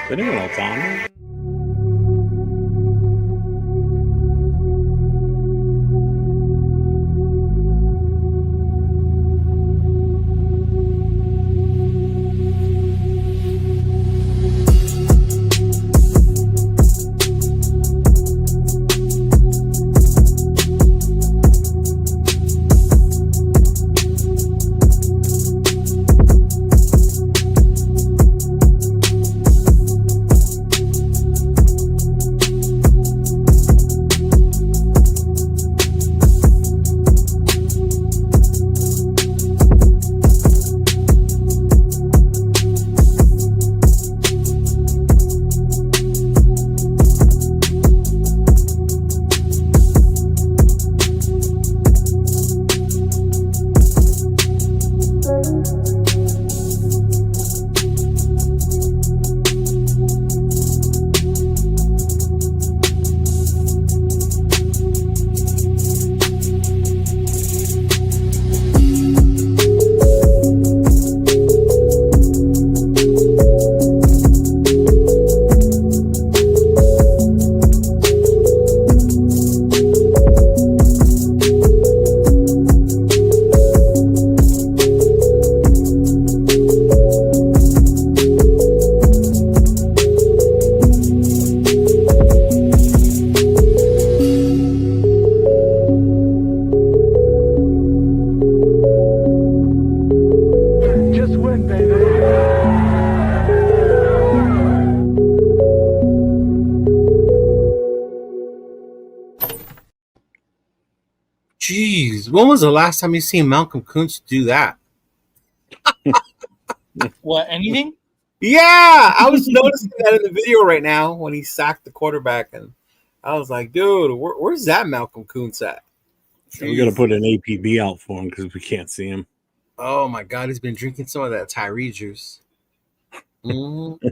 Is anyone else on there? Jeez, when was the last time you seen Malcolm Kuntz do that? What, anything? Yeah, I was noticing that in the video right now when he sacked the quarterback, and I was like, dude, where's that Malcolm Kuntz at? We got to put an APB out for him because we can't see him. Oh my God, he's been drinking some of that Tyree juice. Mm-hmm.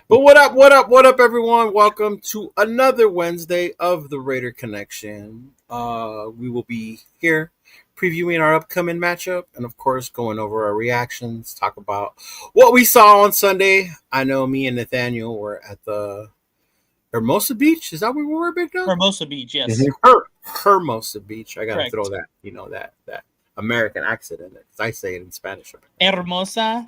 But what up, everyone? Welcome to another Wednesday of the Raider Connection. We will be here previewing our upcoming matchup and, of course, going over our reactions, talk about what we saw on Sunday. I know me and Nathaniel were at the Hermosa Beach. Is that where we were, Big Dog? Hermosa Beach, yes. Mm-hmm. Hermosa Beach. I got to Correct. throw that, that American accent in it. I say it in Spanish. Hermosa.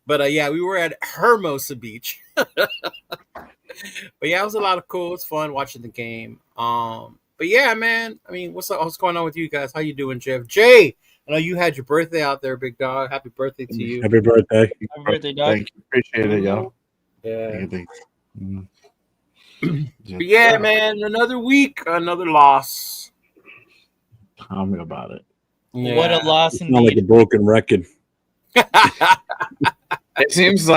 But yeah, we were at Hermosa Beach. But yeah, it was a lot of cool. It's fun watching the game. But yeah, man. I mean, what's going on with you guys? How you doing, Jeff? Jay, I know you had your birthday out there, big dog. Happy birthday to you. Happy birthday. Happy birthday, dog. Thank you. Appreciate it, y'all. Yeah. But yeah, man. Another week, another loss. Tell me about it. Yeah. What a loss It's not like a indeed. broken record. It seems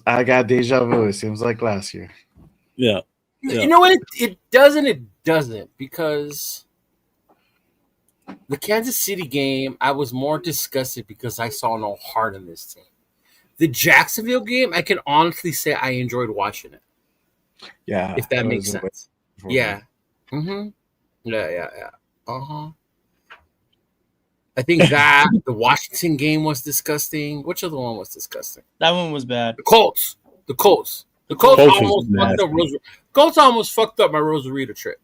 I got deja vu. It seems like last year. Yeah. You know what? It doesn't, because the Kansas City game, I was more disgusted because I saw no heart in this team. The Jacksonville game, I can honestly say I enjoyed watching it. Yeah. If that makes sense. Yeah. Mm-hmm. Yeah. Uh-huh. I think that the Washington game was disgusting. Which other one was disgusting? That one was bad. The Colts. The Colts almost fucked up my Rosarito trip.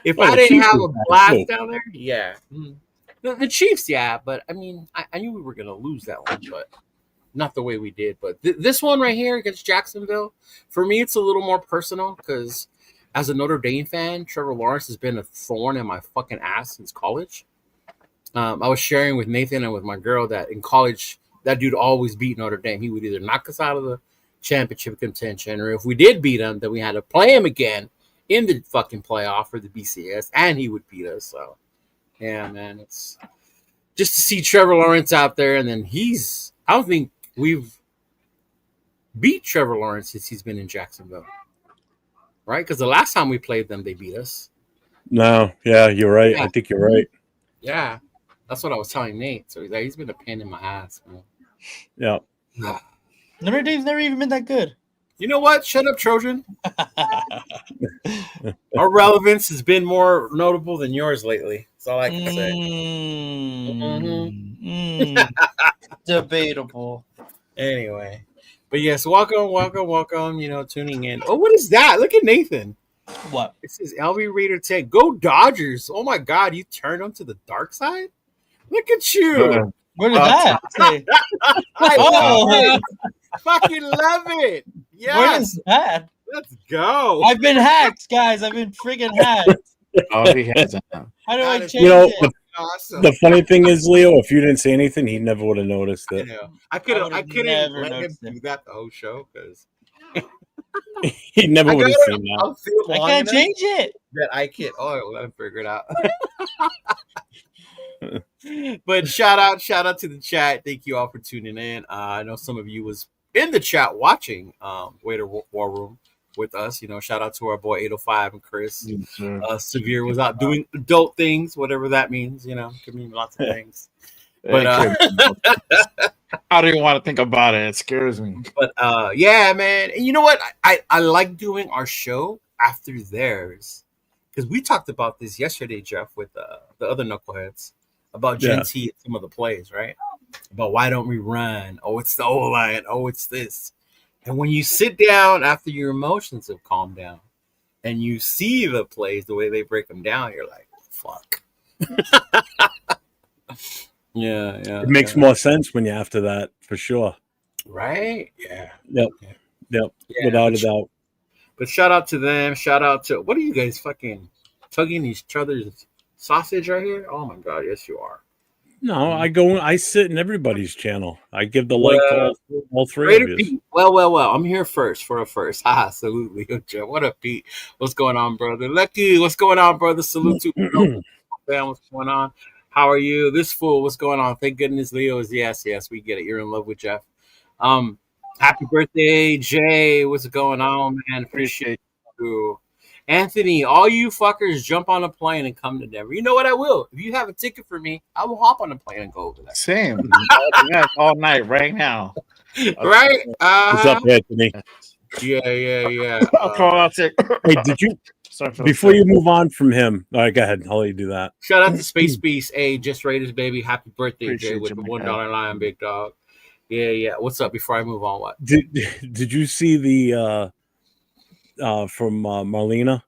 If I didn't have a blast down there, yeah. The Chiefs, yeah, but I mean, I knew we were going to lose that one, but not the way we did. But this one right here against Jacksonville, for me, it's a little more personal because as a Notre Dame fan, Trevor Lawrence has been a thorn in my fucking ass since college. I was sharing with Nathan and with my girl that in college, that dude always beat Notre Dame. He would either knock us out of the championship contention, or if we did beat him, then we had to play him again in the fucking playoff for the BCS, and he would beat us. So, yeah, man, it's just to see Trevor Lawrence out there, and then I don't think we've beat Trevor Lawrence since he's been in Jacksonville. Right? Because the last time we played them, they beat us. No, yeah, you're right. Yeah. I think you're right. Yeah. That's what I was telling Nate. So he's been a pain in my ass, man. Yeah. Notre Dame's never even been that good. You know what? Shut up, Trojan. Our relevance has been more notable than yours lately. That's all I can say. Debatable. Anyway, but yes, welcome. You know, tuning in. Oh, what is that? Look at Nathan. What? It says LV Raider 10. Go Dodgers. Oh my God, you turned them to the dark side? Look at you. Where did that say? I love Oh, it. Fucking love it. where Yes. is that? Let's go. I've been hacked, guys. I've been freaking hacked. Oh, he has that. How do That I is- change You know, it? Awesome. the funny thing is, Leo, if you didn't say anything, he never would have noticed I it. know. I couldn't never let him noticed do it. that the whole show because He never I would have got seen that. I'll feel I long can't enough change it. that I can't. Oh, let him figure it out. But shout out to the chat. Thank you all for tuning in. I know some of you was in the chat watching Waiter War Room with us. You know, shout out to our boy 805 and Chris. Severe was out doing adult things, whatever that means. You know, could mean lots of things. But I don't even want to think about it. It scares me. But yeah, man. And you know what? I like doing our show after theirs because we talked about this yesterday, Jeff, with the other knuckleheads about Gen T and some of the plays, right? About why don't we run? Oh, it's the O-line. Oh, it's this. And when you sit down after your emotions have calmed down and you see the plays, the way they break them down, you're like, fuck. Yeah. It makes more sense when you're after that, for sure. Right? Yeah. Yep. Yeah, Without a doubt. But shout out to them. Shout out to what are you guys fucking tugging each other's sausage right here? Oh my God, yes you are. No, I sit in everybody's channel. I give the like to all three Raider of you. Pete. Well. I'm here first for a first. Haha, salute, Leo Joe. What up, Pete? What's going on, brother? Lucky, what's going on, brother? Salute to fam. What's going on? How are you? This fool, what's going on? Thank goodness Leo is yes, we get it. You're in love with Jeff. Happy birthday, Jay. What's going on, man? Appreciate you. Anthony, all you fuckers jump on a plane and come to Denver. You know what? I will. If you have a ticket for me, I will hop on a plane and go over there. Same. All night, right now. Right? What's up, Anthony? Yeah. I'll call out sick. Hey, did you before you move on from him? All right, go ahead. I'll let you do that. Shout out to Space Beast. Hey, just Raiders, baby. Happy birthday, Appreciate Jay, with you, the my $1 line, big dog. Yeah. What's up? Before I move on, what? Did you see the from Marlena?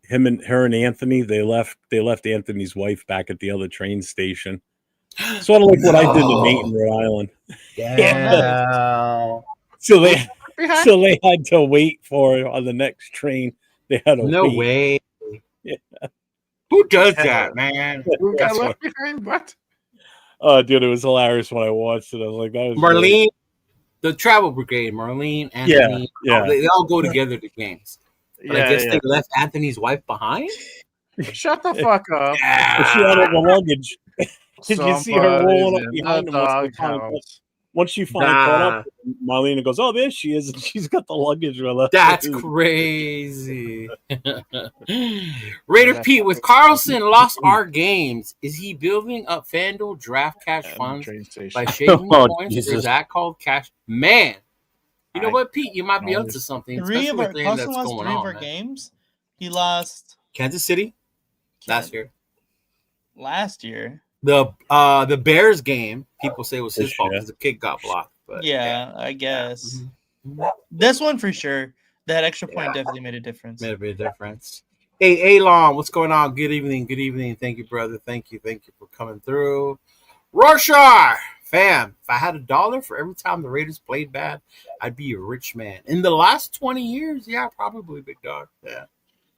Her and Anthony, they left Anthony's wife back at the other train station. Sort of like what I did to Nate in Rhode Island. Yeah. So they had to wait for her on the next train. They had to No wait. way. Yeah. Who does that, man? Who got left behind? What? Oh, dude, it was hilarious when I watched it. I was like, that was Marlene, great. the travel brigade, Marlene, Anthony, Yeah. they all go together to games. But I guess they left Anthony's wife behind. Shut the fuck up. But she had all the luggage. Did you see her rolling up behind him? Once she finally caught up, Marlena goes, "Oh, there she is," and she's got the luggage with her. That's crazy. Raider Pete, with Carlson lost our games, is he building up FanDuel draft cash funds by shaving points? Jesus. Is that called cash? Man, you know what, Pete? You might be up to something. Carlson lost 3 going of on, our man. games. He lost Kansas City last year. The Bears game, people say was his fault because the kick got blocked. But yeah, I guess. Mm-hmm. This one for sure. That extra point definitely made a difference. Made a big difference. Hey, Alon, what's going on? Good evening. Thank you, brother. Thank you for coming through. Rorschach, fam, if I had $1 for every time the Raiders played bad, I'd be a rich man. In the last 20 years, yeah, probably, big dog. Yeah.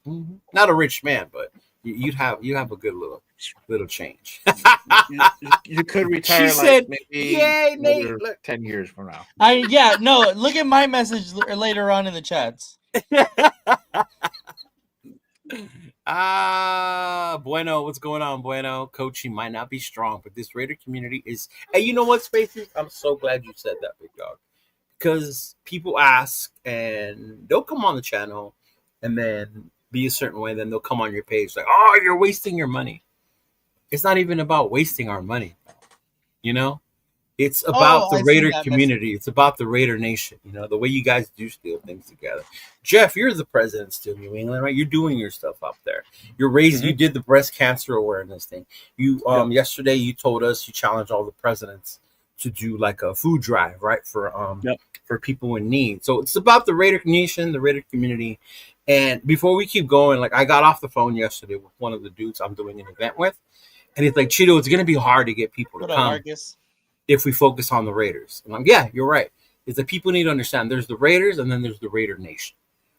Mm-hmm. Not a rich man, but you have a good little change. you could retire. She said, maybe "Yay, Nate! 10 years from now." No. Look at my message later on in the chats. Bueno, what's going on, Bueno? Coaching might not be strong, but this Raider community is. Hey, you know what, Spaces? I'm so glad you said that, big dog, because people ask and they'll come on the channel and then be a certain way, then they'll come on your page like, "Oh, you're wasting your money." It's not even about wasting our money, you know. It's about the I seen Raider that community. It's about the Raider Nation. You know, the way you guys do steal things together. Jeff, you're the president still in New England, right? You're doing your stuff up there. You're raising. You did the breast cancer awareness thing. You yesterday you told us you challenged all the presidents to do like a food drive, right? For people in need. So it's about the Raider Nation, the Raider community. And before we keep going, like I got off the phone yesterday with one of the dudes I'm doing an event with, and he's like, Chido, it's gonna be hard to get people to come. Marcus? If we focus on the Raiders. And I'm like, yeah, you're right. Is that people need to understand there's the Raiders and then there's the Raider Nation.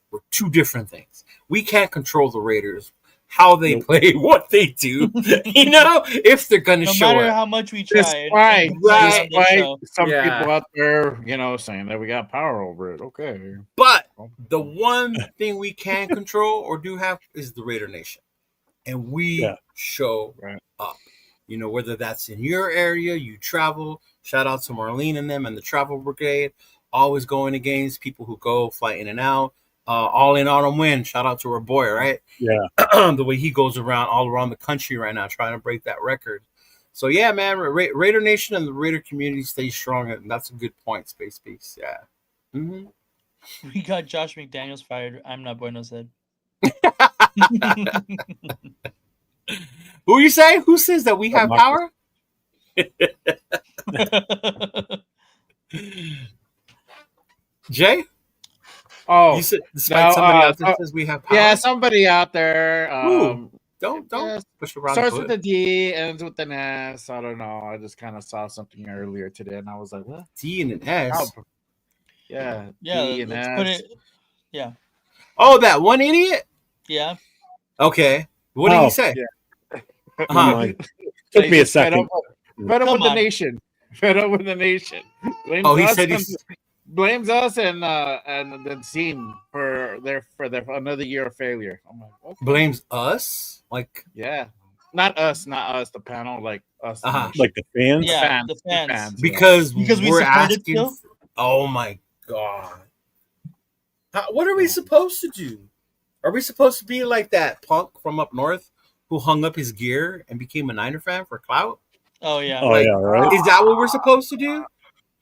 We're two different things. We can't control the Raiders, how they play, what they do, if they're going to show up. No matter how much we try. Despite some people out there, saying that we got power over it. Okay. But the one thing we can control or do have is the Raider Nation. And we show up. Whether that's in your area, you travel. Shout out to Marlene and them and the travel brigade. Always going against people who go fly in and out. All in autumn wind. Shout out to our boy, right? Yeah. The way he goes all around the country right now, trying to break that record. So yeah, man, Raider Nation and the Raider community stay strong, and that's a good point. Space Beast, yeah. Mm-hmm. We got Josh McDaniels fired. I'm not bueno said. Who you say? Who says that we have power? Jay? Oh, you said despite somebody out there says we have power. Yeah, somebody out there. Don't push around. Starts with the D, ends with an S. I don't know. I just kind of saw something earlier today, and I was like, "What? D and an S?" Oh, yeah, D and S. Yeah. Oh, that one idiot. Yeah. Okay. What did he say? Yeah. Took me a second. Fed up with the nation. Fed up with the nation. Blames us and the team for their another year of failure. I'm like, okay. Blames us? Like, yeah, not us, the panel, like us, like the fans. Yeah, the fans. Because we're asking. Still? Oh my god! What are we supposed to do? Are we supposed to be like that punk from up north who hung up his gear and became a Niner fan for clout? Oh yeah. Oh yeah, right. Is that what we're supposed to do?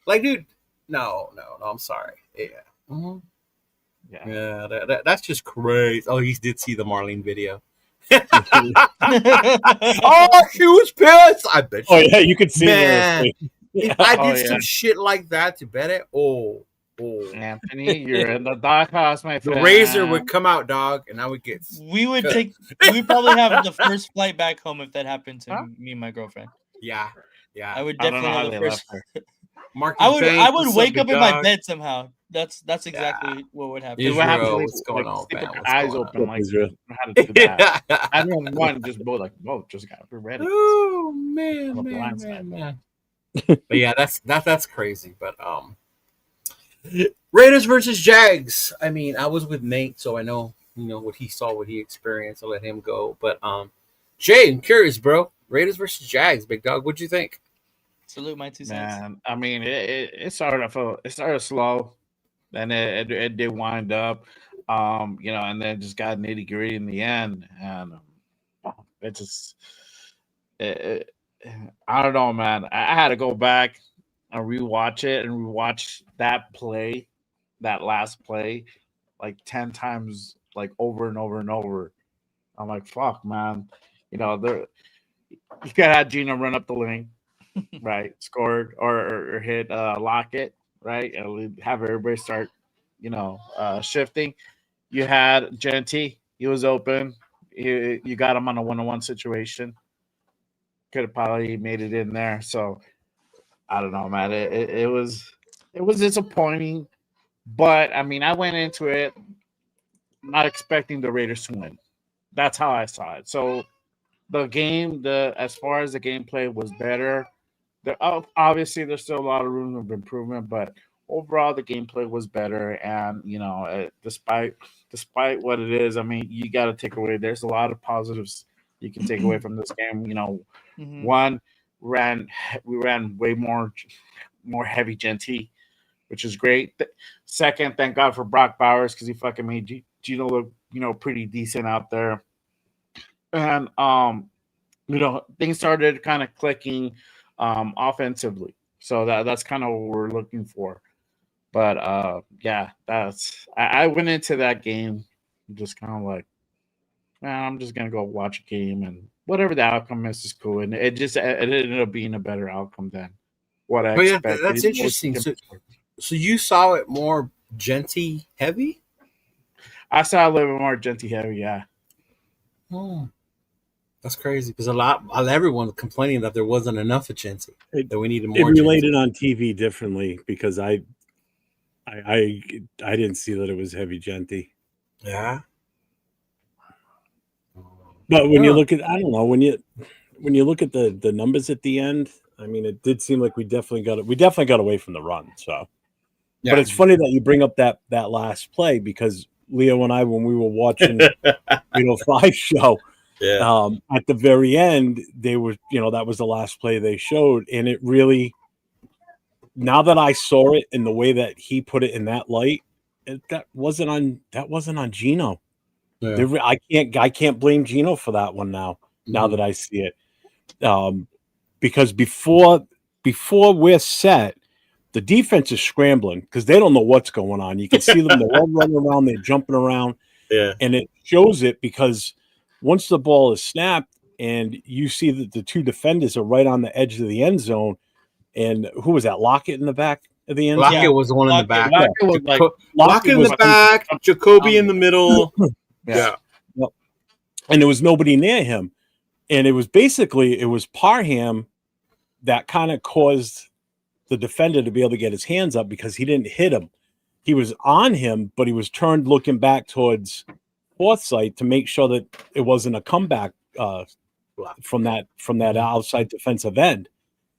Like, dude. No, I'm sorry. Yeah. Mm-hmm. Yeah, that's just crazy. Oh, he did see the Marlene video. Oh, she was pissed. I bet. Oh yeah, you could see. Man, if I did some shit like that to Bennett, Anthony, you're in the doghouse, my friend. The razor would come out, dog, and I would get. We probably have the first flight back home if that happened to me and my girlfriend. Yeah. I would definitely have the first. I would wake up in my bed somehow. That's exactly what would happen. Israel, what's going on, man? Eyes open, like how to do that. I don't want to just go like, just gotta be ready. Oh man. But yeah, that's crazy. But Raiders versus Jags. I mean, I was with Nate, so I know what he saw, what he experienced. I'll let him go. But Jay, I'm curious, bro. Raiders versus Jags, big dog. What'd you think? Salute my 2 cents. Man, I mean, it started slow, then it did wind up, and then just got nitty gritty in the end, and I don't know, man. I had to go back and rewatch it and rewatch that last play, like 10 times, like over and over and over. I'm like, fuck, man. You gotta have Gino run up the lane. Right, scored or hit Lockett, right, and have everybody start, shifting. You had Genty, he was open. You got him on a 1-on-1 situation. Could have probably made it in there. So I don't know, man. It was disappointing, but I mean, I went into it not expecting the Raiders to win. That's how I saw it. So the game, as far as the gameplay was better. Obviously, there's still a lot of room of improvement, but overall, the gameplay was better. And despite what it is, I mean, you got to take away. There's a lot of positives you can take away from this game. One, we ran way more heavy Genty, which is great. Second, thank God for Brock Bowers because he fucking made Gino look pretty decent out there. And things started kind of clicking. Offensively, So that's kind of what we're looking for. But yeah, I went into that game just kind of like, I'm just gonna go watch a game, and whatever the outcome is cool. And it ended up being a better outcome than what I expected. That's interesting. So you saw it more Genty heavy? I saw a little bit more Genty heavy, yeah. That's crazy because everyone was complaining that there wasn't enough of Genty, that we needed more. It related on TV differently because I didn't see that it was heavy Genty. Yeah. But when you look at, I don't know, when you look at the numbers at the end, I mean, it did seem like we definitely got away from the run. So, yeah. But it's funny that you bring up that last play because Leo and I, when we were watching, 5 show, at the very end, they were, that was the last play they showed, and it really, now that I saw it in the way that he put it in that light, that wasn't on Gino. Yeah. I can't blame Gino for that one now. Now that I see it, because before we're set, the defense is scrambling because they don't know what's going on. You can see them; they're all running around, they're jumping around, and it shows it because once the ball is snapped and you see that the 2 defenders are right on the edge of the end zone, and who was that? Lockett in the back of the end zone. Lockett was the one in the back. Lockett in the back. Jacoby in the middle. Yeah. Yep. And there was nobody near him. And it was Parham that kind of caused the defender to be able to get his hands up because he didn't hit him. He was on him, but he was turned looking back towards Forsythe to make sure that it wasn't a comeback from that outside defensive end.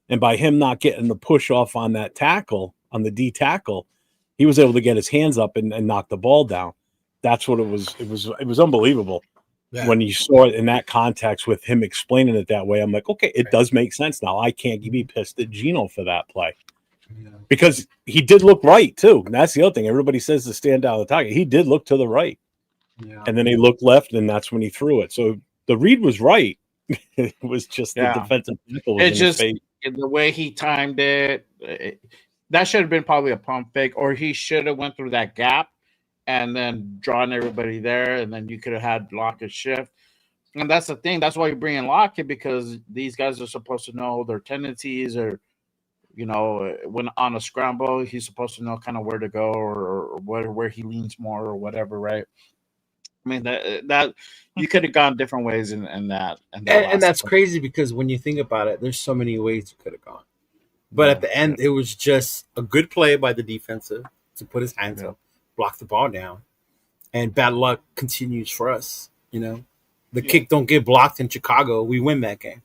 And by him not getting the push off on that tackle, on the D tackle, he was able to get his hands up and knock the ball down. That's what it was. It was unbelievable when you saw it in that context with him explaining it that way. I'm like, okay, it does make sense now. I can't be pissed at Gino for that play because he did look right too. And that's the other thing. Everybody says to stand down the target. He did look to the right, and then he looked left, and that's when he threw it. So the read was right. It was just the defensive tackle. It's just the way he timed it. That should have been probably a pump fake, or he should have went through that gap and then drawn everybody there, and then you could have had Lockett shift. And that's the thing. That's why you bring in Lockett, because these guys are supposed to know their tendencies, or, when on a scramble, he's supposed to know kind of where to go or where he leans more or whatever, right? I mean, that you could have gone different ways in that. And that's crazy because when you think about it, there's so many ways you could have gone. But at the end, it was just a good play by the defensive to put his hands up, block the ball down, and bad luck continues for us. The kick don't get blocked in Chicago, we win that game,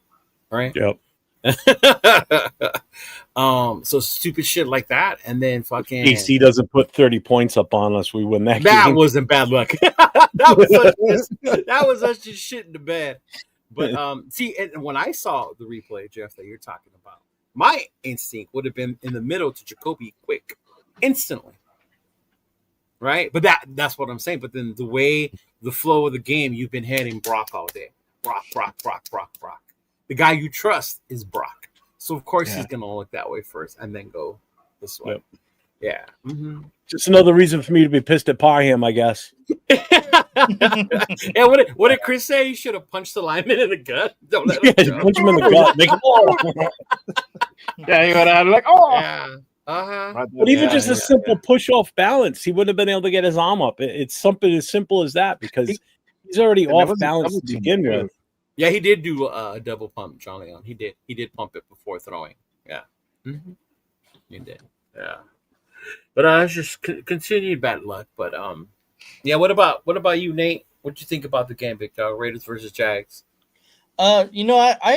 right? Yep. So stupid shit like that, and then fucking AC doesn't put 30 points up on us, we win that game. That wasn't bad luck. that was us just shit in the bed. But see, and when I saw the replay, Jeff, that you're talking about, my instinct would have been in the middle to Jacoby quick, instantly. Right? But that's what I'm saying. But then the flow of the game, you've been hitting Brock all day. Brock. The guy you trust is Brock. So, of course, he's going to look that way first and then go this way. Yep. Yeah. Mm-hmm. Just another reason for me to be pissed at Parham, I guess. Yeah, what did Chris say? You should have punched the lineman in the gut. Don't let him punch him in the gut. Make him yeah, you would have like, oh. Yeah. Uh-huh. But even just a simple push off balance, he wouldn't have been able to get his arm up. It's something as simple as that because he's already off balance to begin with. Yeah, he did do a double pump, John Leon. He did pump it before throwing. Yeah. Mm-hmm. He did. Yeah. But it's just continued bad luck. But yeah. What about you, Nate? What'd you think about the game, Big Dog? Raiders versus Jags. I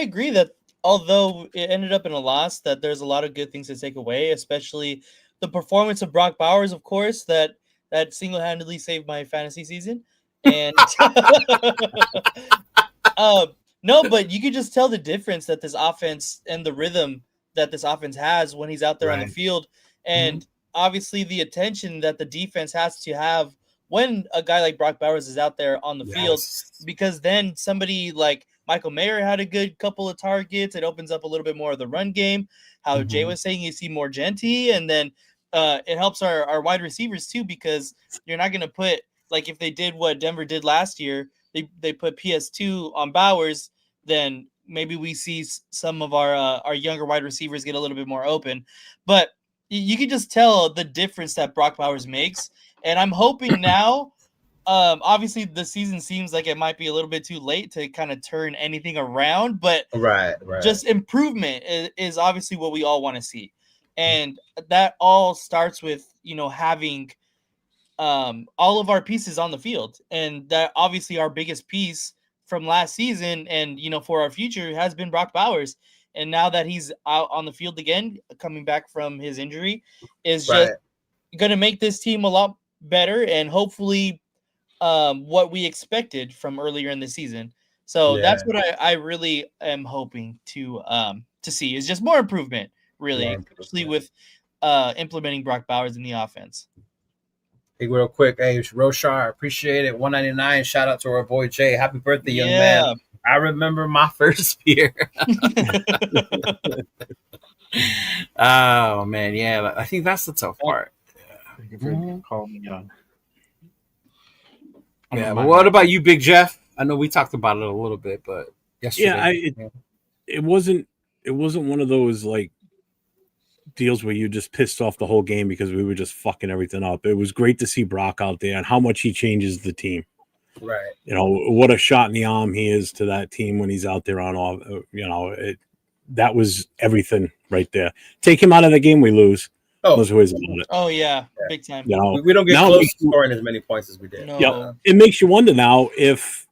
agree that although it ended up in a loss, that there's a lot of good things to take away, especially the performance of Brock Bowers, of course, that single-handedly saved my fantasy season. And no, but you could just tell the difference that this offense and the rhythm that this offense has when he's out there on the field. And obviously the attention that the defense has to have when a guy like Brock Bowers is out there on the field, because then somebody like Michael Mayer had a good couple of targets. It opens up a little bit more of the run game. How Jay was saying, you see more Genty, and then it helps our wide receivers too, because you're not going to put, like if they did what Denver did last year, they put PS2 on Bowers, then maybe we see some of our younger wide receivers get a little bit more open. But you can just tell the difference that Brock Bowers makes. And I'm hoping now, obviously the season seems like it might be a little bit too late to kind of turn anything around, but just improvement is obviously what we all want to see. And that all starts with, having all of our pieces on the field. And that obviously our biggest piece from last season and, for our future has been Brock Bowers. And now that he's out on the field again, coming back from his injury, is just going to make this team a lot better and hopefully what we expected from earlier in the season. So that's what I really am hoping to see, is just more improvement, really, especially with implementing Brock Bowers in the offense. Hey, real quick, hey, Roshar, appreciate it. 199. Shout out to our boy Jay. Happy birthday, young man. I remember my first year. Oh man, yeah. I think that's the tough part. Call me young. Yeah, but what about you, Big Jeff? I know we talked about it a little bit, but yesterday, it wasn't one of those like deals where you just pissed off the whole game because we were just fucking everything up. It was great to see Brock out there and how much he changes the team. Right. What a shot in the arm he is to that team when he's out there on all. That was everything right there. Take him out of the game, we lose. Those ways about it. Oh yeah, big time. We don't get close to scoring as many points as we did. No. Yeah, it makes you wonder now if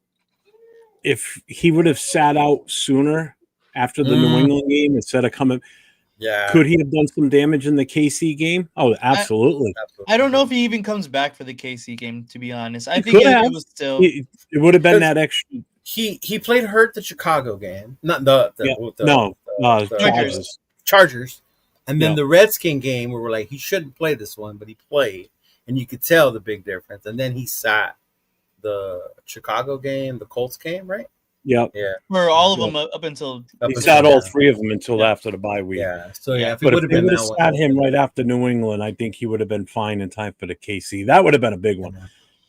he would have sat out sooner after the New England game instead of coming. Yeah. Could he have done some damage in the KC game? Oh, absolutely. I don't know if he even comes back for the KC game, to be honest. I think it was still. It would have been that extra. He played hurt the Chicago game, not the Chargers. And then the Redskin game, where we're like, he shouldn't play this one, but he played. And you could tell the big difference. And then he sat the Chicago game, the Colts game, right? Yeah. For all of them up until... He sat all three of them until after the bye week. Yeah. So, if they would have sat him right after New England, I think he would have been fine in time for the KC. That would have been a big one.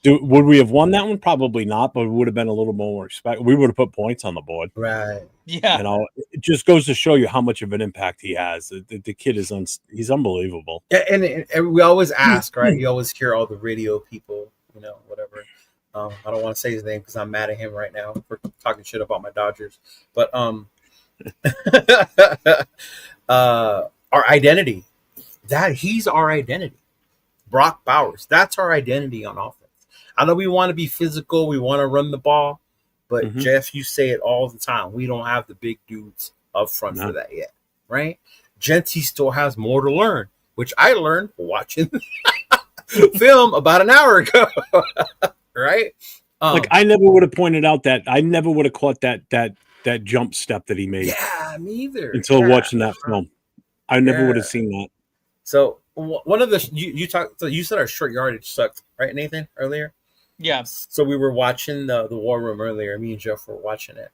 Would we have won that one? Probably not, but it would have been a little more respect. We would have put points on the board. Right. Yeah. It just goes to show you how much of an impact he has. The kid is he's unbelievable. Yeah, and we always ask, right? You always hear all the radio people, whatever. I don't want to say his name because I'm mad at him right now for talking shit about my Dodgers. But our identity, he's our identity. Brock Bowers, that's our identity on offense. I know we want to be physical, we want to run the ball, but Jeff, you say it all the time. We don't have the big dudes up front for that yet, right? Genty still has more to learn, which I learned watching film about an hour ago, right? I never would have pointed out that I never would have caught that jump step that he made. Yeah, me either. Until watching that film, I never would have seen that. So one of the you talked. So you said our short yardage sucked, right, Nathan? Earlier. Yeah. So we were watching the War Room earlier. Me and Jeff were watching it,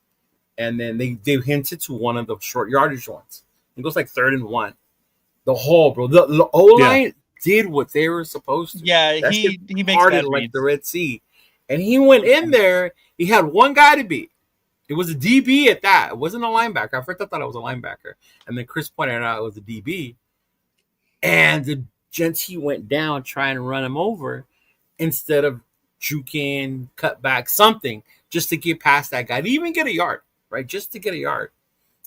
and then they hinted to one of the short yardage ones. It goes like 3rd and 1. The whole the O line did what they were supposed to. Yeah, he makes parted like the Red Sea, and he went in there. He had one guy to beat. It was a DB at that. It wasn't a linebacker. I first thought it was a linebacker, and then Chris pointed out it was a DB. And the Genty went down trying to run him over instead of juking, cut back, something just to get past that guy, to even get a yard, right? Just to get a yard.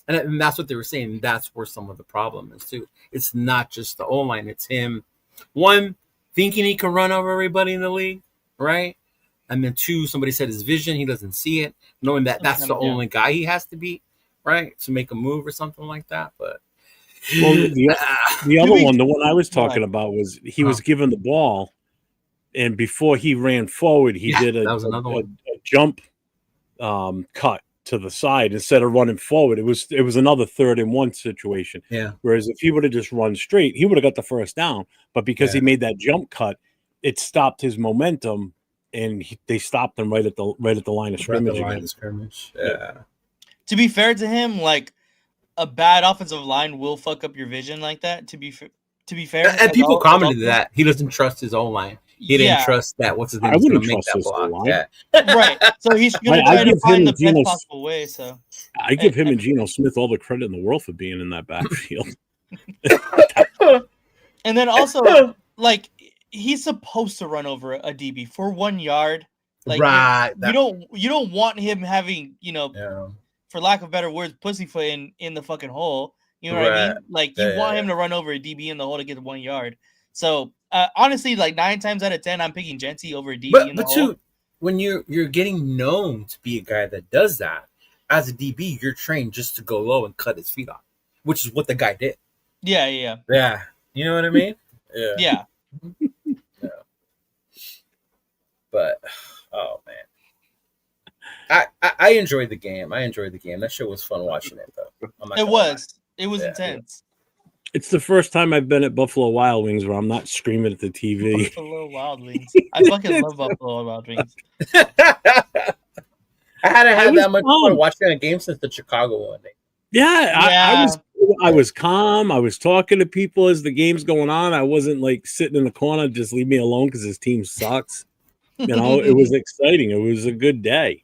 And that's what they were saying. That's where some of the problem is, too. It's not just the O-line. It's him, one, thinking he can run over everybody in the league, right? And then 2, somebody said his vision, he doesn't see it, knowing that that's the only guy he has to beat, right? To make a move or something like that. But well, the other one, the one I was talking about, was he was given the ball, and before he ran forward, he did a jump cut to the side instead of running forward. It was another 3rd and 1 situation. Yeah. Whereas if he would have just run straight, he would have got the first down. But because he made that jump cut, it stopped his momentum, and they stopped him right at the line of scrimmage again. Yeah. to be fair to him, like a bad offensive line will fuck up your vision like that. To be fair, And people commented that he doesn't trust his own line. He didn't trust that. What's his name? I He's going wouldn't to make trust that this block. line. Yeah. Right. So he's going to try to find the best possible way. So I give him and Geno Smith all the credit in the world for being in that backfield. And then also, like, he's supposed to run over a DB for 1 yard. Like, right. You don't want him having, for lack of better words, pussyfoot in the fucking hole. You know what I mean? Like, you want him to run over a DB in the hole to get 1 yard. So honestly, like 9 times out of 10, I'm picking Genty over a DB in the hole. Too, when you're getting known to be a guy that does that, as a DB, you're trained just to go low and cut his feet off, which is what the guy did. Yeah. Yeah. You know what I mean? Yeah. But oh man, I enjoyed the game. That shit was fun watching it though. It was intense. It's the first time I've been at Buffalo Wild Wings where I'm not screaming at the TV. Buffalo Wild Wings. I fucking love Buffalo Wild Wings. I hadn't had that much fun watching a game since the Chicago one. Yeah. I was calm. I was talking to people as the game's going on. I wasn't like sitting in the corner, just leave me alone because his team sucks. It was exciting. It was a good day.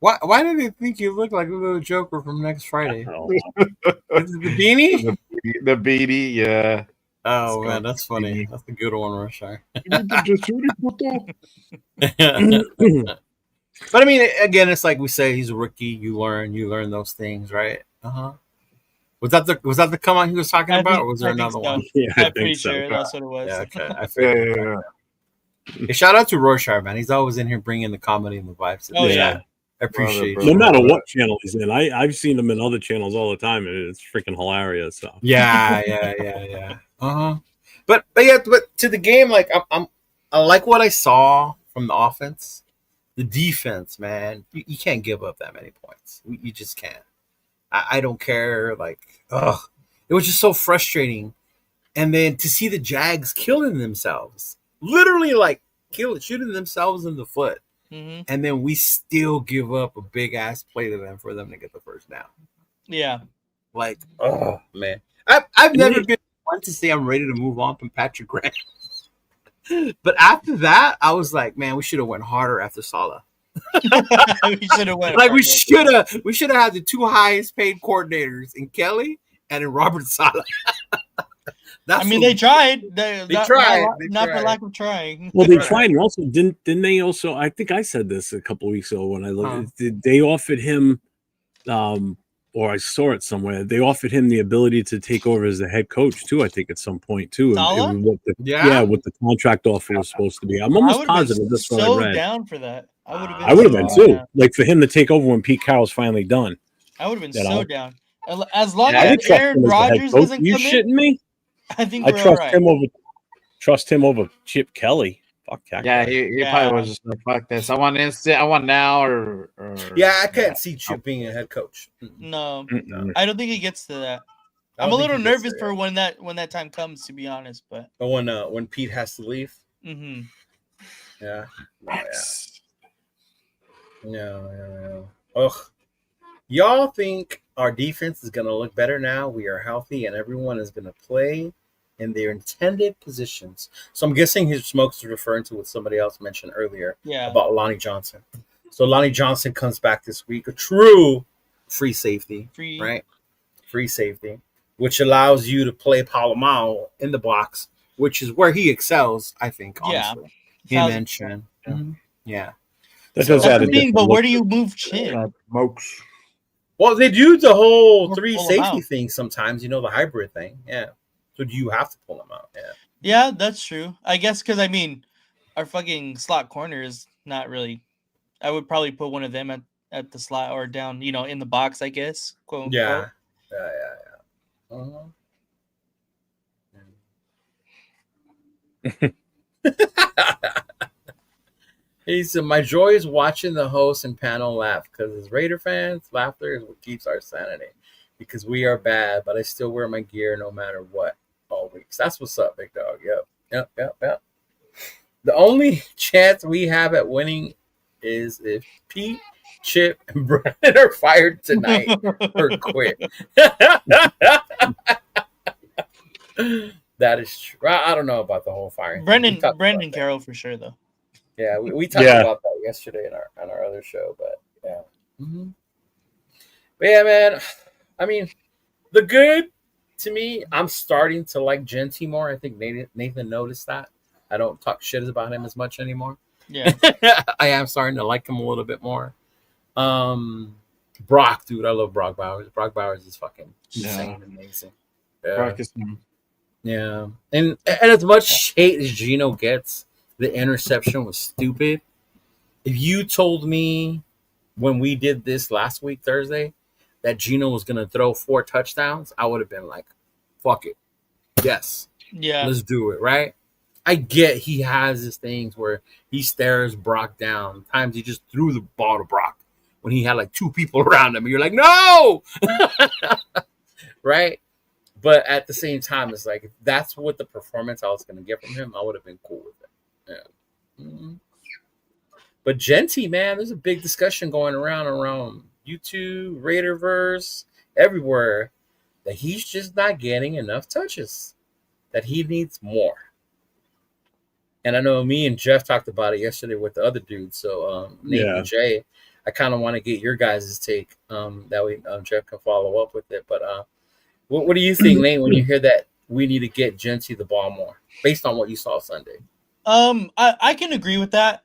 Why did they think you looked like a little Joker from next Friday? Is it the beanie? The beanie, yeah. Oh man, that's funny. That's a good one, Roshar. But I mean, again, it's like we say, he's a rookie. You learn those things, right? Was that the come on he was talking about, or was there another one? Yeah, I'm pretty sure that's what it was. Yeah, okay. I figured. Yeah. Hey, shout out to Rorschach, man. He's always in here bringing the comedy and the vibes. Oh yeah. I appreciate it. No matter what channel he's in, I've seen him in other channels all the time, and it's freaking hilarious. So yeah. But to the game, like I like what I saw from the offense. The defense, man, you can't give up that many points. You just can't. I don't care. Like, it was just so frustrating. And then to see the Jags killing themselves, literally like shooting themselves in the foot. Mm-hmm. And then we still give up a big ass play to them for them to get the first down. Yeah. Like, oh man. I've never been one to say I'm ready to move on from Patrick Graham. But after that, I was like, man, we should have went harder after Saleh. We should have went like we should have had the 2 highest paid coordinators in Kelly and in Robert Saleh. They tried. They tried. Not for lack of trying. Well, they tried, and also didn't they also? I think I said this a couple of weeks ago when I looked. Did they offered him, or I saw it somewhere? They offered him the ability to take over as the head coach too. I think at some point too. What the contract offer was supposed to be. I'm almost positive that's what I read. Down for that. I would have been too. Yeah. Like for him to take over when Pete Carroll's finally done. I would have been so down. As long as Aaron Rodgers doesn't come in. You shitting me? I think I trust him over Chip Kelly. Fuck that. Yeah, he probably was just like, fuck this. I want instant. I want now or I can't see Chip being a head coach. No, I don't think he gets to that. I'm a little nervous for when that time comes, to be honest. But when Pete has to leave. Mm-hmm. Yeah. No. Ugh. Y'all think our defense is going to look better now? We are healthy and everyone is going to play in their intended positions. So I'm guessing his Smokes is referring to what somebody else mentioned earlier about Lonnie Johnson. So Lonnie Johnson comes back this week, a true free safety, right? Free safety, which allows you to play Palomao in the box, which is where he excels, I think, honestly. Him and Chin. Yeah. That's the thing, but where do you move Chin? Smokes. Well, they do the whole 3 safety thing sometimes, the hybrid thing. Yeah. So do you have to pull them out? Yeah. Yeah, that's true. I guess because, our fucking slot corner is not really. I would probably put one of them at the slot or down, in the box, I guess. Quote, yeah. He said, my joy is watching the host and panel laugh because as Raider fans, laughter is what keeps our sanity because we are bad, but I still wear my gear no matter what all weeks. That's what's up, big dog. Yep. The only chance we have at winning is if Pete Chip and Brennan are fired tonight or quit. That is true. I don't know about the whole firing. Brendan Carroll for sure though. Yeah, we talked about that yesterday on our other show, but yeah. Mm-hmm. But yeah, man. I mean, the good to me, I'm starting to like Genty more. I think Nathan noticed that. I don't talk shit about him as much anymore. Yeah, I am starting to like him a little bit more. Brock, dude, I love Brock Bowers. Brock Bowers is fucking insane, amazing. Brock is yeah, and as much hate as Geno gets, the interception was stupid. If you told me when we did this last week Thursday that Geno was gonna throw 4 touchdowns, I would have been like, "Fuck it, yes, let's do it." Right? I get he has his things where he stares Brock down. Times he just threw the ball to Brock when he had like 2 people around him, and you're like, "No!" Right? But at the same time, it's like if that's what the performance I was going to get from him, I would have been cool with it. Yeah. Mm-hmm. But Genty, man, there's a big discussion going around YouTube, Raiderverse, everywhere, that he's just not getting enough touches, that he needs more. And I know me and Jeff talked about it yesterday with the other dudes. So Nate and Jay, I kind of want to get your guys' take. That way Jeff can follow up with it. But what do you think, Nate, when you hear that we need to get Genty the ball more, based on what you saw Sunday? I can agree with that.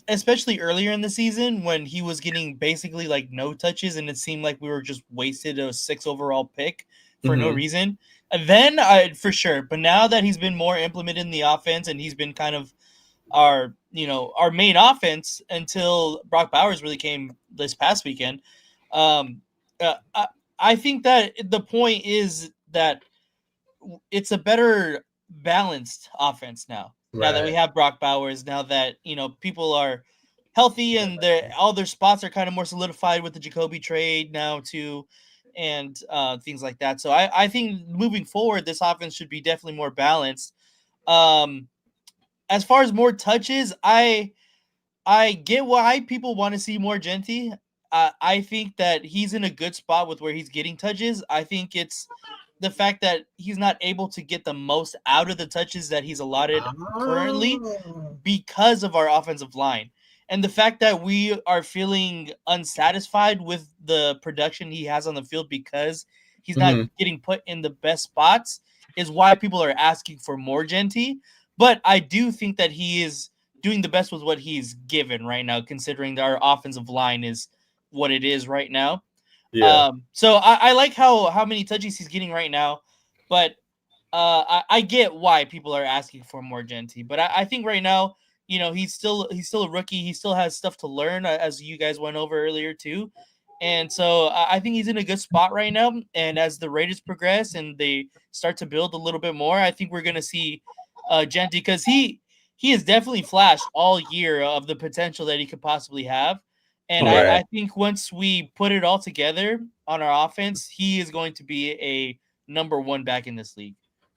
Especially earlier in the season when he was getting basically like no touches, and it seemed like we were just wasted a 6 overall pick for no reason. And then for sure, but now that he's been more implemented in the offense and he's been kind of our main offense until Brock Bowers really came this past weekend. I think that the point is that it's a better balanced offense now. Right. Now that we have Brock Bowers, now that people are healthy and all their spots are kind of more solidified with the Jacoby trade now too, and things like that. So I think moving forward, this offense should be definitely more balanced. As far as more touches, I get why people want to see more Genty. I think that he's in a good spot with where he's getting touches. I think it's the fact that he's not able to get the most out of the touches that he's allotted currently because of our offensive line. And the fact that we are feeling unsatisfied with the production he has on the field because he's not getting put in the best spots is why people are asking for more Genty. But I do think that he is doing the best with what he's given right now, considering that our offensive line is what it is right now. Yeah. So I like how many touches he's getting right now, but I get why people are asking for more Genty. But I think right now, he's still a rookie. He still has stuff to learn, as you guys went over earlier too. And so I think he's in a good spot right now. And as the Raiders progress and they start to build a little bit more, I think we're going to see Genty, because he has definitely flashed all year of the potential that he could possibly have. And I think once we put it all together on our offense, he is going to be a number 1 back in this league.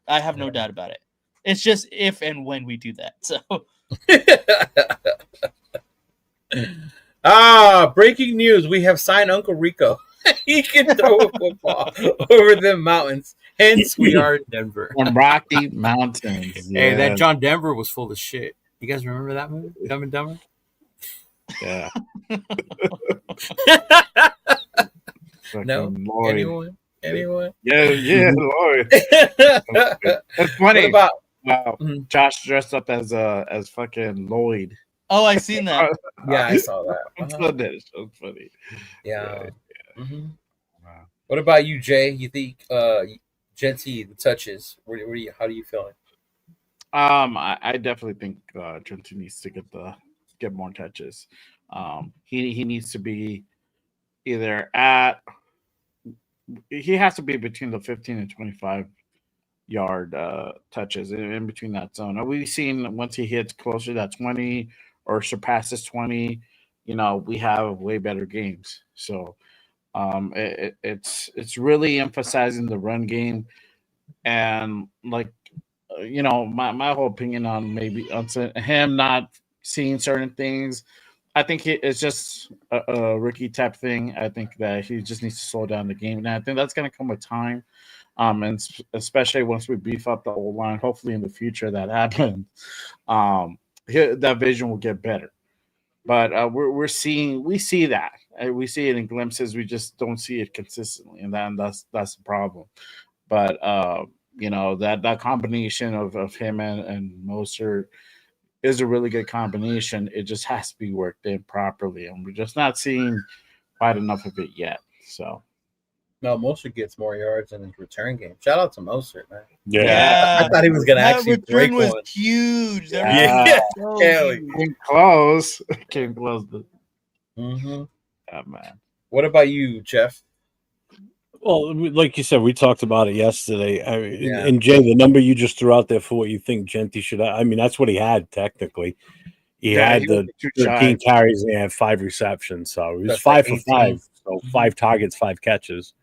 I have no doubt about it. It's just if and when we do that. So, breaking news. We have signed Uncle Rico. He can throw a football over the mountains. Hence, we are in Denver. On Rocky Mountains. Hey, that John Denver was full of shit. You guys remember that movie? Dumb and Dumber? Yeah. No? Lloyd. Anyone? Yeah, Lloyd. That's funny. What about Josh dressed up as fucking Lloyd? Oh, I seen that. Yeah, I saw that. That was funny. Yeah. Mm-hmm. Wow. What about you, Jay? You think Genty the touches? How do you feeling? I definitely think Genty needs to get more touches. He needs to be either he has to be between the 15 and 25 yard touches in between that zone. Now, we've seen once he hits closer to 20 or surpasses 20, we have way better games. So it's really emphasizing the run game, and like my whole opinion on maybe on him not seeing certain things I think it's just a rookie type thing. I think that he just needs to slow down the game, and I think that's going to come with time. And especially once we beef up the old line, hopefully in the future that happens, that vision will get better. But we see that. We see it in glimpses. We just don't see it consistently, and that's the problem. But that combination of him and Mostert is a really good combination. It just has to be worked in properly, and we're just not seeing quite enough of it yet. So. No, Mostert gets more yards in his return game. Shout out to Mostert, man. Yeah. I thought he was gonna That actually return break was one. huge. Yeah. So huge. Came close. Mm-hmm. Yeah, man. What about you, Jeff? Well, like you said, we talked about it yesterday. I mean, Yeah. and Jay, the number you just threw out there for what you think Genty should have, I mean, that's what he had technically. He had the 13 carries and he had 5 receptions. So he was That's 5 like for 5. So 5 targets, 5 catches.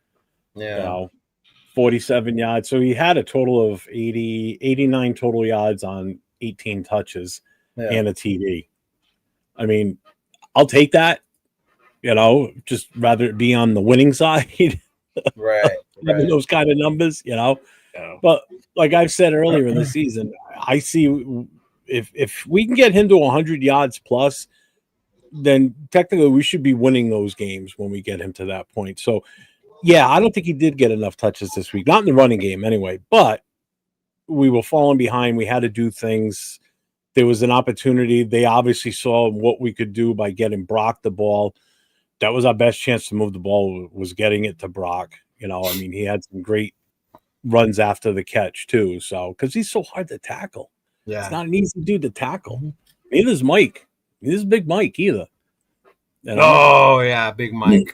Yeah. 47 yards. So he had a total of 89 total yards on 18 touches and a TD. I mean, I'll take that. Just rather it be on the winning side. Right. Having those kind of numbers, But like I've said earlier in the season, I see if we can get him to 100 yards plus, then technically we should be winning those games when we get him to that point. So, yeah, I don't think he did get enough touches this week, not in the running game anyway, but we were falling behind. We had to do things. There was an opportunity. They obviously saw what we could do by getting Brock the ball. That was our best chance to move the ball, was getting it to Brock. I mean, he had some great runs after the catch too. So, because he's so hard to tackle. Yeah. It's not an easy dude to tackle. Neither is Mike. Neither is Big Mike either. Oh, yeah, Big Mike.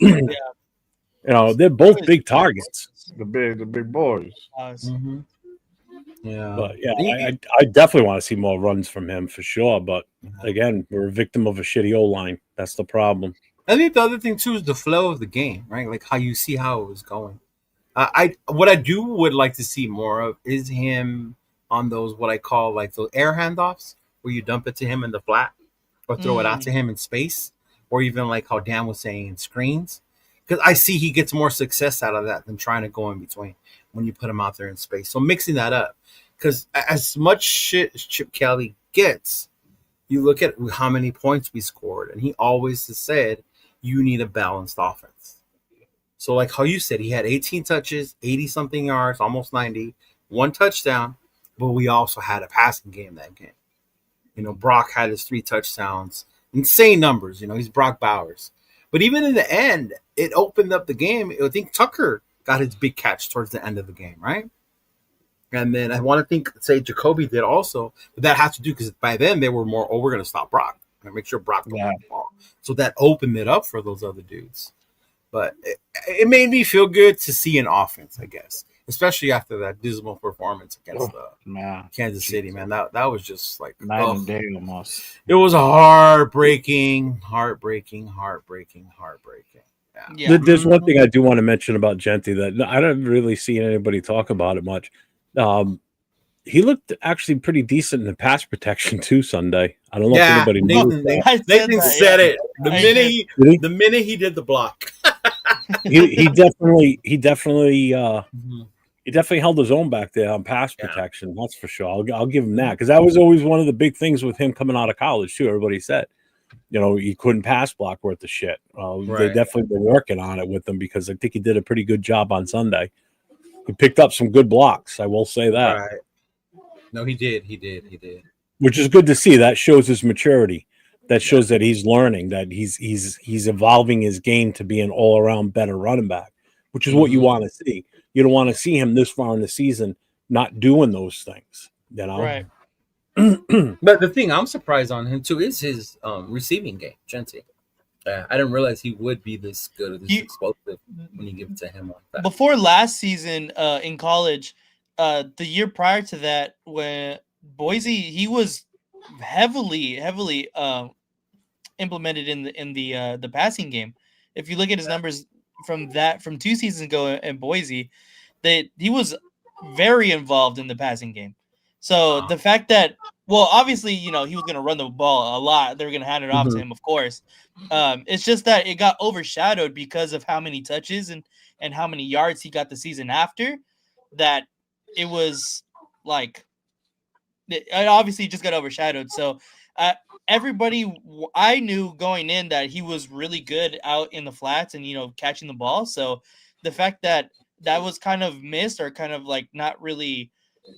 They're both big targets. The big boys. Mm-hmm. Yeah. But yeah, I definitely want to see more runs from him for sure. But again, we're a victim of a shitty O-line. That's the problem. I think the other thing too is the flow of the game, right? Like how you see how it was going. What I would like to see more of is him on those what I call like those air handoffs where you dump it to him in the flat or throw it out to him in space, or even like how Dan was saying screens. Because I see he gets more success out of that than trying to go in between when you put him out there in space. So mixing that up, because as much shit as Chip Kelly gets, you look at how many points we scored, and he always has said you need a balanced offense. So like how you said, he had 18 touches, 80-something yards, almost 90, 1 touchdown, but we also had a passing game that game. Brock had his 3 touchdowns, insane numbers. He's Brock Bowers. But even in the end, it opened up the game. I think Tucker got his big catch towards the end of the game, right? And then I want to say Jacoby did also, but that has to do because by then they were more, we're going to stop Brock. Make sure Brock don't have the ball. So that opened it up for those other dudes. But it made me feel good to see an offense, I guess, especially after that dismal performance against Kansas City, man. That was just like night and day almost. It was heartbreaking. Yeah. There's one thing I do want to mention about Genty that I don't really see anybody talk about it much. He looked actually pretty decent in the pass protection too Sunday. I don't know if anybody knew. Nathan said it the minute he did the block. he definitely held his own back there on pass protection. That's for sure. I'll give him that because that was always one of the big things with him coming out of college too. Everybody said, he couldn't pass block worth of shit. They definitely been working on it with him because I think he did a pretty good job on Sunday. He picked up some good blocks. I will say that. Right. No, he did. Which is good to see. That shows his maturity. That shows that he's learning, that he's evolving his game to be an all-around better running back, which is what you want to see. You don't want to see him this far in the season not doing those things, Right. But the thing I'm surprised on him too is his receiving game, Genty. I didn't realize he would be this good or this explosive when you give it to him like that. Before last season in college, the year prior to that, when Boise, he was heavily implemented in the passing game. If you look at his numbers from 2 seasons ago in Boise, he was very involved in the passing game. So the fact that Well, obviously, he was going to run the ball a lot. They were going to hand it off to him, of course. It's just that it got overshadowed because of how many touches and how many yards he got the season after. That it was like it obviously just got overshadowed. So I knew going in that he was really good out in the flats and catching the ball. So the fact that was kind of missed or kind of like not really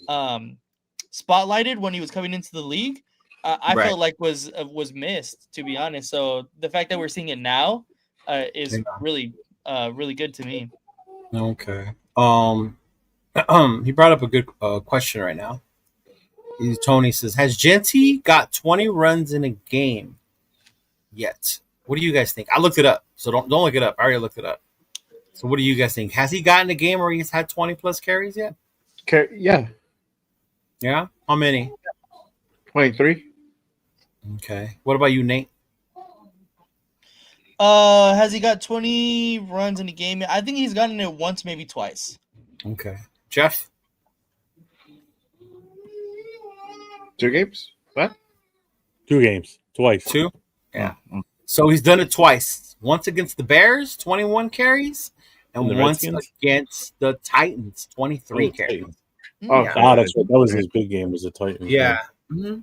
spotlighted when he was coming into the league, I felt like was missed, to be honest. So the fact that we're seeing it now is really good to me. Okay. He brought up a good question right now. Tony says, has Genty got 20 runs in a game yet? What do you guys think? I looked it up, so don't look it up. I already looked it up. So what do you guys think? Has he gotten a game where he's had 20 plus carries yet? Yeah. Yeah? How many? 23. Okay. What about you, Nate? Has he got 20 runs in a game? I think he's gotten it once, maybe twice. Okay. Jeff? 2 games? What? 2 games. Twice. 2? Yeah. So he's done it twice. Once against the Bears, 21 carries, and once against the Titans, 23 carries. That's right. That was his big game, was the Titans. Yeah. Mm-hmm.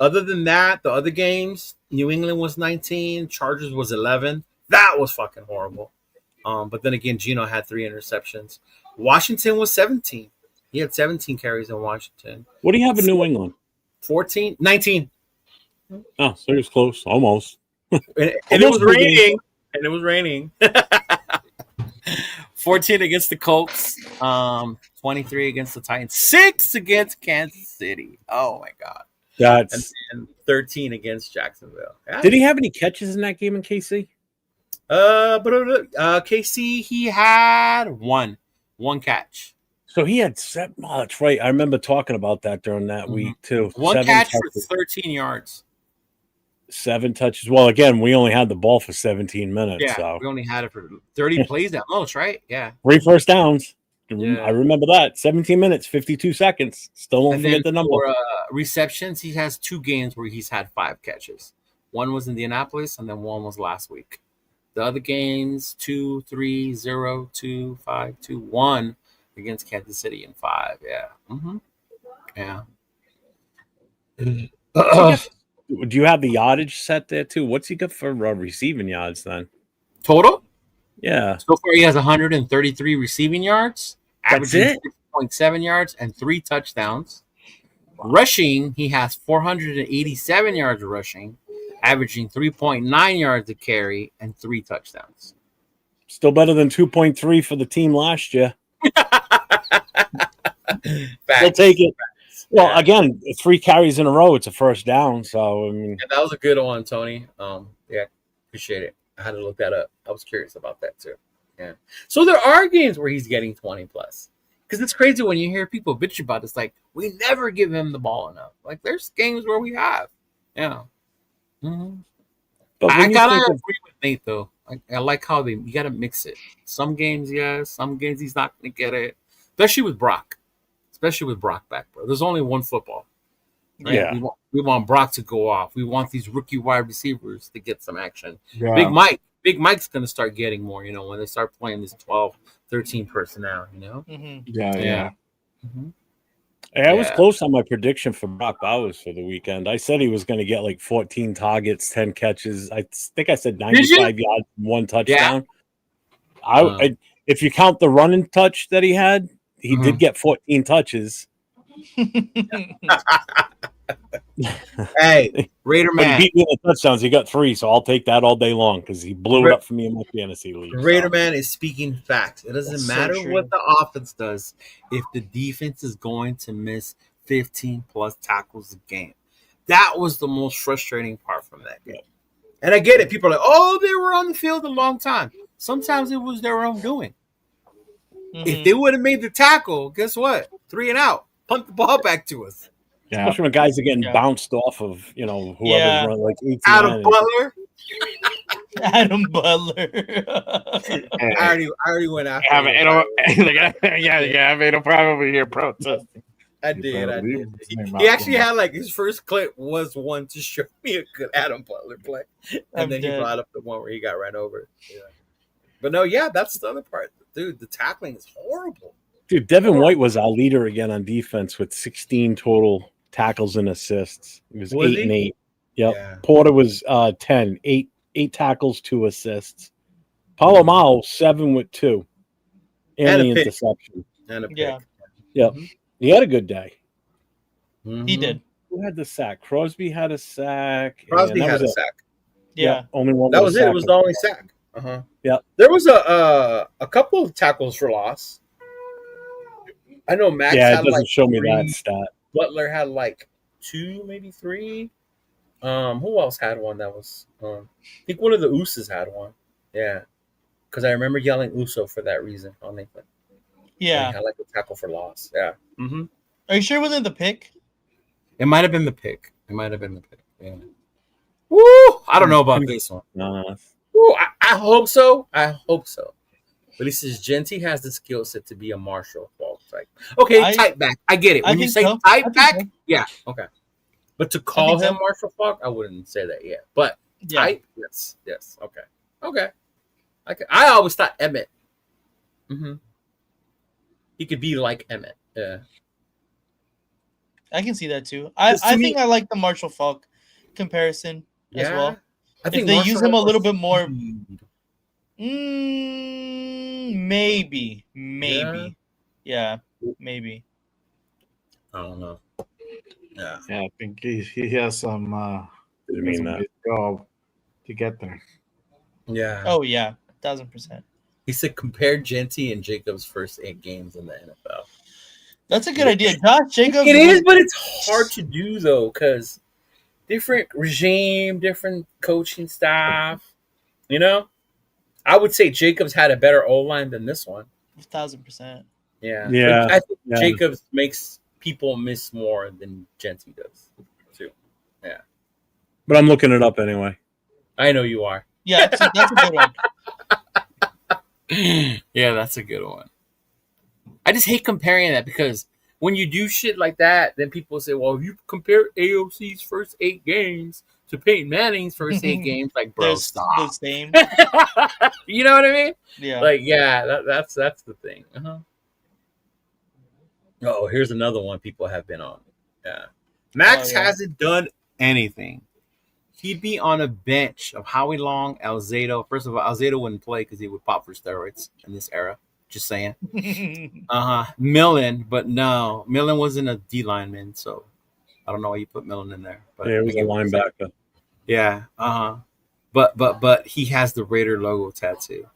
Other than that, the other games, New England was 19, Chargers was 11. That was fucking horrible. But then again, Geno had 3 interceptions. Washington was 17. He had 17 carries in Washington. What do you have in New England? 19. Oh, so he was close, almost. And it was raining. And it was raining. 14 against the Colts, 23 against the Titans, 6 against Kansas City. Oh my God! And 13 against Jacksonville. Yeah. Did he have any catches in that game in KC? KC, he had one catch. So he had 7. Oh, that's right. I remember talking about that during that week too. 1 catch for 13 yards. 7 touches. Well, again, we only had the ball for 17 minutes. Yeah, so. We only had it for 30 plays at most, right? Yeah. 3 first downs. Yeah. I remember that. 17 minutes, 52 seconds. Still don't forget the number. For receptions, he has 2 games where he's had 5 catches. One was Indianapolis, and then one was last week. The other games, 2, 3, 0, 2, 5, 2, 1 against Kansas City in 5. Yeah. Mm-hmm. Yeah. Do you have the yardage set there too? What's he got for receiving yards then? Total? Yeah. So far, he has 133 receiving yards, averaging 6.7 yards and 3 touchdowns. Wow. Rushing, he has 487 yards rushing, averaging 3.9 yards a carry and 3 touchdowns. Still better than 2.3 for the team last year. They'll take it. Well, again, 3 carries in a row, it's a first down. So, I mean, that was a good one, Tony. Yeah, appreciate it. I had to look that up. I was curious about that too. Yeah. So there are games where he's getting 20 plus. Because it's crazy when you hear people bitch about it. It's like, we never give him the ball enough. Like, there's games where we have. Yeah. Mm-hmm. But I gotta agree with Nate though. I like how you gotta mix it. Some games, yes. Some games he's not gonna get it. Especially with Brock back, bro. There's only one football. Right? Yeah. We want Brock to go off. We want these rookie wide receivers to get some action. Yeah. Big Mike's going to start getting more, when they start playing this 12, 13 personnel, Mm-hmm. Yeah. Mm-hmm. Hey, I was close on my prediction for Brock Bowers for the weekend. I said he was going to get like 14 targets, 10 catches. I think I said 95 yards, 1 touchdown. Yeah. If you count the running touch that he had, he did get 14 touches. Hey, Raider man. He beat me in the touchdowns. He got 3, so I'll take that all day long because he blew it up for me in my fantasy league. Raider man is speaking facts. It doesn't matter what the offense does if the defense is going to miss 15 plus tackles a game. That was the most frustrating part from that game. And I get it. People are like, oh, they were on the field a long time. Sometimes it was their own doing. Mm-hmm. If they would have made the tackle, guess what? 3 and out. Punt the ball back to us. Yeah. Especially when guys are getting bounced off of, whoever's running like 18. Adam Butler. Adam Butler. I already went after I made him probably here protesting. I You did. better I leave did. his name He out actually your had like his first clip was one to show me a good Adam Butler play, and I'm then he dead. brought up the one where he got ran over. Yeah. But no, yeah, that's the other part, dude. The tackling is horrible. Dude, Devin White was our leader again on defense with 16 total tackles and assists. He was, Was 8 and he? 8. Yep. Yeah. Porter was 10, 8 tackles, 2 assists. Palomao 7 with 2. And And a the pick. interception. And a pick. Yeah. Yep. Mhm. He had a good day. He Mhm. did. Who had the sack? Crosby had a sack. Crosby and that had a was it. sack. Yeah. Yep, only one. That with was a it. It sack. was the only sack. Uh-huh. Yep. There was a couple of tackles for loss. I know Max Yeah, it had doesn't like show me 3. that stat. Butler had like 2, maybe 3. Who else had one that was? I think one of the Usos had one. Yeah, because I remember yelling Uso for that reason on Nathan. Yeah. He had like a tackle for loss. Yeah. Mm-hmm. Are you sure it wasn't the pick? It might have been the pick. Yeah. Woo! I don't know about this one. No, Woo! I hope so. But he says Genty has the skill set to be a Marshall Falk type. Okay, type back. I get it. I When you think say so. type I think back, so. yeah, okay. But to call think him so. Marshall Falk, I wouldn't say that yet. But Yeah. type, yes, okay. I always thought Emmett. Mm-hmm. He could be like Emmett. Yeah. I can see that too. I 'Cause to me- think I like the Marshall Falk comparison as well. I If they use him a little bit more, speed. maybe, yeah, maybe. I don't know. Yeah. Yeah, I think he has some. Didn't mean that. Job to get there. Yeah. Oh yeah, 1000%. He said compare Genty and Jacobs' first 8 games in the NFL. That's a good idea. Josh Jacobs. It is, but it's hard to do though, because different regime, different coaching staff. You know, I would say Jacobs had a better O line than this one. 1000%. Yeah, Yeah, But I think yeah. Jacobs makes people miss more than Genty does too. Yeah, but I'm looking it up anyway. I know you are. Yeah, that's a good one. Yeah, that's a good one. I just hate comparing that because when you do shit like that, then people say, well, if you compare AOC's first 8 games to Peyton Manning's first 8 games, like, bro, They're stop. the same. You know what I mean? Yeah. Like, yeah, that's the thing. Uh-huh. Oh, here's another one people have been on. Yeah. Max hasn't done anything. He'd be on a bench of Howie Long, Alzado. First of all, Alzado wouldn't play because he would pop for steroids in this era. Just saying. Millen, but no. Millen wasn't a D lineman, so I don't know why you put Millen in there. But Yeah, it was a linebacker. yeah. But he has the Raider logo tattoo.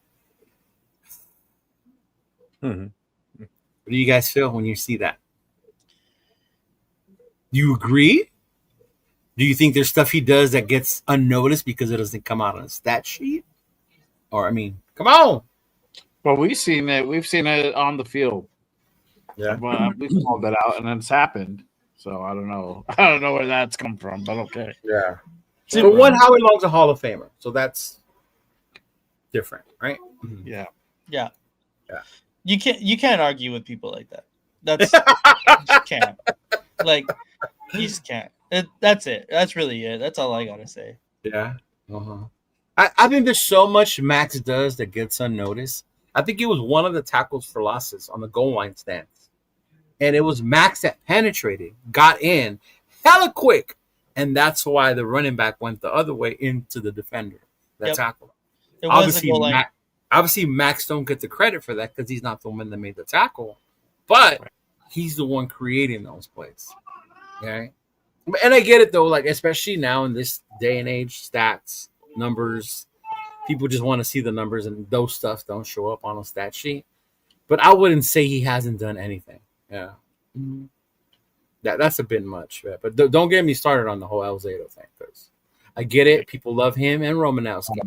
Mm-hmm. What do you guys feel when you see that? Do you agree? Do you think there's stuff he does that gets unnoticed because it doesn't come out on a stat sheet? Or, I mean, come on. Well, we've seen it. We've seen it on the field. Yeah. We've called that out, and it's happened. So I don't know. I don't know where that's come from, but okay. Yeah. For one, Howie Long's a Hall of Famer, so that's different, right? Yeah. Yeah. Yeah. You can't argue with people like that. That's you just can't. Like, you just can't. That's it. That's really it. That's all I gotta say. Yeah. Uh-huh. I think there's so much Max does that gets unnoticed. I think it was one of the tackles for losses on the goal line stance. And it was Max that penetrated, got in hella quick. And that's why the running back went the other way into the defender that tackle. It was a goal line. Obviously, Max don't get the credit for that because he's not the one that made the tackle. But he's the one creating those plays. Okay? And I get it, though, like especially now in this day and age, stats, numbers, people just want to see the numbers, and those stuff don't show up on a stat sheet. But I wouldn't say he hasn't done anything. Yeah. Mm-hmm. That's a bit much. Yeah. But don't get me started on the whole Alzado thing, because I get it. People love him and Romanowski.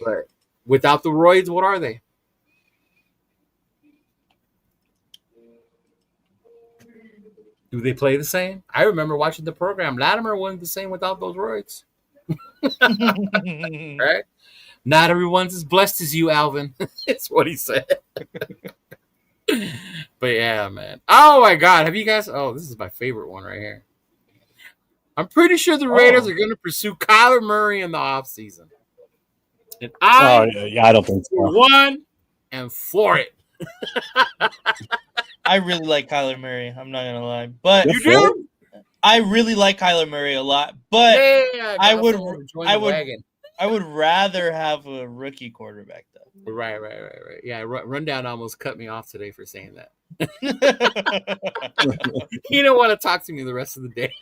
But without the roids, what are they? Do they play the same? I remember watching the program. Latimer wasn't the same without those roids. Right? Not everyone's as blessed as you, Alvin. It's what he said. But yeah, man. Oh my God, have you guys? Oh, this is my favorite one right here. I'm pretty sure the Raiders are going to pursue Kyler Murray in the offseason. And I don't think so. one and for it. I really like Kyler Murray. I'm not gonna lie, but You do? I really like Kyler Murray a lot. But Yeah, I would wagon. I would rather have a rookie quarterback though. Right. Yeah, Rundown almost cut me off today for saying that. He don't want to talk to me the rest of the day.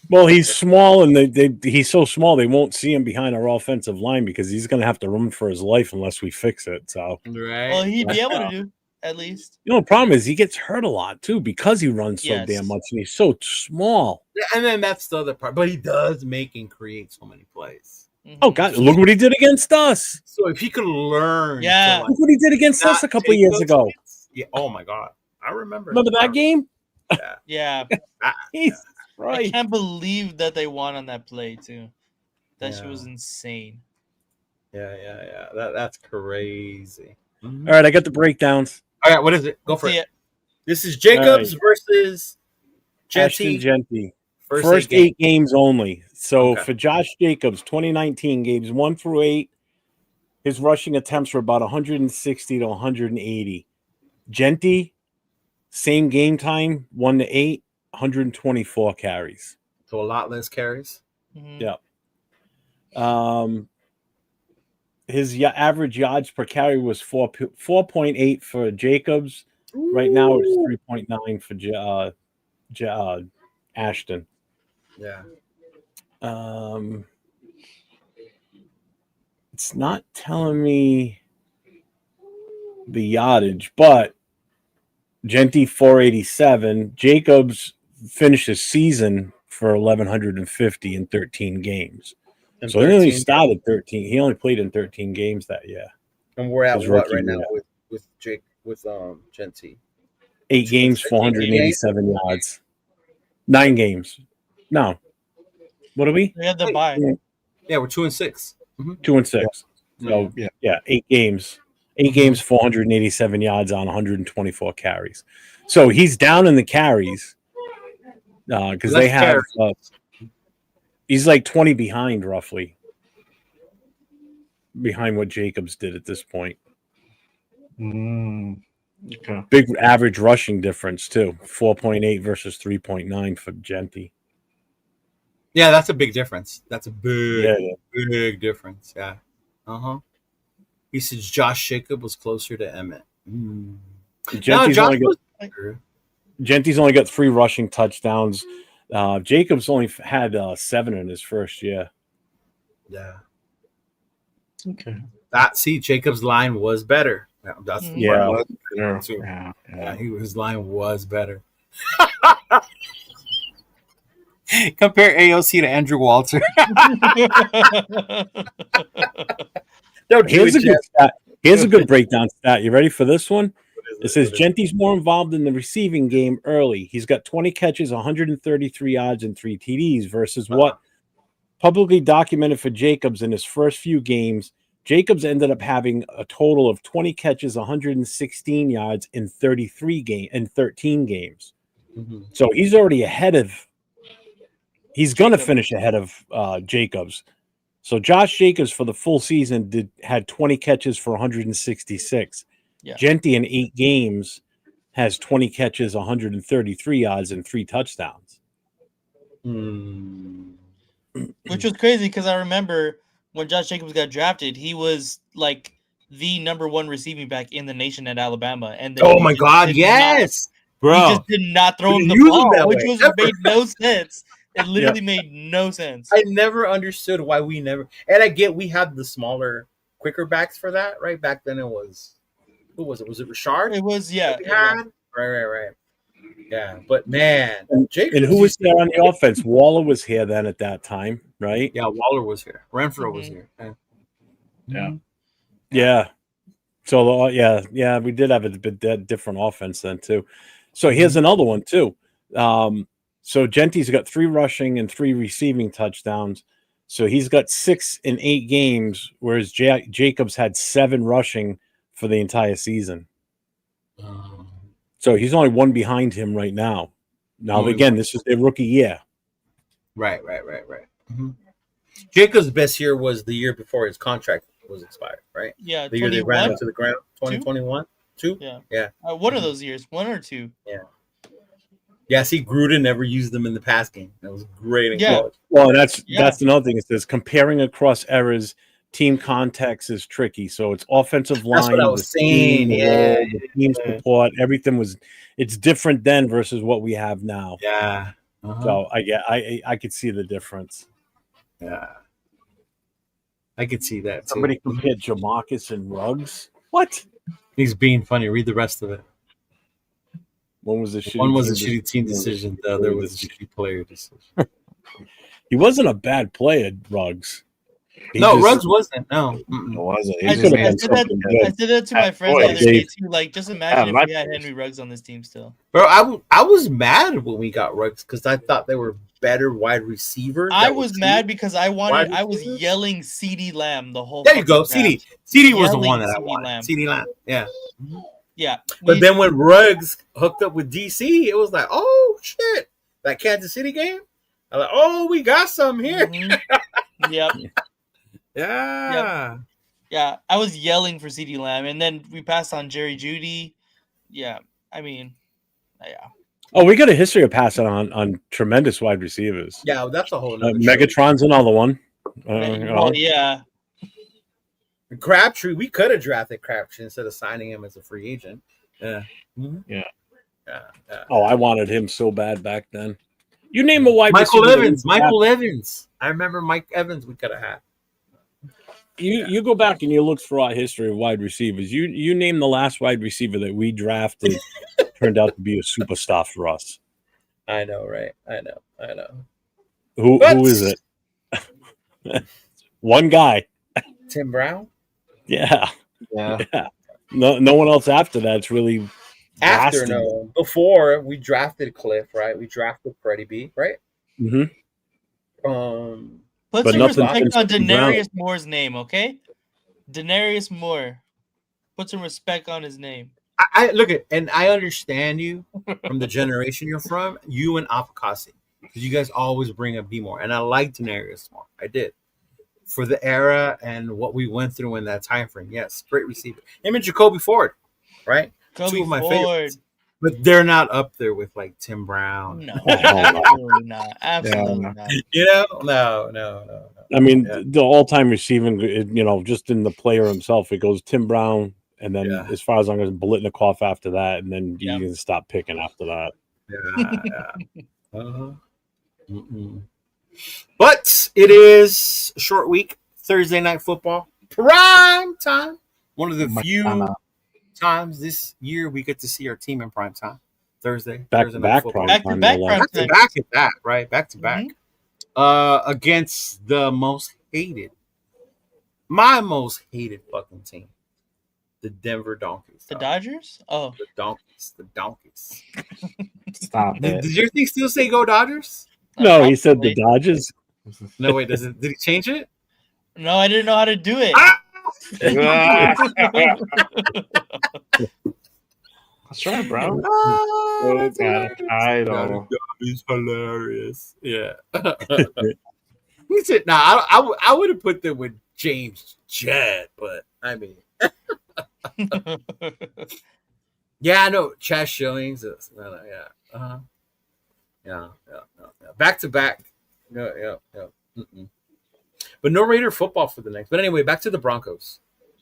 Well, he's small, and he's so small they won't see him behind our offensive line because he's going to have to run for his life unless we fix it. So, right. Well, he'd be able to do at least. The problem is he gets hurt a lot too because he runs so damn much and he's so small. And then that's the other part. But he does make and create so many plays. Mm-hmm. Oh God! Look what he did against us. So if he could learn, look what he did against us a couple years ago. Yeah. Oh my God, I remember. Remember that game? Yeah. Right. I can't believe that they won on that play too. That shit was insane. Yeah. That's crazy. All right, I got the breakdowns. All right, what is it? Go for it. This is Jacobs versus Genty. First 8 games only. So for Josh Jacobs, 2019 games 1 through 8, his rushing attempts were about 160 to 180. Genty, same game time, 1 to 8, 124 carries. So a lot less carries. Mm-hmm. Yeah. His average yards per carry was 4.8 for Jacobs. Ooh. Right now it's 3.9 for Ashton. Yeah. It's not telling me the yardage, but Genty 487. Jacobs finished his season for 1,150 in 13 games. So he only started 13. He only played in 13 games that year. And we're at what right now with Genty? 8 games, 487 yards. 9 games. No. What are we? We had the bye. Yeah, we're 2-6. 2-6. So 8 games. 8 games, 487 yards on 124 carries. So he's down in the carries because they have. He's like 20 behind, roughly, behind what Jacobs did at this point. Okay. Big average rushing difference too. 4.8 versus 3.9 for Genty. Yeah, that's a big difference. That's a big difference. Yeah. He says Josh Jacob was closer to Emmett. Genty's only got 3 rushing touchdowns. Jacobs only had 7 in his first year. Yeah. Okay. Jacobs' line was better. That's yeah. His line was better. Compare AOC to Andrew Walter. Here's a good breakdown stat. You ready for this one? It says Genty's more involved in the receiving game early. He's got 20 catches, 133 yards, and 3 TDs versus what publicly documented for Jacobs in his first few games. Jacobs ended up having a total of 20 catches, 116 yards in 13 games. Mm-hmm. So he's already ahead of. He's going to finish ahead of Jacobs. So Josh Jacobs for the full season had 20 catches for 166. Yeah. Genty in 8 games has 20 catches, 133 yards, and 3 touchdowns. Which was crazy because I remember when Josh Jacobs got drafted, he was like the number 1 receiving back in the nation at Alabama. And oh my God, yes, bro! He just did not throw him the ball, which made no sense. It literally made no sense. I never understood why we never. And I get we had the smaller, quicker backs for that, right? Back then it was. Who was it? Was it Richard? It was, Right. Yeah, but man, and who was there on the offense? Waller was here then at that time, right? Yeah, Waller was here. Renfro was here. Yeah. So we did have a bit different offense then too. So here's another one too. So Genty's got 3 rushing and 3 receiving touchdowns. So he's got 6 in 8 games, whereas Jacobs had 7 rushing for the entire season. So he's only one behind him right now. Now, Only again, one. this is their rookie year. Right. Mm-hmm. Jacob's best year was the year before his contract was expired, right? Yeah, The year they ran 21. him to the ground, 2021, two. Yeah. One of those years, 1 or 2. Yeah, see, Gruden never used them in the pass game. That was great in Yeah. college. Well, that's another thing. It says comparing across errors, team context is tricky. So it's offensive line. That's what I was saying. The team support, everything was. It's different then versus what we have now. Yeah. So I could see the difference. Yeah. I could see that too. Somebody compared Jamarcus and Ruggs. What? He's being funny. Read the rest of it. One was a shitty One was a team shitty team decision. The other was a shitty player decision. He wasn't a bad player, Ruggs. Ruggs wasn't. No. It wasn't. I said that to my friends the other day too. Like, just imagine if we had Henry Ruggs on this team still. Bro, I was mad when we got Ruggs because I thought they were better wide receivers. I was mad because I was yelling CeeDee Lamb the whole. There you go, CeeDee. CeeDee was the one that I wanted. CeeDee Lamb. Yeah. Yeah. But then when Ruggs hooked up with DC, it was like, oh shit, that Kansas City game. I was like, oh, we got some here. Mm-hmm. Yep. Yeah. Yeah. I was yelling for CeeDee Lamb, and then we passed on Jerry Jeudy. Yeah. I mean, yeah. Oh, we got a history of passing on tremendous wide receivers. Yeah, that's a whole. Megatron's another one. Well, yeah. Crabtree, we could have drafted Crabtree instead of signing him as a free agent. Yeah. Mm-hmm. Yeah. Oh, I wanted him so bad back then. You name a wide Michael receiver. Michael Evans. I remember Mike Evans we could have had. You go back and you look through our history of wide receivers. You name the last wide receiver that we drafted turned out to be a superstar for us. I know, right? I know. Who is it? One guy. Tim Brown? Yeah. No one else after that's really after. No, before we drafted Cliff, right? We drafted Freddie B, right? Mm-hmm. Put some respect on Denarius Moore's name, okay? Denarius Moore. Put some respect on his name. I look at, and I understand you from the generation you're from, you and Apokasi, because you guys always bring up B Moore, and I like Denarius Moore. I did. For the era and what we went through in that time frame. Yes, great receiver. Him and Jacoby Ford, right? Two of my favorites. But they're not up there with like Tim Brown. No, absolutely not. Absolutely not. You know, no. I mean, the all-time receiving, just in the player himself, it goes Tim Brown, and then as far as I'm concerned, Bolitnikoff after that, and then you can stop picking after that. Yeah. But it is a short week, Thursday night football, prime time. One of the few times this year we get to see our team in prime time. Thursday Thursday night football. Back to back at that, right? Back to back. Against the my most hated fucking team, the Denver Broncos. The Dodgers? Oh, the Donkeys. Stop it. Did your thing still say go Dodgers? No, he said the Dodgers. No, wait, did he change it? No, I didn't know how to do it. That's right, bro. I know. He's hilarious. Yeah. He said, "Nah, I would have put them with James Chad, but I mean, yeah, I know Chad Shillings. Yeah. Back to back. Yeah. But no Raider football for the next. But anyway, back to the Broncos.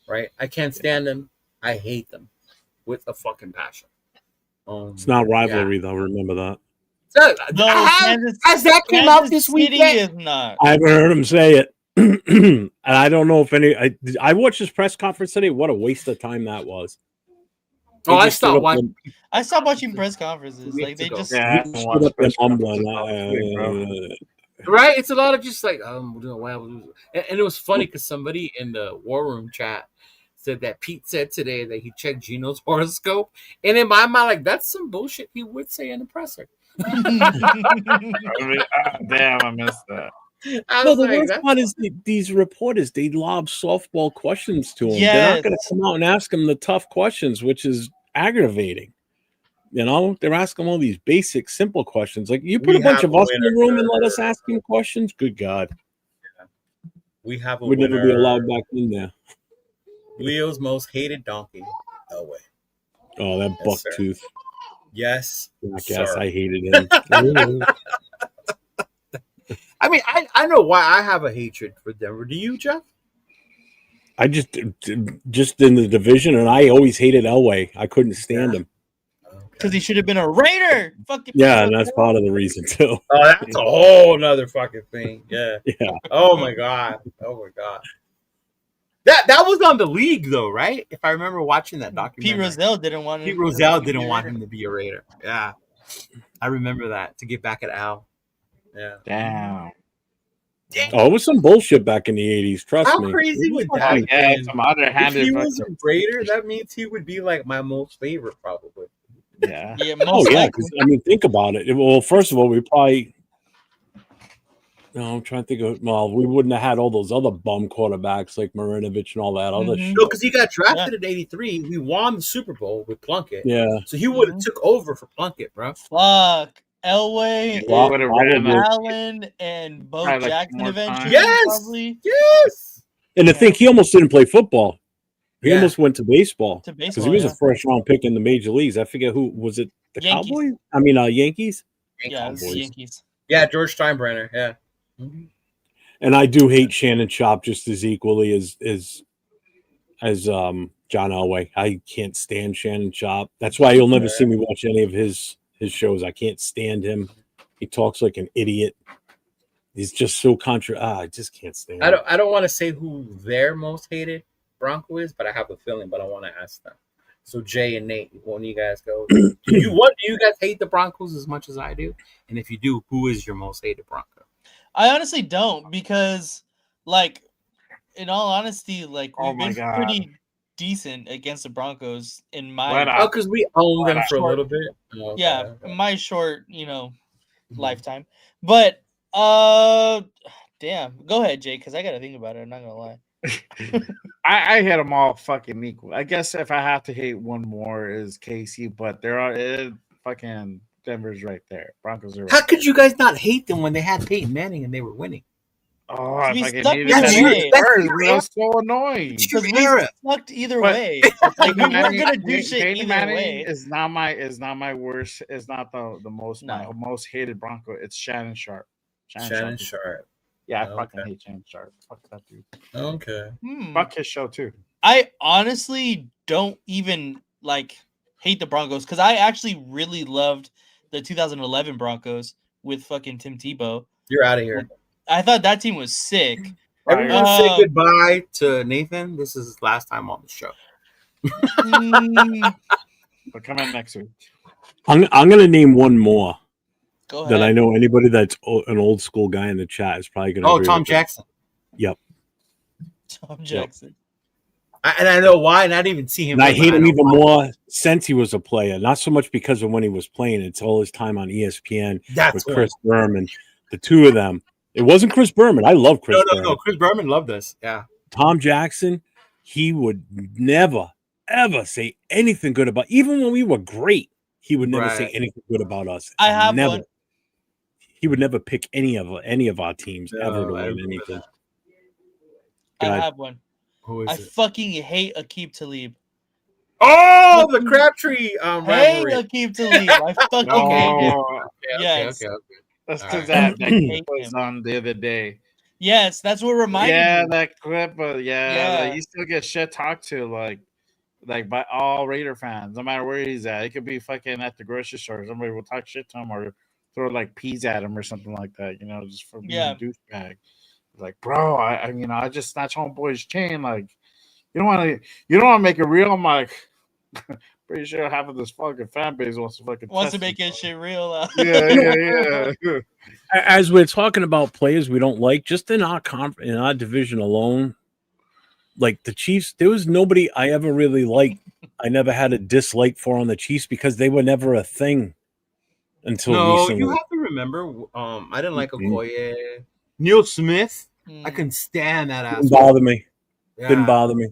Right? I can't stand them. I hate them with a fucking passion. It's not rivalry though. Remember that. As that came out this weekend, not. I haven't heard him say it, and I don't know if any. I watched his press conference today. What a waste of time that was. Oh, I stopped watching. I stopped watching press conferences. Like they just right. It's a lot of just like I'm doing well, and it was funny because somebody in the War Room chat said that Pete said today that he checked Gino's horoscope, and in my mind, like that's some bullshit he would say in the presser. Damn, I missed that. No, the worst part is these reporters, they lob softball questions to him. They're not going to come out and ask him the tough questions, which is aggravating. You know, they're asking all these basic, simple questions. Like, you put We a bunch have of a us in the winner. room and let us ask him questions. Good God, We have a we'd winner. never be allowed back in there. Leo's most hated donkey. Elway. Oh, that Yes, buck sir. tooth. Yes, Jackass, sir. I hated him. I mean, I know why I have a hatred for Denver. Do you, Jeff? I just in the division, and I always hated Elway. I couldn't stand him. Because he should have been a Raider. Fucking Yeah, and that's part of the reason too. Oh, that's a whole nother fucking thing. Yeah. Yeah. Oh my god. Oh my god. That was on the league though, right? If I remember watching that documentary. Pete Rozelle didn't want him. Pete Rozelle didn't want him to be a Raider. Yeah. I remember that, to get back at Al. Yeah. Damn. Oh, it was some bullshit back in the 80s. Trust How me. crazy would that Oh, have yeah, been? some If underhanded. he was a Raider, that means he would be like my most favorite, probably. Yeah. Yeah, Oh most yeah, likely. 'cause, I mean, think about it. Well, first of all, we probably. No, I'm trying to think of. Well, we wouldn't have had all those other bum quarterbacks like Marinovich and all that other Mhm. shit. No, because he got drafted in '83. We won the Super Bowl with Plunkett. Yeah. So he would have took over for Plunkett, bro. Fuck. Elway, Well, would've probably. ran Allen, and Bo Probably like Jackson more eventually. time. Yes! Probably Yes. And to think he almost didn't play football. He Yeah. almost went to baseball to because baseball. he was Yeah, a first round pick in the major leagues. I forget who was it. The Yankees. Cowboys? I mean, Yankees. yeah, it was the Cowboys. Yankees. Yeah, George Steinbrenner. Yeah. And I do hate Shannon Sharp just as equally as John Elway. I can't stand Shannon Sharp. That's why you'll never see me watch any of his shows. I can't stand him. He talks like an idiot. He's just so I just can't stand him. I don't want to say who their most hated Bronco is, but I have a feeling. But I want to ask them. So Jay and Nate, one of you guys go. Do you guys hate the Broncos as much as I do? And if you do, who is your most hated Bronco? I honestly don't because, like, in all honesty, like Oh we've my been God. pretty decent against the Broncos in my Let Oh, because we owned them for a little bit. Oh, okay. yeah my short lifetime. But damn, go ahead, Jay, because I gotta think about it. I'm not gonna lie. I hate them all fucking equal. I guess if I have to hate one more is Casey, but there are fucking Denver's right there. Broncos are right How could you guys not hate them when they had Peyton Manning and they were winning? Oh, I We fucking stuck hated either that. way. That's so annoying. Because we Era. sucked either But- way. Like we weren't gonna do shit Peyton either Manning way. is not my worst. Is not the most No. my most hated Bronco. It's Shannon Sharp. Shannon is- Sharp. Yeah, I Okay. fucking hate Shannon Sharp. Fuck that dude. Okay. Fuck his show too. I honestly don't even hate the Broncos because I actually really loved the 2011 Broncos with fucking Tim Tebow. You're out of here. I thought that team was sick. Everyone say goodbye to Nathan. This is his last time on the show. But come in next week. I'm gonna name one more Go that I ahead. know anybody that's an old school guy in the chat is probably gonna. Oh, agree Tom with it. Jackson. Yep. Tom Jackson. And I know why, and I didn't even see him. And I play, hate but him know even why. more since he was a player. Not so much because of when he was playing. It's all his time on ESPN That's with why. Chris Berman. The two of them. It wasn't Chris Berman. I love Chris Berman. No. Chris Berman loved us. Yeah. Tom Jackson, he would never, ever say anything good about. Even when we were great, he would never say Right. anything good about us. I have never. one. He would never pick any of our teams No, ever to I win remember anything. I God. have one. Who is I it? fucking hate Aqib Talib. Oh, the Crabtree Hate rivalry. Aqib Talib. I fucking hate him. Oh, Yes. Okay. that's All because right. that Hate was him. on the other day. Yes, that's what reminded Yeah, me. that clip. Yeah. Like, you still get shit talked to like by all Raider fans, no matter where he's at. It could be fucking at the grocery store. Somebody will talk shit to him or throw like peas at him or something like that. Just for being Yeah. a douchebag. Like, bro, I just snatched homeboy's chain. Like, you don't want to make it real. I'm like, pretty sure half of this fucking fan base wants to test make you, it shit real. Yeah. As we're talking about players we don't like, just in our in our division alone, like the Chiefs, there was nobody I ever really liked. I never had a dislike for on the Chiefs because they were never a thing until No, recently. you have to remember. I didn't like Mhm. Okoye. Neil Smith. Mm. I couldn't stand that Didn't asshole. bother me. Yeah. Didn't bother me.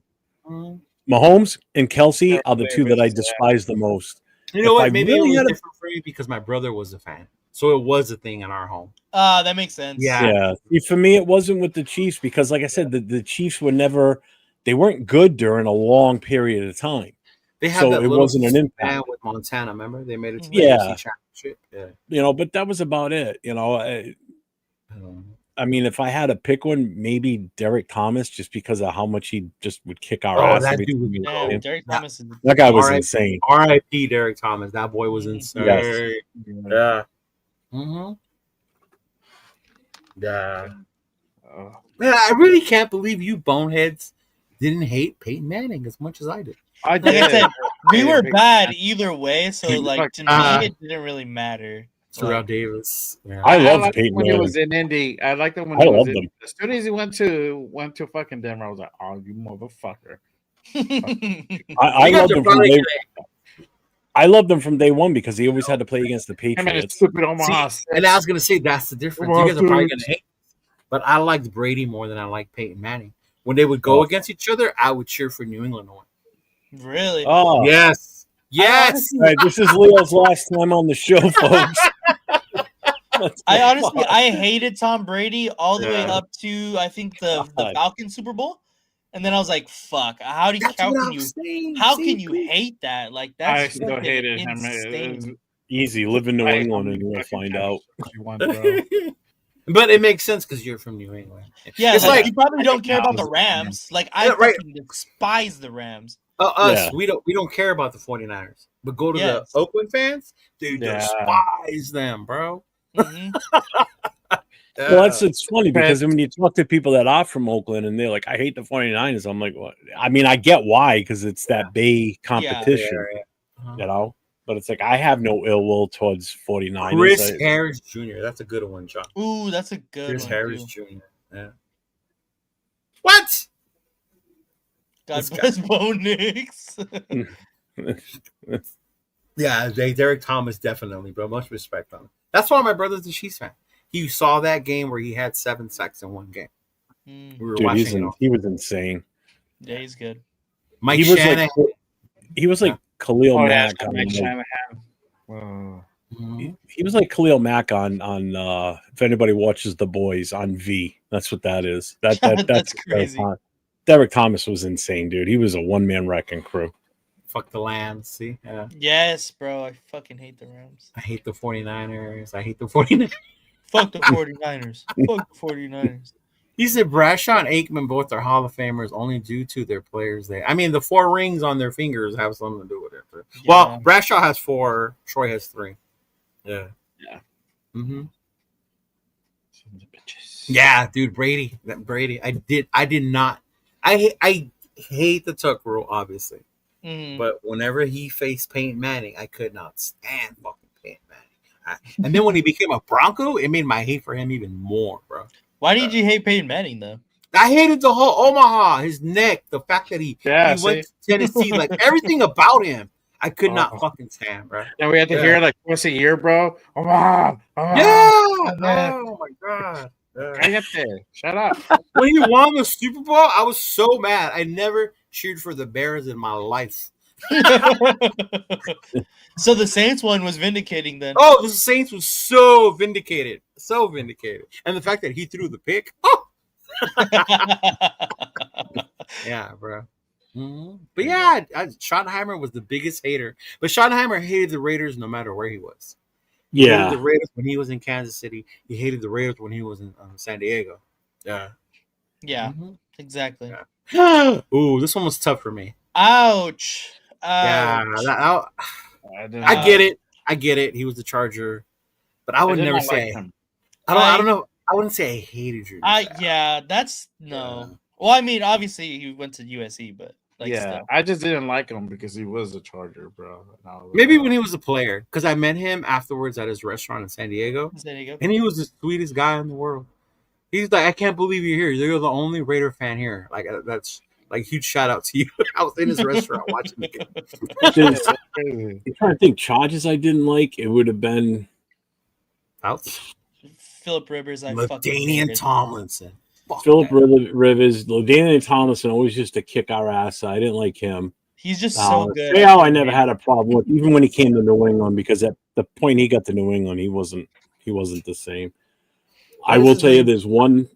Mhm. Mahomes and Kelsey are the two that I favorites, despise the most. You know If what? I Maybe really it was had a- different for me because my brother was a fan, so it was a thing in our home. That makes sense. Yeah. See, for me, it wasn't with the Chiefs because, like I said, the Chiefs were never. They weren't good during a long period of time. They had So that it little wasn't an fan impact. with Montana. Remember, they made it to the Yeah. AFC Championship. Yeah. But that was about it. Um, I mean, if I had to pick one, maybe Derek Thomas, just because of how much he just would kick our Oh, ass. that every dude time was he was Damn, playing. Derek Thomas is That guy was R.I.P. insane. R.I.P. Derek Thomas. That boy was Mhm. insane. Yes. Yeah. Mm-hmm. Yeah. Man, I really can't believe you boneheads didn't hate Peyton Manning as much as I did. I like I did. said, we were Big bad fan. either way. So like to Uh, me, it didn't really matter. Terrell Like, Davis. Yeah. I loved liked him Peyton when he Manning. was in Indy. I liked him when I he was loved in. him. As soon as he went to fucking Denver, I was like, "Oh, you motherfucker!" I You guys loved are him from probably day. gonna- I loved him from day one because he always had to play against the Him and his Patriots. stupid Omaha. See, and I was gonna say that's the difference. You guys are probably gonna hate, but I liked Brady more than I liked Peyton Manning. When they would go against each other, I would cheer for New England to win. really? Oh, Yes. Yes. All right, this is Leo's last time on the show, folks. I honestly, I hated Tom Brady all the way Yeah. up to I think the God. Falcons Super Bowl, and then I was like, "Fuck! How That's can what I'm you saying. how See, can you hate that? Like that's I still fucking hated him. insane." Easy, live in New I- England and you'll find out. You won, bro. But it makes sense because you're from New England. Yeah, It's like, like- you probably don't care about the was- Rams. Like I Yeah, right. fucking despise the Rams. Us, Yeah. we don't care about the 49ers. But go to Yes. the Oakland fans, they Yeah. despise them, bro. Mhm. Well, it's funny because when you talk to people that are from Oakland and they're like, I hate the 49ers, I'm like, what? I mean, I get why, because it's that Bay competition, you know? But it's like, I have no ill will towards 49ers. Chris Harris Jr. That's a good one, John. Ooh, that's a good Chris one. Harris Too. Jr. Yeah. What? God This guy. bless Bo Nix. Yeah, Derek Thomas definitely, bro. Much respect on him. That's why my brother's a Chiefs fan. He saw that game where he had 7 sacks in one game. Mm, We were Dude, watching it. he was insane. yeah, he's good. Mike He was Shanahan. He was like Khalil Mack on Mike like, Shanahan. Mhm. he was like Khalil Mack on if anybody watches The Boys on V. That's what that is. That's That's crazy. Derek Thomas was insane, dude. He was a one-man wrecking crew. Fuck the Lambs. See? Yeah. Yes, bro. I fucking hate the Rams. I hate the 49ers. I hate the 49ers. Fuck the 49ers. Fuck the 49ers. He said Bradshaw and Aikman both are Hall of Famers only due to their players there. I mean, the 4 rings on their fingers have something to do with it. Well, Yeah. Bradshaw has 4. Troy has 3. Yeah. Yeah. Mm-hmm. Yeah, dude, Brady. I did not. I hate the tuck rule, obviously. Mhm. But whenever he faced Peyton Manning, I could not stand fucking Peyton Manning. And then when he became a Bronco, it made my hate for him even more, bro. Why did you hate Peyton Manning though? I hated the whole Omaha, his neck, the fact that he went to Tennessee, like everything about him, I could not fucking stand, bro. And we had to hear like twice a year, bro. Yeah. man. Oh my god. Cállate. Shut up. When he won the Super Bowl, I was so mad. I never cheered for the Bears in my life. So the Saints one was vindicating then. Oh, the Saints was so vindicated. So vindicated. And the fact that he threw the pick. Oh, yeah, bro. Mm-hmm. But yeah, Schottenheimer was the biggest hater. But Schottenheimer hated the Raiders no matter where he was. He hated the Raiders when he was in Kansas City. He hated the Raiders when he was in San Diego. Yeah. Yeah, Mm-hmm. exactly. Yeah. Ooh, this one was tough for me. Ouch. Yeah, Ouch. I get it. I get it. He was the Charger, but I would never say. him. I don't know. I wouldn't say I hated you. Yeah, that's no. Yeah. Well, I mean, obviously he went to USC, but like, yeah, still. I just didn't like him because he was a Charger, bro. And I was Maybe like, when he was a player, because I met him afterwards at his restaurant in San Diego, There you go. and he was the sweetest guy in the world. He's like, I can't believe you're here. You're the only Raider fan here. Like that's like huge shout out to you. I was in his restaurant watching the game. crazy. I'm trying to think charges I didn't like. It would have been Outs. Philip Rivers, I fucking LaDainian hated. Tomlinson. Fuck Philip that. Rivers, LaDainian Tomlinson always used to kick our ass. I didn't like him. He's just so good. Seau, I never had a problem with, even when he came to New England, because at the point he got to New England, he wasn't the same. I will tell you, there's one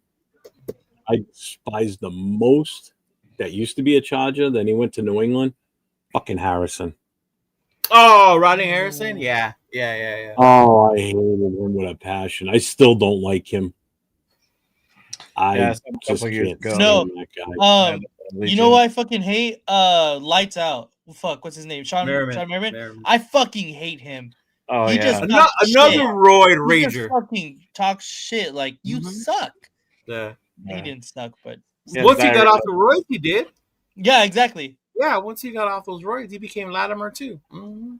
I despise the most that used to be a Charger. Then he went to New England. Fucking Harrison. Oh, Rodney Harrison? Yeah. Oh, I hated him with a passion. I still don't like him. I just can't stand that guy. You know what I fucking hate? Lights Out. Fuck, what's his name? Sean Merriman. I fucking hate him. Oh, he yeah. just Another roid rager. Fucking talk shit like you suck. Yeah. He didn't suck, but once he got off the roids, he did. Yeah, exactly. Yeah, once he got off those roids, he became Latimer too. Mm-hmm.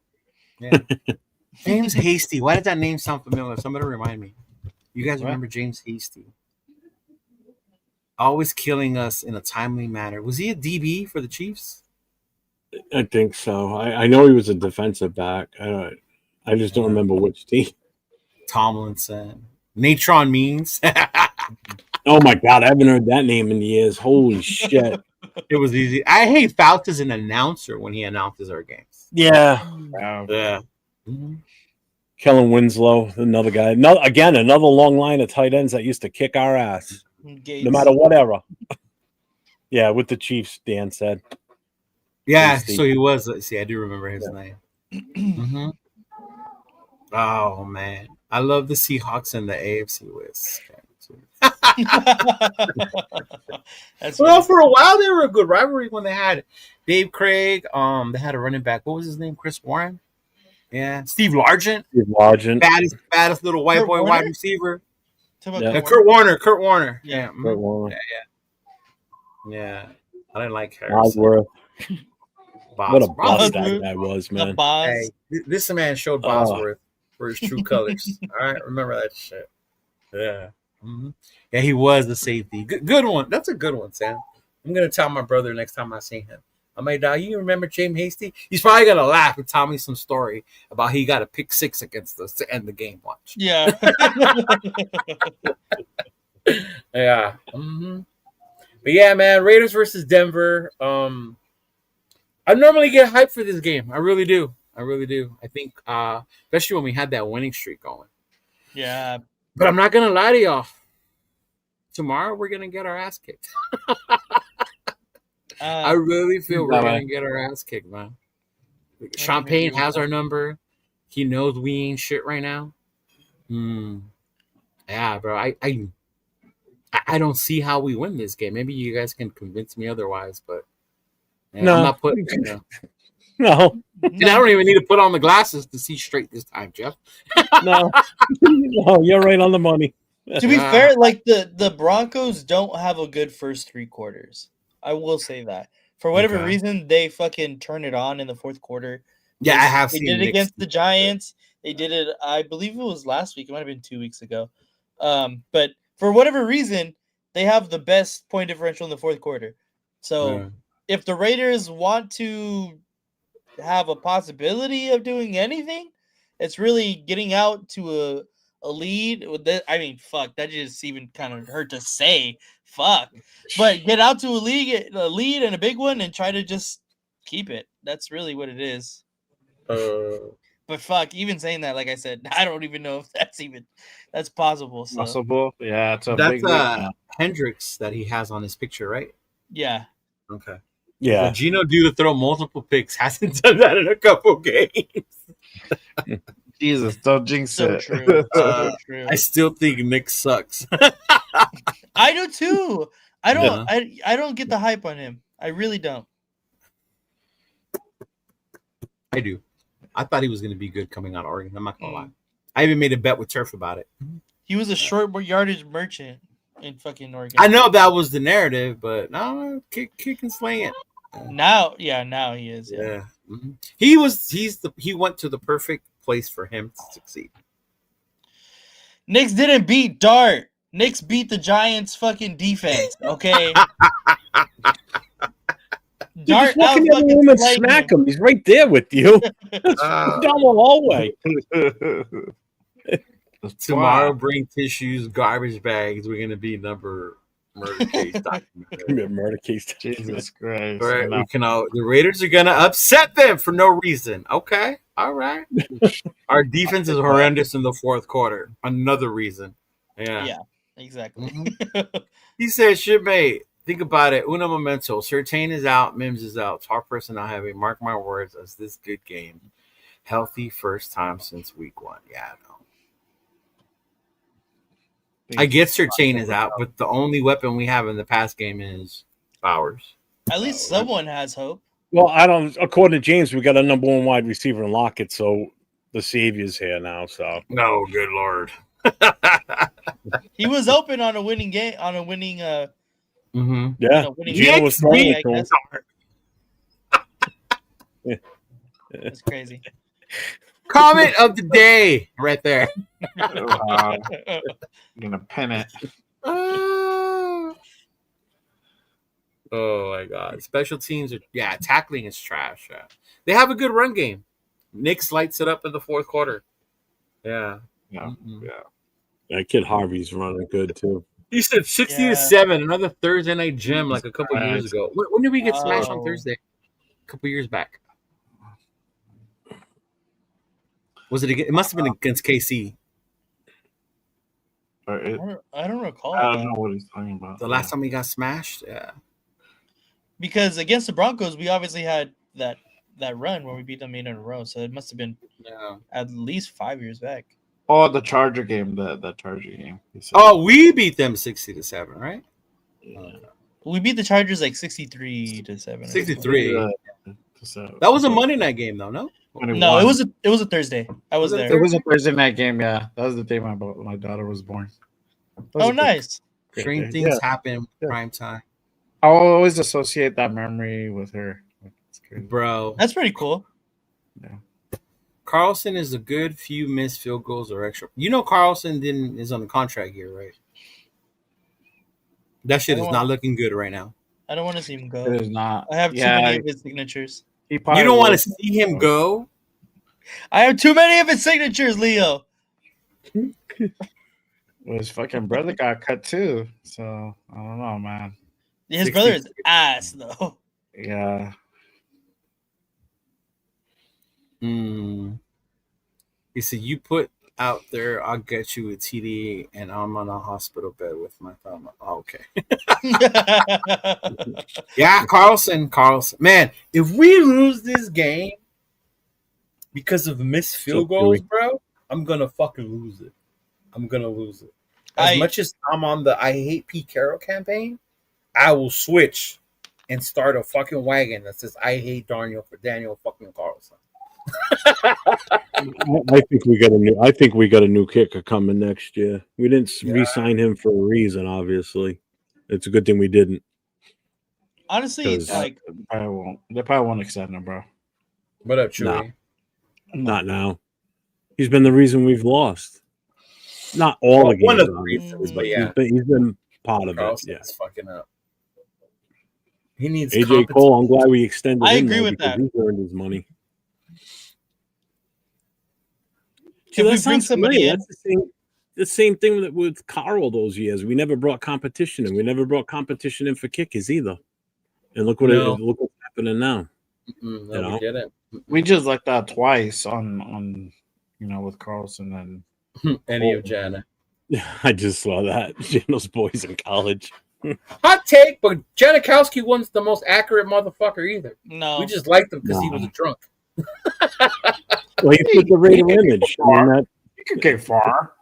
Yeah. James Hasty. Why did that name sound familiar? Somebody remind me. You guys remember James Hasty? Always killing us in a timely manner. Was he a DB for the Chiefs? I think so. I know he was a defensive back. I just don't remember which team. Tomlinson. Natron Means. Oh my God, I haven't heard that name in years. Holy shit. It was easy. I hate Fouts as an announcer when he announces our games. Yeah. Yeah. Mm-hmm. Kellen Winslow, another guy. Another long line of tight ends that used to kick our ass. Gates. No matter what era. Yeah, with the Chiefs, Dan said. Yeah, so he was. See, I do remember his name. Mm-hmm. Oh, man. I love the Seahawks and the AFC West. Well, for a while, they were a good rivalry when they had Dave Craig. They had a running back. What was his name? Chris Warren? Yeah. Steve Largent. Baddest little white boy wide receiver. Kurt Warner. Yeah. Kurt Warner. Yeah. I didn't like Harrison. Bosworth. What a boss that guy was, man. Hey, this man showed Bosworth for his true colors. All right, remember that shit. Yeah. Mm-hmm. Yeah, he was the safety. Good one. That's a good one, Sam. I'm gonna tell my brother next time I see him. I'm like, dog, you remember James Hasty? He's probably gonna laugh and tell me some story about he got a pick 6 against us to end the game. Watch. Yeah. Yeah. Mm-hmm. But yeah, man, Raiders versus Denver. I normally get hyped for this game. I really do. I think, especially when we had that winning streak going. Yeah. But I'm not gonna lie to y'all. Tomorrow we're gonna get our ass kicked. I really feel we're gonna get our ass kicked, man. Champagne has our number. He knows we ain't shit right now. Yeah, bro. I don't see how we win this game. Maybe you guys can convince me otherwise, but no. I'm not putting. No. And I don't even need to put on the glasses to see straight this time, Jeff. No, you're right on the money. To be fair, like the Broncos don't have a good first 3 quarters. I will say that. For whatever reason, they fucking turn it on in the fourth quarter. Yeah, I have they seen did it against the Giants. They did it, I believe it was last week. It might have been 2 weeks ago. But for whatever reason, they have the best point differential in the fourth quarter. So if the Raiders want to have a possibility of doing anything, it's really getting out to a lead. I mean, fuck, that just even kind of hurt to say. Fuck. But get out to a lead and a big one and try to just keep it. That's really what it is. But fuck, even saying that, like I said, I don't even know if that's possible. So. Possible? Yeah, it's that's Hendricks that he has on his picture, right? Yeah. Okay. Yeah. So Gino due to throw multiple picks hasn't done that in a couple games. Jesus, don't jinx it. True. So true. I still think Nick sucks. I do too. I don't get the hype on him. I really don't. I do. I thought he was going to be good coming out of Oregon. I'm not going to lie. I even made a bet with Turf about it. He was a short yardage merchant in fucking Oregon. I know that was the narrative, but no, kick and sling it. Now he is. Yeah. Mm-hmm. He went to the perfect place for him to succeed. Knicks didn't beat Dart. Knicks beat the Giants' fucking defense. Okay. Dart out fucking and smack him. He's right there with you. Down the hallway. Tomorrow, bring tissues, garbage bags. We're gonna be number Murder case documentary. Murder case. Jesus Christ. All right, No. we can all. The Raiders are gonna upset them for no reason. Okay, all right. Our defense is horrendous in the fourth quarter. Another reason. Yeah, exactly. He said, "Shipmate, think about it. Uno momento. Surtain is out. Mims is out. Top person not having. Mark my words. As this good game, healthy first time since week 1. Yeah, I know. I get Surtain is out, but the only weapon we have in the pass game is Bowers. At least someone has hope. Well, I don't. According to James, we got a number 1 wide receiver in Lockett, so the savior's here now. So No, good lord. He was open on a winning game, on a winning. yeah, winning Gino game. was throwing it to him. That's crazy. Comment of the day, right there. I'm gonna pin it. Oh my god. Special teams are tackling is trash. Yeah. They have a good run game. Knicks lights it up in the fourth quarter. Yeah. Yeah. That kid Harvey's running good too. He said 60 to 7, another Thursday night gym like a couple years ago. When did we get smashed on Thursday? A couple years back. Was it again? It must have been against KC. I don't recall. I don't know what he's talking about. The last time we got smashed? Yeah. Because against the Broncos, we obviously had that run where we beat them 8 in a row. So it must have been at least 5 years back. Oh, the Charger game. The Charger game. Oh, we beat them 60 to 7, right? Yeah. We beat the Chargers like 63 to 7. 63. That was a Monday night game, though, no? No, it was a Thursday. I was there. It was a Thursday night game. Yeah, that was the day my daughter was born. Oh, nice. Strange things happen with Primetime. I always associate that memory with her. It's crazy. Bro. That's pretty cool. Yeah. Carlson is a good few missed field goals or extra. You know Carlson is on the contract here, right? That shit is not looking good right now. I don't want to see him go. It is not. I have too many of his signatures. You don't want to see him go? I have too many of his signatures, Leo. Well, his fucking brother got cut too. So I don't know, man. His brother is ass, though. Yeah. He said, "You put out there, I'll get you a TD, and I'm on a hospital bed with my thumb." Oh, okay. Yeah, Carlson. Man, if we lose this game because of missed field goals, bro, I'm gonna fucking lose it. I'm gonna lose it. As much as I'm on the I Hate Pete Carroll campaign, I will switch and start a fucking wagon that says I hate Daniel fucking Carlson. I think we got a new kicker coming next year. We didn't re-sign him for a reason. Obviously, it's a good thing we didn't. Honestly, it's like they probably won't extend him, bro. What up, Chewy? Not now. He's been the reason we've lost. Not all the games, one of the reasons, but yeah, he's been part of Carlson's it. Yeah, fucking up. He needs AJ Cole. I'm glad we extended. I him agree with that. He's earned his money. If we bring somebody in, that's the same thing with Carl those years. We never brought competition in. We never brought competition in for kickers either. And look what's happening now. No, we didn't. We just like that twice on with Carlson and Any Jana. I just saw that. Jano's boys in college. Hot take, but Janikowski wasn't the most accurate motherfucker either. No, we just liked him because he was a drunk. Well, he put the Raider image. He could get far.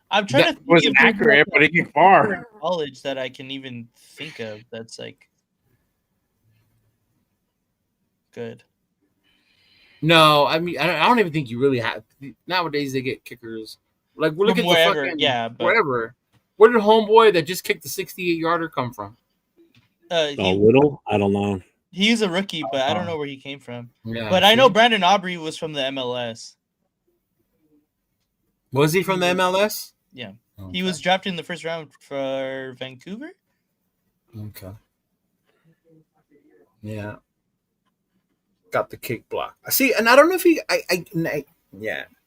I'm trying to think wasn't accurate, but he get far. College that I can even think of that's like good. No, I mean I don't even think you really have. Nowadays they get kickers. Like we're looking at the fucking wherever. Where did homeboy that just kicked the 68-yarder come from? Little? I don't know. He's a rookie, but I don't know where he came from. Yeah, but I know Brandon Aubrey was from the MLS. Was he from the MLS? Yeah. Okay. He was drafted in the first round for Vancouver. Okay. Yeah. Got the kick block. I see, and I don't know if he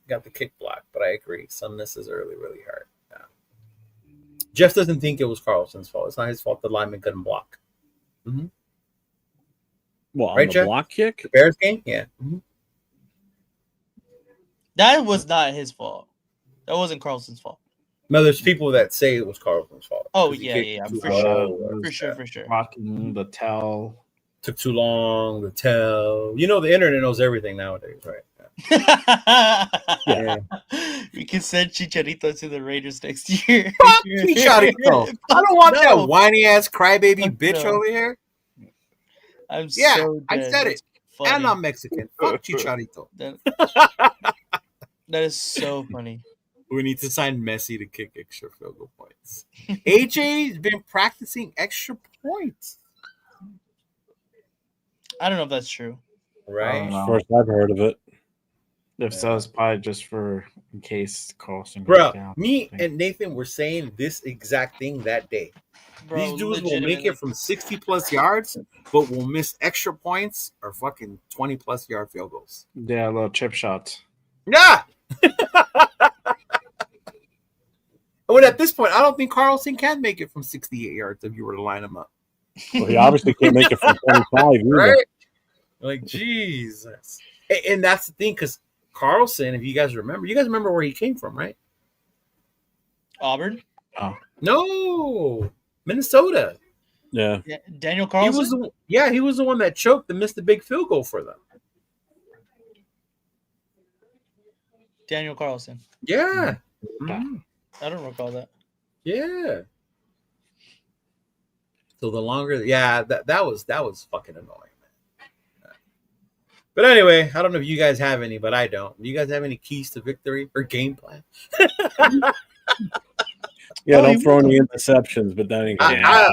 got the kick block, but I agree. Some misses early really hurt. Yeah. Jeff doesn't think it was Carlson's fault. It's not his fault the lineman couldn't block. Mm-hmm. Well, Right, on the Jeff? block kick? The Bears game? Yeah. Mm-hmm. That was not his fault. That wasn't Carlson's fault. No, there's people that say it was Carlson's fault. Oh, 'Cause he yeah, kicked yeah, too for low. sure. For sure. Blocking the tell. Took too long to tell. You know, the internet knows everything nowadays, right? Yeah. We can send Chicharito to the Raiders next year. Fuck Chicharito. I don't want that whiny ass crybaby bitch over here. I'm Yeah, so I dead. said That's it. funny. And I'm Mexican. Fuck Chicharito. That is so funny. We need to sign Messi to kick extra field goal points. AJ's been practicing extra points. I don't know if that's true. Right? First I've heard of it. If so, it's probably just for in case Carlson goes Bro, down. me and Nathan were saying this exact thing that day. Bro, These dudes will make it from 60 plus yards, but will miss extra points or fucking 20 plus yard field goals. Yeah, little chip shots. Yeah. But at this point, I don't think Carlson can make it from 68 yards if you were to line him up. Well, he obviously can't make it from 25 either. Right? Like, Jesus. And that's the thing, because Carlson, if you guys remember where he came from, right? Auburn? No. Minnesota. Yeah. Daniel Carlson? He was the one that choked and missed the big field goal for them. Daniel Carlson. Yeah. Mm-hmm. I don't recall that. Yeah. So the longer, that was fucking annoying, man. But anyway, I don't know if you guys have any, but I don't. Do you guys have any keys to victory or game plan? Yeah, don't throw any interceptions, but then again, I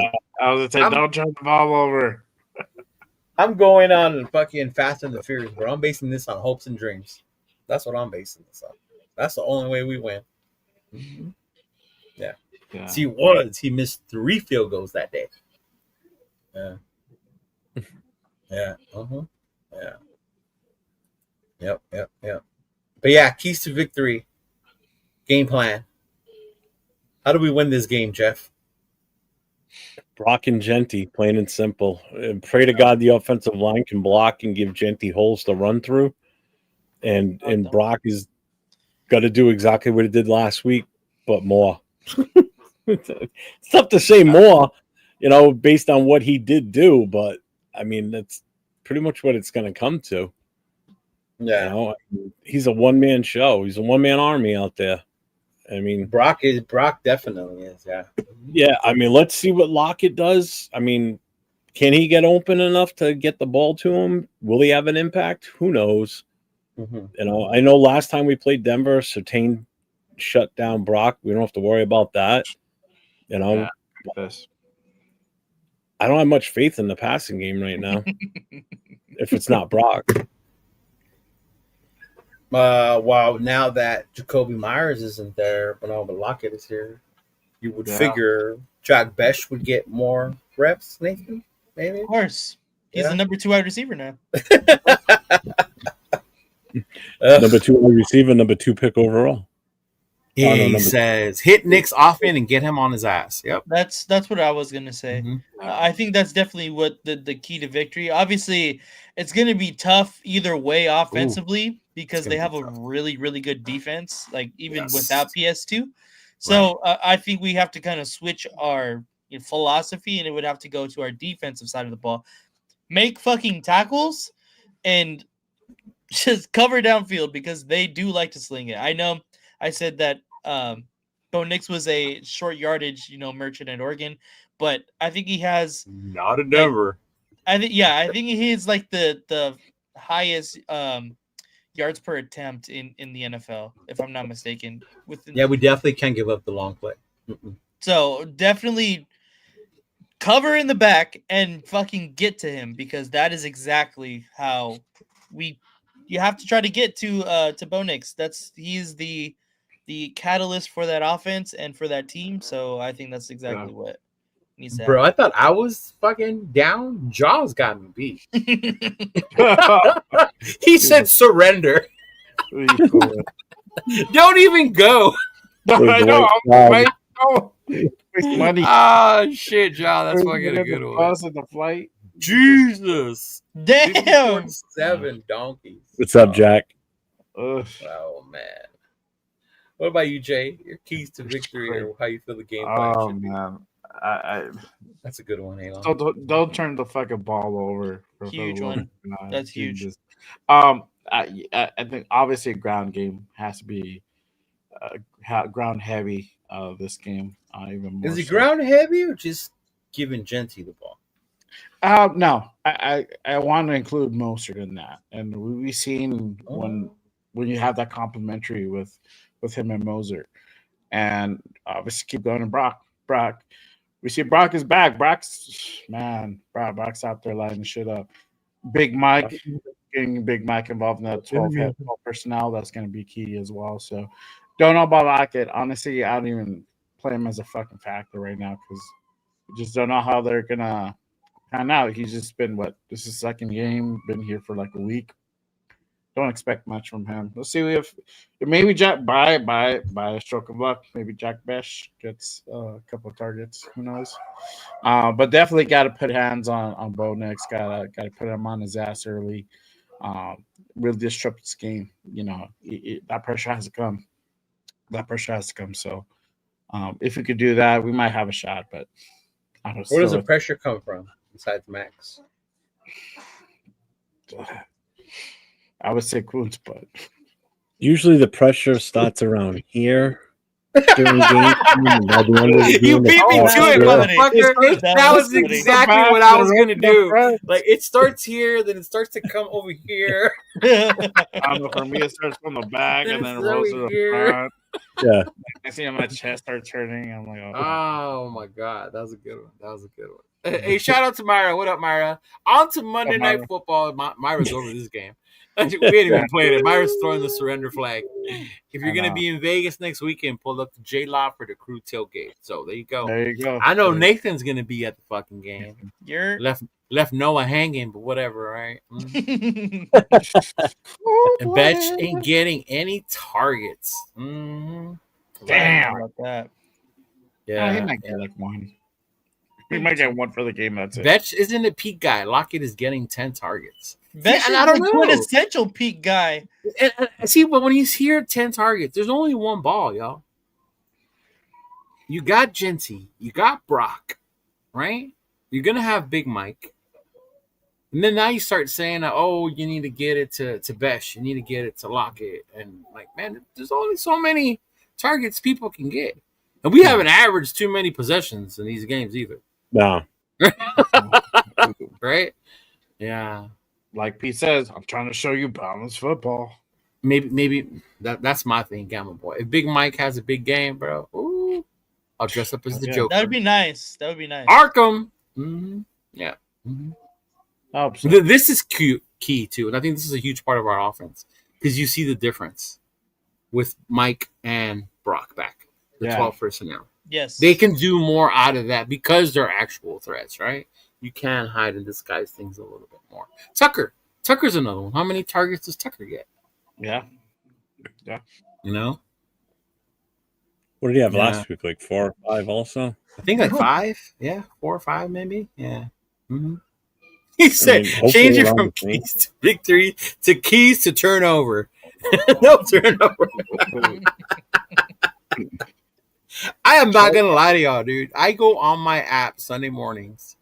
was gonna say, don't turn the ball over. I'm going on fucking Fast and the Furious, bro. I'm basing this on hopes and dreams. That's what I'm basing this on. That's the only way we win. Mm-hmm. Yeah. He missed 3 field goals that day. Yeah. Yeah. Uh-huh. Yeah. Yep. But yeah, keys to victory. Game plan. How do we win this game, Jeff? Brock and Genty, plain and simple. And pray to God the offensive line can block and give Genty holes to run through. And Brock is got to do exactly what he did last week, but more. It's tough to say more, based on what he did do, but I mean, that's pretty much what it's going to come to. Yeah. He's a one-man show. He's a one-man army out there. I mean, Brock definitely is. Yeah. Yeah. I mean, let's see what Lockett does. I mean, can he get open enough to get the ball to him? Will he have an impact? Who knows? Mm-hmm. I know last time we played Denver, Surtain shut down Brock. We don't have to worry about that. I don't have much faith in the passing game right now. If it's not Brock. Well, now that Jacoby Myers isn't there, but Lockett is here, you would figure Jack Besh would get more reps, Nathan? Maybe? Of course. He's the number 2 wide receiver now. Number 2 wide receiver, number 2 pick overall. He says, hit Nick's often and get him on his ass. Yep. That's what I was going to say. Mm-hmm. I think that's definitely what the key to victory. Obviously, it's going to be tough either way offensively because they have a really, really good defense, like even without PS2. So I think we have to kind of switch our philosophy, and it would have to go to our defensive side of the ball. Make fucking tackles and just cover downfield because they do like to sling it. I know I said that Bo Nix was a short yardage, merchant at Oregon, but I think he has not a Denver. I think he is like the highest yards per attempt in the NFL, if I'm not mistaken. We definitely can't give up the long play. Mm-mm. So definitely cover in the back and fucking get to him because that is exactly how you have to try to get to Bo Nix. He's the catalyst for that offense and for that team. So I think that's exactly what needs to happen. Bro, I thought I was fucking down. Jaws got me beat. He said surrender. Don't even go. I know. Waste money. Oh shit, John, that's fucking a good The one. bus and the flight. Jesus, Damn. 7 donkeys. What's up, Jack? Ugh. Oh man. What about you, Jay? Your keys to victory, or how you feel the game plan Oh should be? man, I That's a good one, Elon. don't turn the fucking ball over. Huge one. That's huge. Jesus. I think obviously a ground game has to be ground heavy. This game, even more. Is he so. ground heavy or just giving Genty the ball? No, I want to include Mostert in that, and we've seen when you have that complementary with him and Mostert, and obviously keep going to Brock. We see Brock is back. Brock's out there lighting shit up. Big Mike, getting Big Mike involved in that 12 personnel, that's going to be key as well. So, don't know about Lockett. Honestly, I don't even play him as a fucking factor right now because we just don't know how they're gonna pan out. He's just been this is his second game, been here for like a week. Don't expect much from him. Let's see if maybe Jack by a stroke of luck, maybe Jack Besh gets a couple of targets. Who knows? But definitely got to put hands on Bo Nix. Got to put him on his ass early. Really disrupt this game. You know that pressure has to come. So if we could do that, we might have a shot. But I don't. Where does the pressure come from besides Max? I would say Kuntz, but usually the pressure starts around here during game. You beat me to it, motherfucker. That was exactly what I was gonna do. Like it starts here, then it starts to come over here. For me, it starts from the back and then it rolls to the front. Yeah. I see my chest starts hurting. I'm like, oh my god, that was a good one. Hey, shout out to Myra. What up, Myra? On to Monday Night Football. Myra's over this game. We ain't even playing it. Myra's throwing the surrender flag. If you're going to be in Vegas next weekend, pull up to J Law for the crew tailgate. So there you go. I know Nathan's going to be at the fucking game. You're left Noah hanging, but whatever, right? And Betch ain't getting any targets. Damn. About that. Yeah. He might get like one. He might get one for the game. That's it. Betch isn't a peak guy. Lockett is getting 10 targets. Betch is a quintessential peak guy. And see, but when he's here 10 targets, there's only one ball, y'all. You got Genty. You got Brock, right? You're going to have Big Mike. And then now you start saying, you need to get it to Besh. You need to get it to Lockett. And, like, man, there's only so many targets people can get. And we haven't averaged too many possessions in these games either. No. Right? Yeah. Like Pete says, I'm trying to show you balanced football. Maybe that's my thing, Gamma Boy. If Big Mike has a big game, bro, I'll dress up as the Joker. That would be nice. Arkham. Mm-hmm. Yeah. Mm-hmm. This is key too, and I think this is a huge part of our offense because you see the difference with Mike and Brock back, the 12 personnel. Yes, they can do more out of that because they're actual threats, right? You can hide and disguise things a little bit more. Tucker's another one. How many targets does Tucker get? Yeah. You know? What did he have last week? Like 4 or 5 also? I think like 5. Yeah, 4 or 5 maybe. Yeah. Mm-hmm. He said, change it from keys to victory to keys to turnover. No turnover. I am not going to lie to y'all, dude. I go on my app Sunday mornings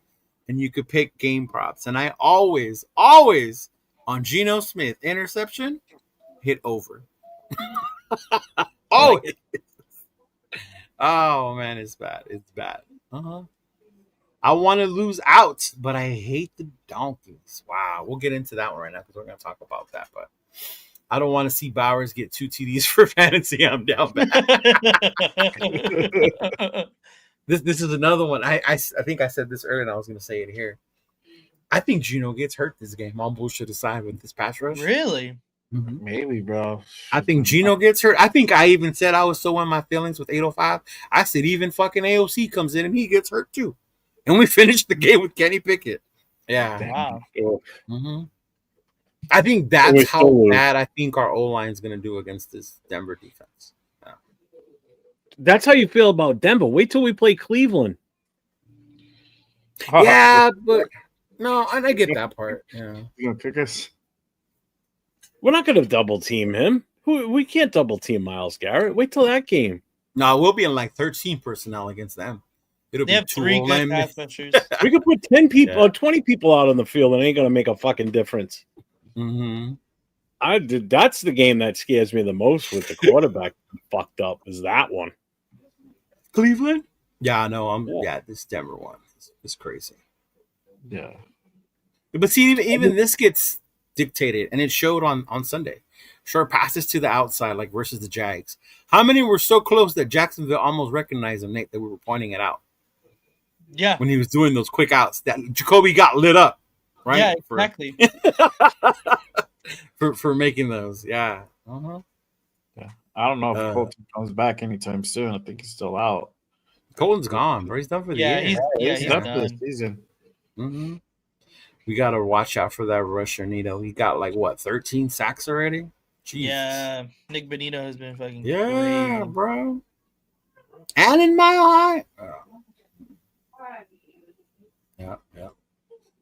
and you could pick game props. And I always on Geno Smith interception, hit over. Always. Oh, man, it's bad. It's bad. I want to lose out, but I hate the Donkeys. Wow. We'll get into that one right now because we're going to talk about that. But I don't want to see Bowers get 2 TDs for fantasy. I'm down bad. This is another one. I think I said this earlier and I was going to say it here. I think Geno gets hurt this game. All bullshit aside with this pass rush. Really? Mm-hmm. Maybe, bro. I think Geno gets hurt. I think I even said I was so in my feelings with 805. I said even fucking AOC comes in and he gets hurt too. And we finished the game with Kenny Pickett. Yeah. Wow. Mm-hmm. I think that's how bad I think our O-line is going to do against this Denver defense. Yeah. That's how you feel about Denver. Wait till we play Cleveland. Yeah, but no, I get that part. Yeah. You gonna pick us? We're not going to double team him. We can't double team Myles Garrett. Wait till that game. No, we'll be in like 13 personnel against them. It'll They be have two 3 O good linemen. pass rushers. We could put 10 people Yeah. or 20 people out on the field, and it ain't going to make a fucking difference. Mm-hmm. That's the game that scares me the most with the quarterback fucked up is that one. Cleveland? Yeah, no, Yeah. this Denver one is crazy. Yeah. But see, even this gets dictated, and it showed on Sunday. Short passes to the outside, like versus the Jags. How many were so close that Jacksonville almost recognized him, Nate, that we were pointing it out Yeah. when he was doing those quick outs? That Jacoby got lit up, right? Yeah, exactly. For making those, yeah. Uh-huh. Yeah. I don't know if Colton comes back anytime soon. I think he's still out. Colton's gone, bro. He's done for the Yeah, year. he's done for the done. season. Mm-hmm. We got to watch out for that rusher, Nito. He got 13 sacks already? Jeez. Yeah, Nick Benito has been fucking Yeah, great. bro. And in Mile High. Yeah.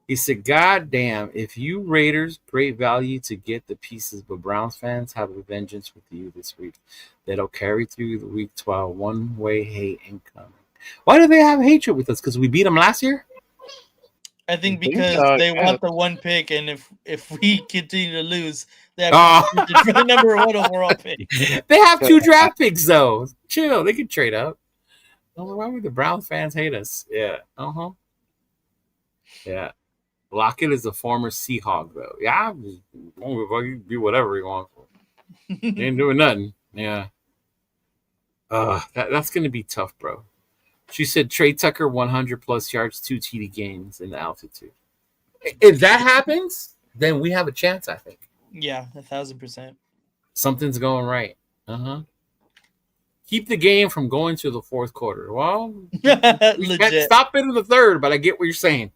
He said, God damn, if you Raiders, great value to get the pieces, but Browns fans have a vengeance with you this week. That'll carry through the week 12. One-way hate incoming. Why do they have hatred with us? Because we beat them last year? I think I think, because they yeah. want the 1 pick, and if we continue to lose, they have to for the number 1 overall pick. They have 2 draft picks, though. Chill. They can trade up. Why would the Browns fans hate us? Yeah. Uh-huh. Yeah. Lockett is a former Seahawk, though. Yeah, you do whatever you want. They ain't doing nothing. Yeah. That's going to be tough, bro. She said Trey Tucker 100+ yards, 2 TD gains in the altitude. If that happens, then we have a chance, I think. Yeah, 1,000%. Something's going right. Uh-huh. Keep the game from going to the fourth quarter. Well, we can't Legit. stop it in the third, but I get what you're saying.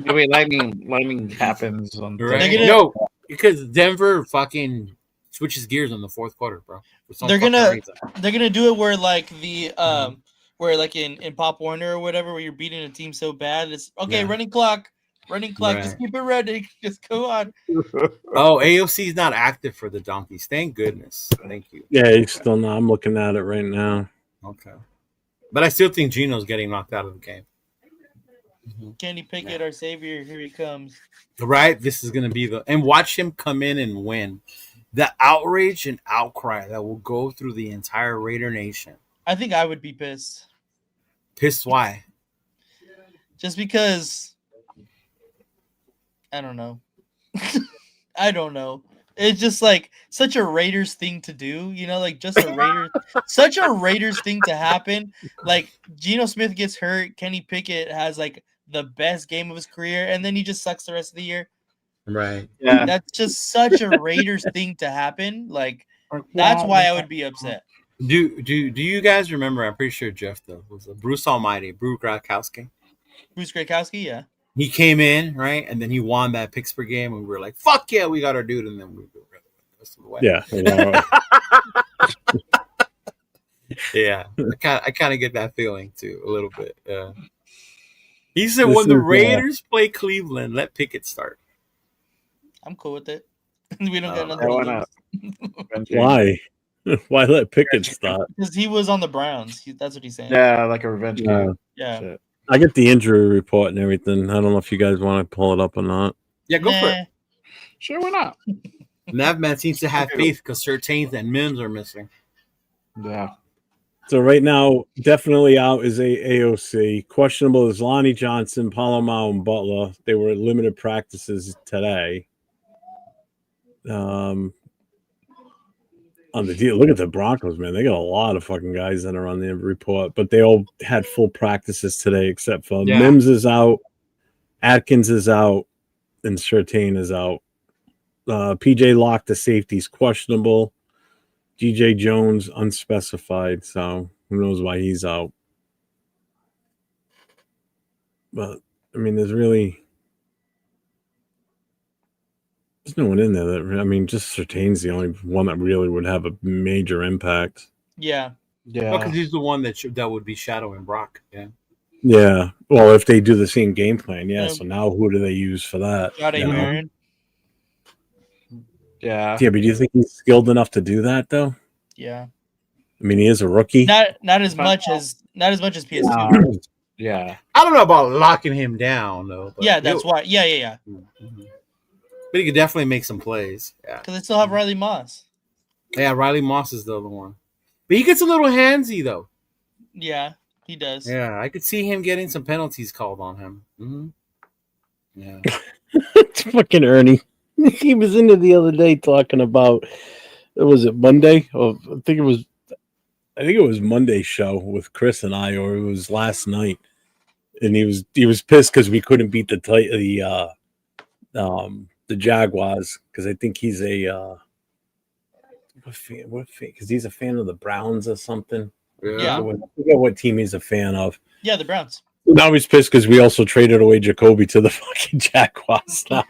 Wait, lightning happens on Right? They're gonna- No, because Denver fucking switches gears in the fourth quarter, bro. For some They're fucking gonna- reason. They're gonna do it where like the where like in Pop Warner or whatever, where you're beating a team so bad, it's okay. Yeah. Running clock, just Right. keep it ready. Just go on. Oh, AOC is not active for the Donkeys. Thank goodness. Thank you. Yeah, he's still not. I'm looking at it right now. Okay. But I still think Gino's getting knocked out of the game. Kenny Pickett, our savior, here he comes. Right? This is going to be and watch him come in and win. The outrage and outcry that will go through the entire Raider Nation. I think I would be pissed. Pissed why? Just because I don't know. I don't know. It's just like such a Raiders thing to do, like just a Raiders such a Raiders thing to happen. Like Geno Smith gets hurt, Kenny Pickett has like the best game of his career, and then he just sucks the rest of the year. Right. Yeah. That's just such a Raiders thing to happen. Like that's why I would be upset. Do you guys remember? I'm pretty sure Jeff though was Bruce Almighty, Bruce Gronkowski. Bruce Gronkowski, yeah. He came in, right, and then he won that Pittsburgh game, and we were like, "Fuck yeah, we got our dude!" And then we were the rest of the way. Yeah. Yeah. I kind of get that feeling too, a little bit. Yeah. He said, This "When the is, Raiders play Cleveland, let Pickett start." I'm cool with it. We don't got Oh, nothing why to not? lose. Why? Why let Pickett start? Because he was on the Browns. That's what he's saying. Yeah, like a revenge game. Yeah. Shit. I get the injury report and everything. I don't know if you guys want to pull it up or not. Yeah, go for Nah. it. Sure, why not? Navman seems to have faith because Surtains and Mims are missing. Yeah. So right now, definitely out is AOC. Questionable is Lonnie Johnson, Palomar, and Butler. They were at limited practices today. On the deal, look at the Broncos, man. They got a lot of fucking guys that are on the report, but they all had full practices today, except for Mims is out, Atkins is out, and Surtain is out. PJ Locke, the safety's questionable. DJ Jones, unspecified, so who knows why he's out. But, I mean, there's no one in there that, just Surtain's the only one that really would have a major impact. Yeah. Yeah. because he's the one that would be shadowing Brock. Yeah. Yeah. Well, if they do the same game plan, yeah. Yeah. So now who do they use for that? Jade you know? Marin. Yeah. Yeah, but do you think he's skilled enough to do that though? Yeah. I mean, he is a rookie. Not as much as PS2. Yeah. I don't know about locking him down though. But Yeah, that's why. Yeah. Mhm. But he could definitely make some plays. Yeah. Because they still have Riley Moss. Yeah, Riley Moss is the other one. But he gets a little handsy though. Yeah, he does. Yeah, I could see him getting some penalties called on him. Yeah. It's fucking Ernie. He was in there the other day talking about. Was it Monday? Oh, I think it was Monday's show with Chris and I, or it was last night, and he was pissed because we couldn't beat the Jaguars because I think he's a what fan? Because he's a fan of the Browns or something. Yeah. I forget what team he's a fan of. Yeah, the Browns. Now he's pissed because we also traded away Jacoby to the fucking Jaguars now.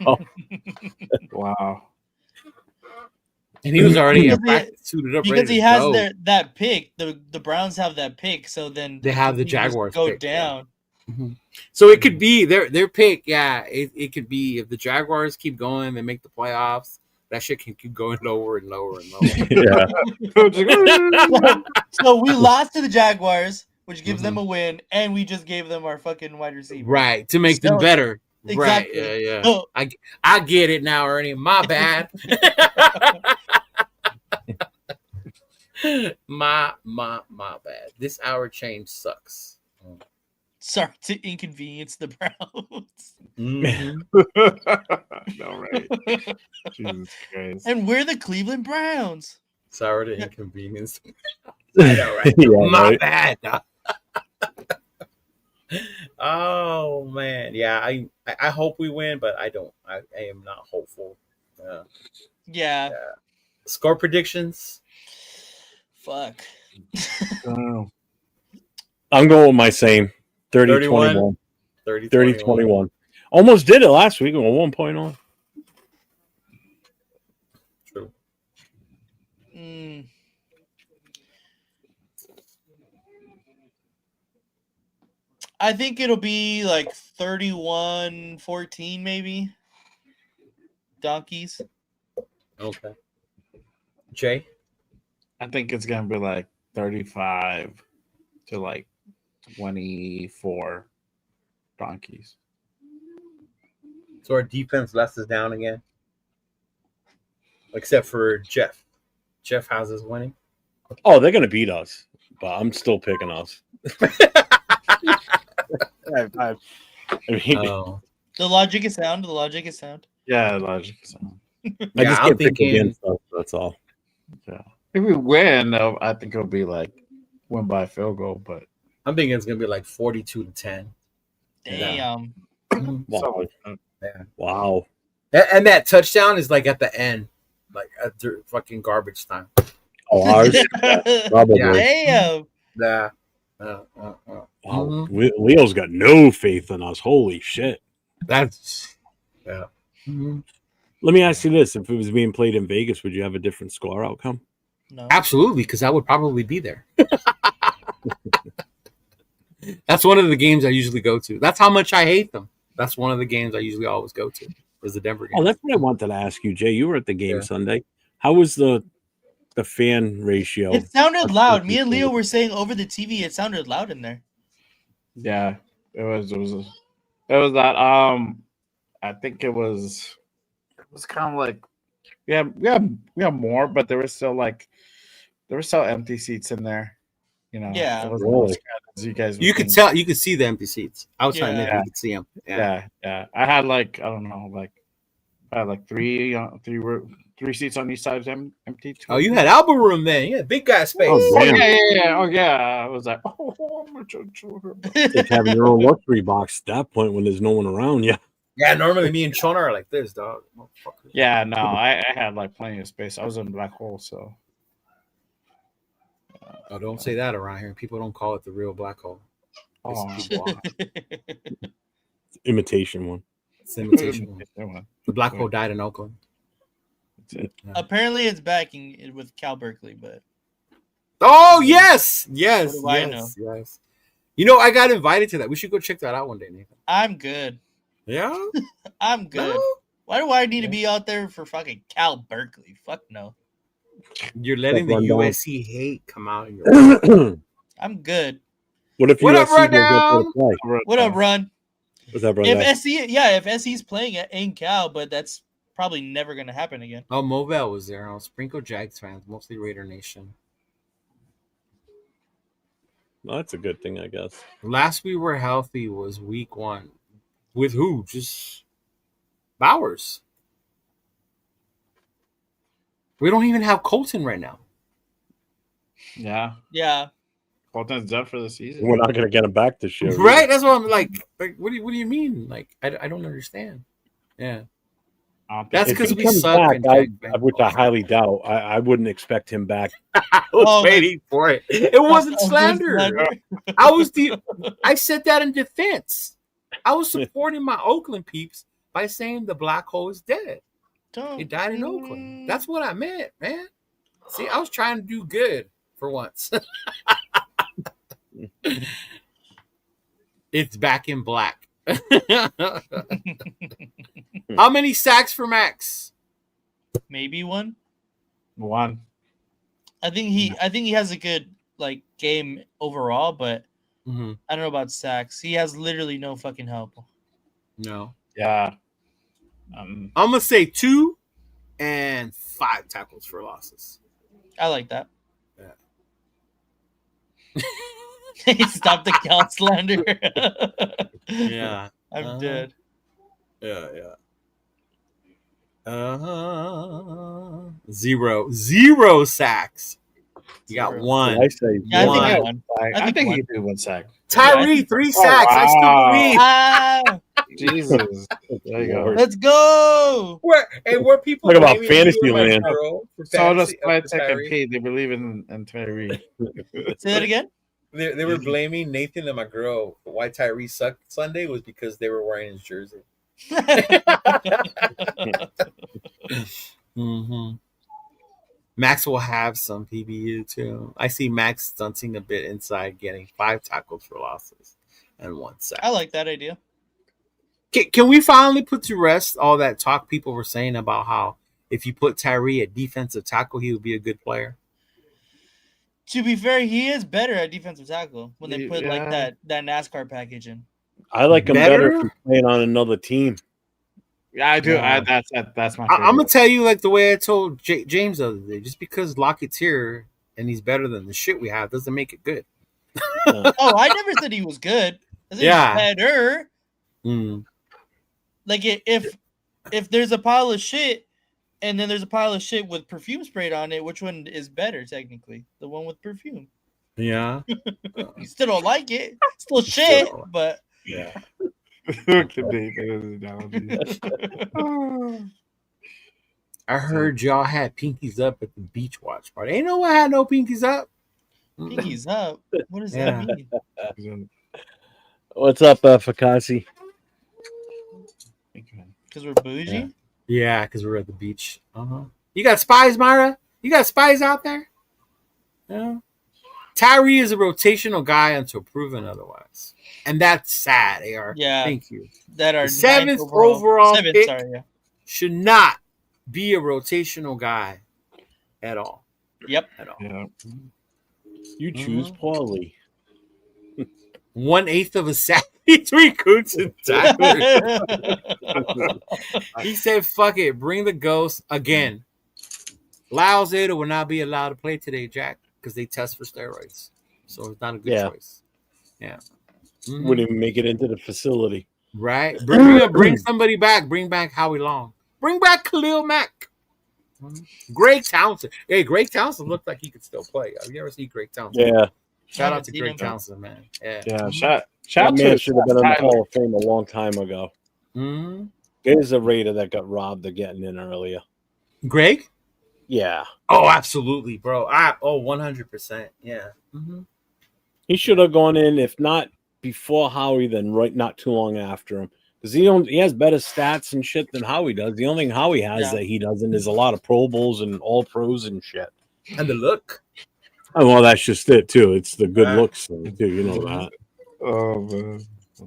Wow. And he was already Because suited up Because ready he to has go. that pick. The Browns have that pick, so then They have the he just Jaguars go pick, down. So it could be their pick. Yeah, it could be if the Jaguars keep going, they make the playoffs. That shit can keep going lower and lower and lower. Yeah. So we lost to the Jaguars, which gives them a win, and we just gave them our fucking wide receiver. Right, to make them So- better. Exactly. Right, yeah. So- I get it now, Ernie. My bad. my bad. This hour change sucks. Sorry to inconvenience the Browns. Mhm. No, right. Jesus Christ. And we're the Cleveland Browns. Sorry to inconvenience. I know, right? Yeah, My right. bad. Oh man, yeah. I hope we win, but I don't. I am not hopeful. Yeah. Score predictions. Fuck. Oh. I'm going with my same 31. 30-21. 30, 30-21. Almost did it last week. 1 point on. True. I think it'll be like 31-14 maybe. Donkeys. Okay. Jay? I think it's gonna be like 35 to like 24 Donkeys. So our defense lets us down again. Except for Jeff. Jeff has us winning. Oh, they're going to beat us, but I'm still picking us. I mean, Oh. The logic is sound. Yeah, logic. I Yeah, just I'm can't pick thinking- against us. That's all. Yeah. If we win, I think it'll be like win by field goal, but I'm thinking it's gonna be like 42-10. Damn. Wow. Yeah. Wow. And that touchdown is like at the end, like at the fucking garbage time. Oh, ours? Probably. Yeah. Damn. Yeah. Wow. Leo's got no faith in us. Holy shit. That's yeah. Let me ask you this. If it was being played in Vegas, would you have a different score outcome? No. Absolutely, because I would probably be there. That's one of the games I usually go to. That's how much I hate them. That's one of the games I usually always go to. Is the Denver game. Oh, that's what I wanted to ask you, Jay. You were at the game Yeah. Sunday. How was the fan ratio? It sounded loud. Me and Leo were saying over the TV, it sounded loud in there. yeah, it was that I think it was kind of like we have more, but there was still empty seats in there. You know, Yeah. it wasn't Really? as crowded as you guys. would You could think. tell. You could see the empty seats. I was trying to Yeah. you could see them. Yeah. Yeah. I had like I had like three seats on each side empty. Oh, you had elbow room then. Yeah, big guy space. Oh, Oh damn. yeah. Oh yeah. I was like, oh, I'm a It's like having your own luxury box at that point when there's no one around you. Yeah, normally me and Chona are like this, dog. Motherfuckers. Yeah, no, I had like plenty of space. I was in a black hole, so Oh, don't say that around here. People don't call it the real black hole. oh, People are. Imitation one. It's an imitation. That's The black hole died in Oakland. it. Apparently, it's back with Cal Berkeley, but Oh yes, yes, What do I know? yes. You know, I got invited to that. We should go check that out one day, Nathan. I'm good. Yeah, I'm good. No? Why do I need to be out there for fucking Cal Berkeley? Fuck no. You're letting the Run down. USC hate come out in your. I'm good. What if What up, USC goes up there Rundown? to play? What up, Run? What's up, If Rundown? SC, yeah, if SC's playing in Cal, but that's probably never gonna happen again. Oh, Movell was there. Sprinkle Jags fans, mostly Raider Nation. Well, that's a good thing, I guess. Last we were healthy was week 1. With who? Just Bowers. We don't even have Colton right now. Yeah. Yeah. Colton's done for the season. We're not going to get him back this year. Right? That's what I'm like what do you mean? Like, I don't understand. Yeah. That's If because he we comes suck. back, which I highly doubt, I wouldn't expect him back. I was waiting for it. It wasn't slander. I said that in defense. I was supporting my Oakland peeps by saying the black hole is dead. He died in Oakland. That's what I meant, man. See, I was trying to do good for once. It's back in black. How many sacks for Max? Maybe one. One. I think he has a good like game overall, but Mm-hmm. I don't know about sacks. He has literally no fucking help. No. Yeah. I'm gonna say 2 and 5 tackles for losses. I like that. Yeah. He stopped the Cal slander. Yeah. I'm dead. Yeah. Zero sacks. You got Zero. one. I say Yeah, One. I think one. I think one. he did 1 sack. Tyree, 3 sacks. I still wow. believe. Ah, Jesus. There you go. let's go. Where people Talk about blaming fantasy you and my land. girl for So does fantasy Flight of Tech and Tyree. Pete. They believe in Tyree. Say that again. They were blaming Nathan and my girl for why Tyree sucked Sunday was because they were wearing his jersey. Mm-hmm. Max will have some PBU too. I see Max stunting a bit inside, getting 5 tackles for losses and 1 sack. I like that idea. Can we finally put to rest all that talk people were saying about how if you put Tyree at defensive tackle, he would be a good player? To be fair, he is better at defensive tackle when they put like Yeah. that NASCAR package in. I like him better if Better? he's playing on another team. Yeah, I do. Yeah. That's my favorite. I'm gonna tell you like the way I told James the other day. Just because Lockett's here and he's better than the shit we have doesn't make it good. Oh, I never said he was good. I said Yeah. he's better. Mm. Like if there's a pile of shit and then there's a pile of shit with perfume sprayed on it, which one is better technically? The one with perfume. Yeah. You still don't like it. Still shit, don't like but Yeah. Look at Nathan's analogy. I heard y'all had pinkies up at the beach watch party. Ain't no one had no pinkies up. pinkies up. What does Yeah. that mean? What's up, Fakasi? Because we're bougie? Yeah, because we're at the beach. Uh-huh. You got spies, Myra? You got spies out there? Yeah. Tyree is a rotational guy until proven otherwise. And that's sad, AR. Yeah. Thank you. That are The 7th ninth overall Seventh, pick sorry, yeah. should not be a rotational guy at all. Yep. At all. Yeah. You choose poorly. 1/8 of a sack between Coots and Tyler. He said, fuck it, bring the ghost again. Lyle Zeta will not be allowed to play today, Jack, because they test for steroids. So it's not a good choice. Yeah. Mhm. Wouldn't even make it into the facility. Right? Bring somebody back. Bring back Howie Long. Bring back Khalil Mack. Greg Townsend. Hey, Greg Townsend looked like he could still play. Have you ever seen Greg Townsend? Yeah. Shout out to seen Greg him. Townsend, man. Yeah. Yeah. Shout That out man to should have been in the Tyler. Hall of Fame a long time ago. Mm-hmm. There's a Raider that got robbed of getting in earlier. Greg? Yeah. Oh, absolutely, bro. 100%. Yeah. Mm-hmm. He should have gone in, if not before Howie, then not too long after him. Because he has better stats and shit than Howie does. The only thing Howie has that he doesn't is a lot of Pro Bowls and All Pros and shit. And the look. Oh, well, that's just it too. It's the good looks thing too. You know that. Oh man.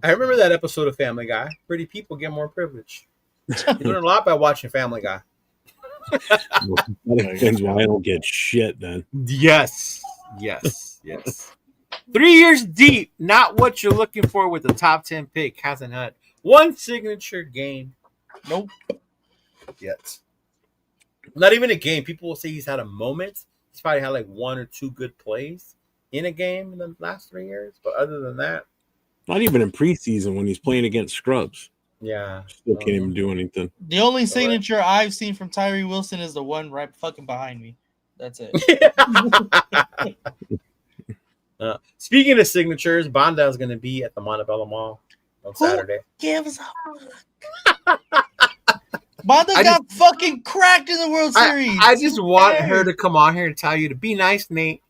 I remember that episode of Family Guy. Pretty people get more privilege. You learn a lot by watching Family Guy. That explains why I don't get shit then. Yes. 3 years deep, not what you're looking for with the top 10 pick. Hasn't had one signature game. Nope. Yet. Not even a game. People will say he's had a moment. He's probably had like one or two good plays in a game in the last 3 years. But other than that, Not even in preseason when he's playing against scrubs. yeah. Still can't even do anything. The only signature I've seen from Tyree Wilson is the one right fucking behind me. That's it. Speaking of signatures, Bonda is going to be at the Montebello Mall on Saturday. Gives a Bonda got fucking cracked in the World Series. I just want her to come on here and tell you to be nice, Nate.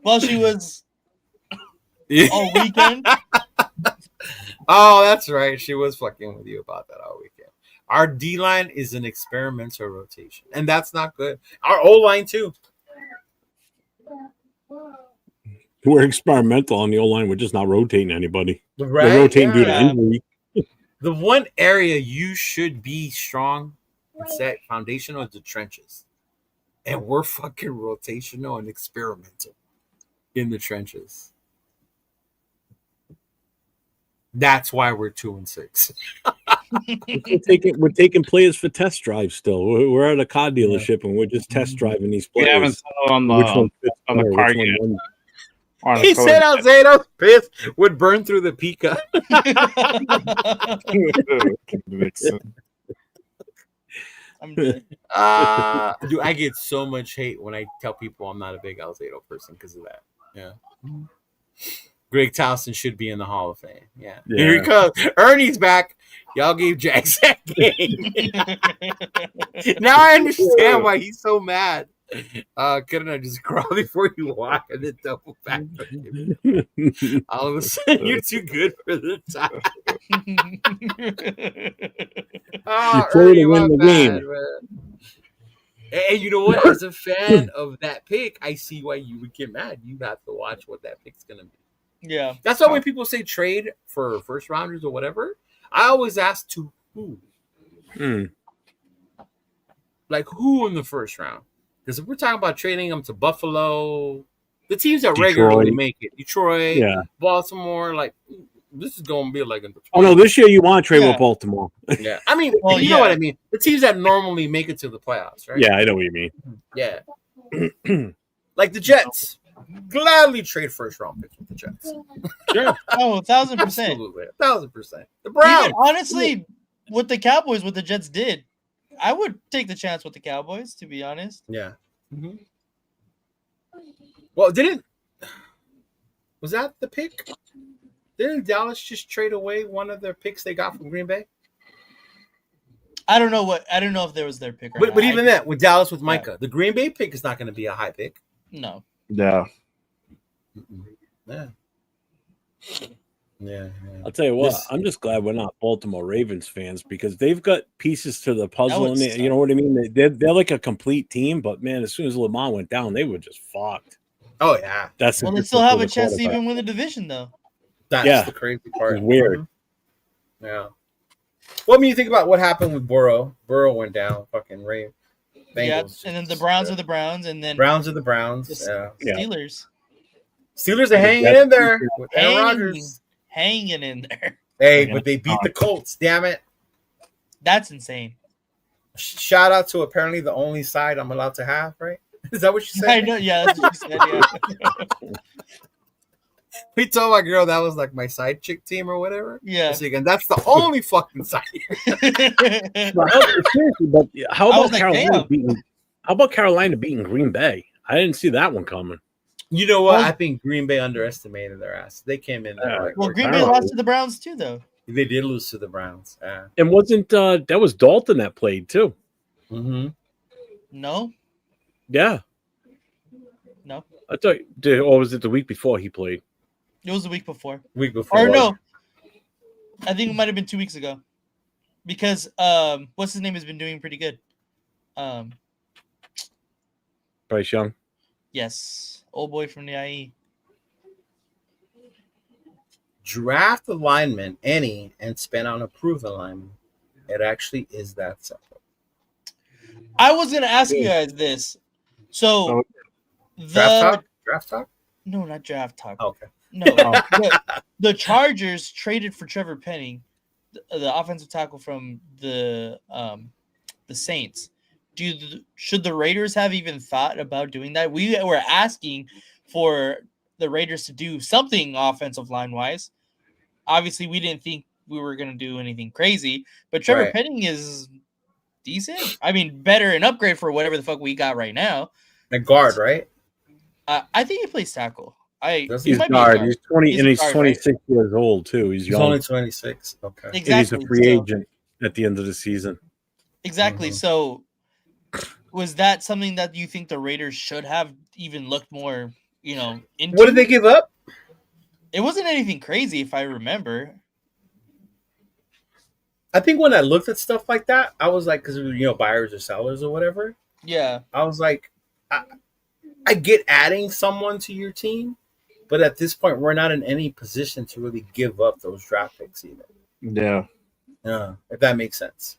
Well, she was all weekend. Oh, that's right. She was fucking with you about that all weekend. Our D line is an experimental rotation, and that's not good. Our O line too. We're experimental on the O-line. We're just not rotating anybody. Right? We're rotating due to Yeah. injury. The one area you should be strong and set foundational is the trenches, and we're fucking rotational and experimental in the trenches. That's why we're 2-6. We're taking players for test drives still. We're at a car dealership and we're just test driving these We players. haven't settled on Which one the fits on the better, car which one yet. wins. on He said Alzato's piss would burn through the Pika. I'm dead. Dude, I get so much hate when I tell people I'm not a big Alzato person because of that. Yeah. Greg Towson should be in the Hall of Fame. Yeah. Here he comes. Ernie's back. Y'all gave Jax that game. Now I understand why he's so mad. Couldn't I just crawl before you walk and then double back? All of a sudden, you're too good for the time. You play to win the game. Man. And you know what? As a fan of that pick, I see why you would get mad. You have to watch what that pick's going to be. Yeah. That's why when people say trade for first rounders or whatever, I always ask to who. Like who in the first round? Because if we're talking about trading them to Buffalo, the teams that regularly make it, Detroit, Baltimore, like this is going to be like. Oh no, this year you want to trade with Baltimore. Yeah, I mean, Well, you know what I mean. The teams that normally make it to the playoffs, right? Yeah, I know what you mean. Yeah, like the Jets. Gladly trade first round picks with the Jets. Sure. Oh, 1,000%. Absolutely, 1,000%. The Browns. Even, honestly, what the Cowboys, what the Jets did, I would take the chance with the Cowboys, to be honest. Yeah. Well, was that the pick? Didn't Dallas just trade away one of their picks they got from Green Bay? I don't know if there was their pick or not. But even that, with Dallas with Micah, the Green Bay pick is not going to be a high pick. No. Yeah. Yeah. I'll tell you what, I'm just glad we're not Baltimore Ravens fans because they've got pieces to the puzzle. And you know what I mean? They're like a complete team, but man, as soon as Lamar went down, they were just fucked. Oh, yeah. Well, they still have a chance to even win the division, though. That's the crazy part. It's weird. Yeah. Well, I mean, you think about what happened with Burrow. Burrow went down. Fucking Ray. Yeah, and then the Browns are the Browns, and then Browns are the Browns. Steelers. Steelers are hanging in there with Aaron Rodgers. Hanging in there. Hey, but they beat the Colts. Damn it. That's insane. Shout out to apparently the only side I'm allowed to have, right? Is that what you said? I know. Yeah, that's what you said. Yeah. We told my girl that was like my side chick team or whatever. Yeah. And that's the only fucking side. Seriously, but how about Carolina beating? How about Carolina beating Green Bay? I didn't see that one coming. You know what? I think Green Bay underestimated their ass. They came in there. Well, Green Bay lost to the Browns too, though. They did lose to the Browns. And wasn't that was Dalton that played too? Mm-hmm. No. Yeah. No. I thought, or was it the week before he played? It was the week before. Or no. I think it might have been 2 weeks ago. Because what's his name has been doing pretty good. Bryce Young. Yes, old boy from the IE. Draft a lineman, any, and spend on a proven lineman. It actually is that simple. I was gonna ask you guys this. So Draft talk? No, not draft talk. Okay. No, the Chargers traded for Trevor Penning, the offensive tackle from the Saints. Should the Raiders have even thought about doing that? We were asking for the Raiders to do something offensive line wise. Obviously, we didn't think we were going to do anything crazy, but Trevor Penning is decent. I mean, better an upgrade for whatever the fuck we got right now. A guard, right? I think he plays tackle. He's guard. He's 20, and he's 26 years old too. He's young. Only 26. Okay. Exactly. And he's a free agent at the end of the season. Exactly. So, was that something that you think the Raiders should have even looked more, into? What did they give up? It wasn't anything crazy, if I remember. I think when I looked at stuff like that, I was like, because buyers or sellers or whatever. Yeah. I was like, I get adding someone to your team, but at this point, we're not in any position to really give up those draft picks either. Yeah. If that makes sense.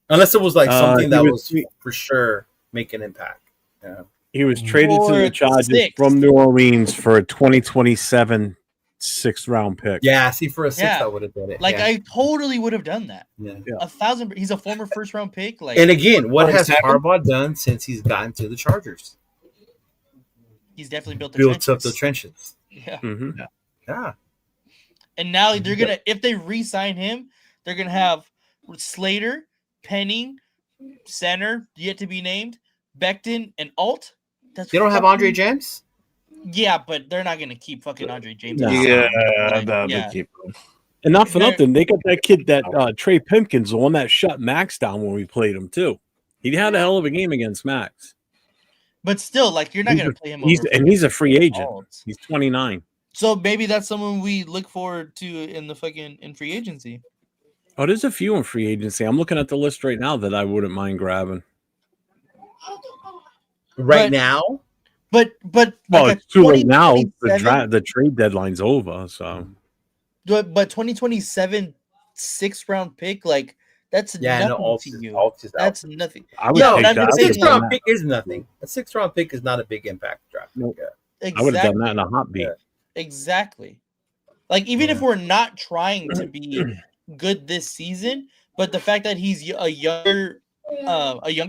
Unless it was like something that was for sure make an impact. Yeah. He was traded to the Chargers from New Orleans for a 2027 6th-round pick. Yeah, see, for a 6th, I would have done it. I totally would have done that. Yeah. 1,000. He's a former 1st-round pick. And again, what has Harbaugh done since he's gotten to the Chargers? He's definitely built up the trenches. Yeah. Mm-hmm. Yeah. And now they're gonna, if they re-sign him, they're gonna have Slater, Penning, center yet to be named, Becton, and Alt. They don't have Andre James? Yeah, but they're not gonna keep fucking Andre James. They keep him. And not for nothing, they got that kid, that Trey Pimpkins, the one that shut Max down when we played him too. He had a hell of a game against Max. But still, you're not going to play him over. He's a free agent. He's 29. So maybe that's someone we look forward to in free agency. Oh, there's a few in free agency. I'm looking at the list right now that I wouldn't mind grabbing. Now? But it's too late now. The trade deadline's over. So, but 2027 6th-round pick, that's nothing to you. That's nothing. I would take that. A 6th-round pick is nothing. A 6th-round pick is not a big impact draft. Nope. Exactly. I would have done that in a hot beat. Exactly. Even if we're not trying to be good this season, but the fact that he's a younger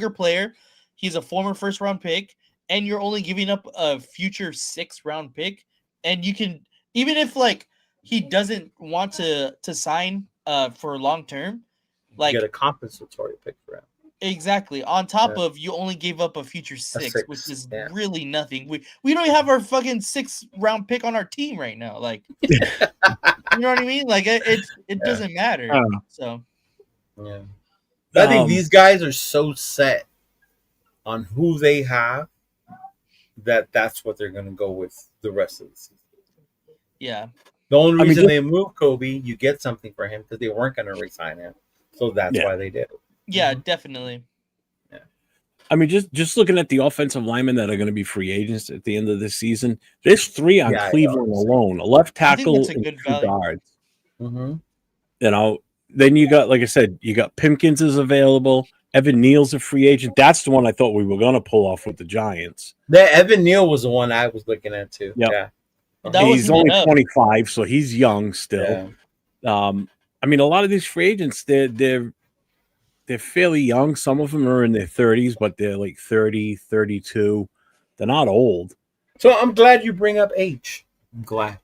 player, he's a former 1st-round pick, and you're only giving up a future 6th-round pick, and you can, even if he doesn't want to sign for long term, you get a compensatory pick for him. Exactly. On top of you only gave up a future 6, which is really nothing. We don't even have our fucking 6th-round pick on our team right now. You know what I mean? It doesn't matter. So yeah. I think these guys are so set on who they have that's what they're gonna go with the rest of the season. Yeah. The only reason they moved Kobe, you get something for him because they weren't gonna re-sign him. So that's why they did it. Yeah, definitely. Yeah. I mean, just looking at the offensive linemen that are going to be free agents at the end of this season, there's 3 on Cleveland alone: a left tackle and 2 guards. Mm-hmm. Then you got, like I said, you got Pimpkins is available. Evan Neal's a free agent. That's the one I thought we were going to pull off with the Giants. Evan Neal was the one I was looking at too. Yep. Yeah, he's only 25, so he's young still. Yeah. I mean, a lot of these free agents, they're fairly young. Some of them are in their 30s, but they're 30, 32. They're not old. So I'm glad you bring up age. I'm glad.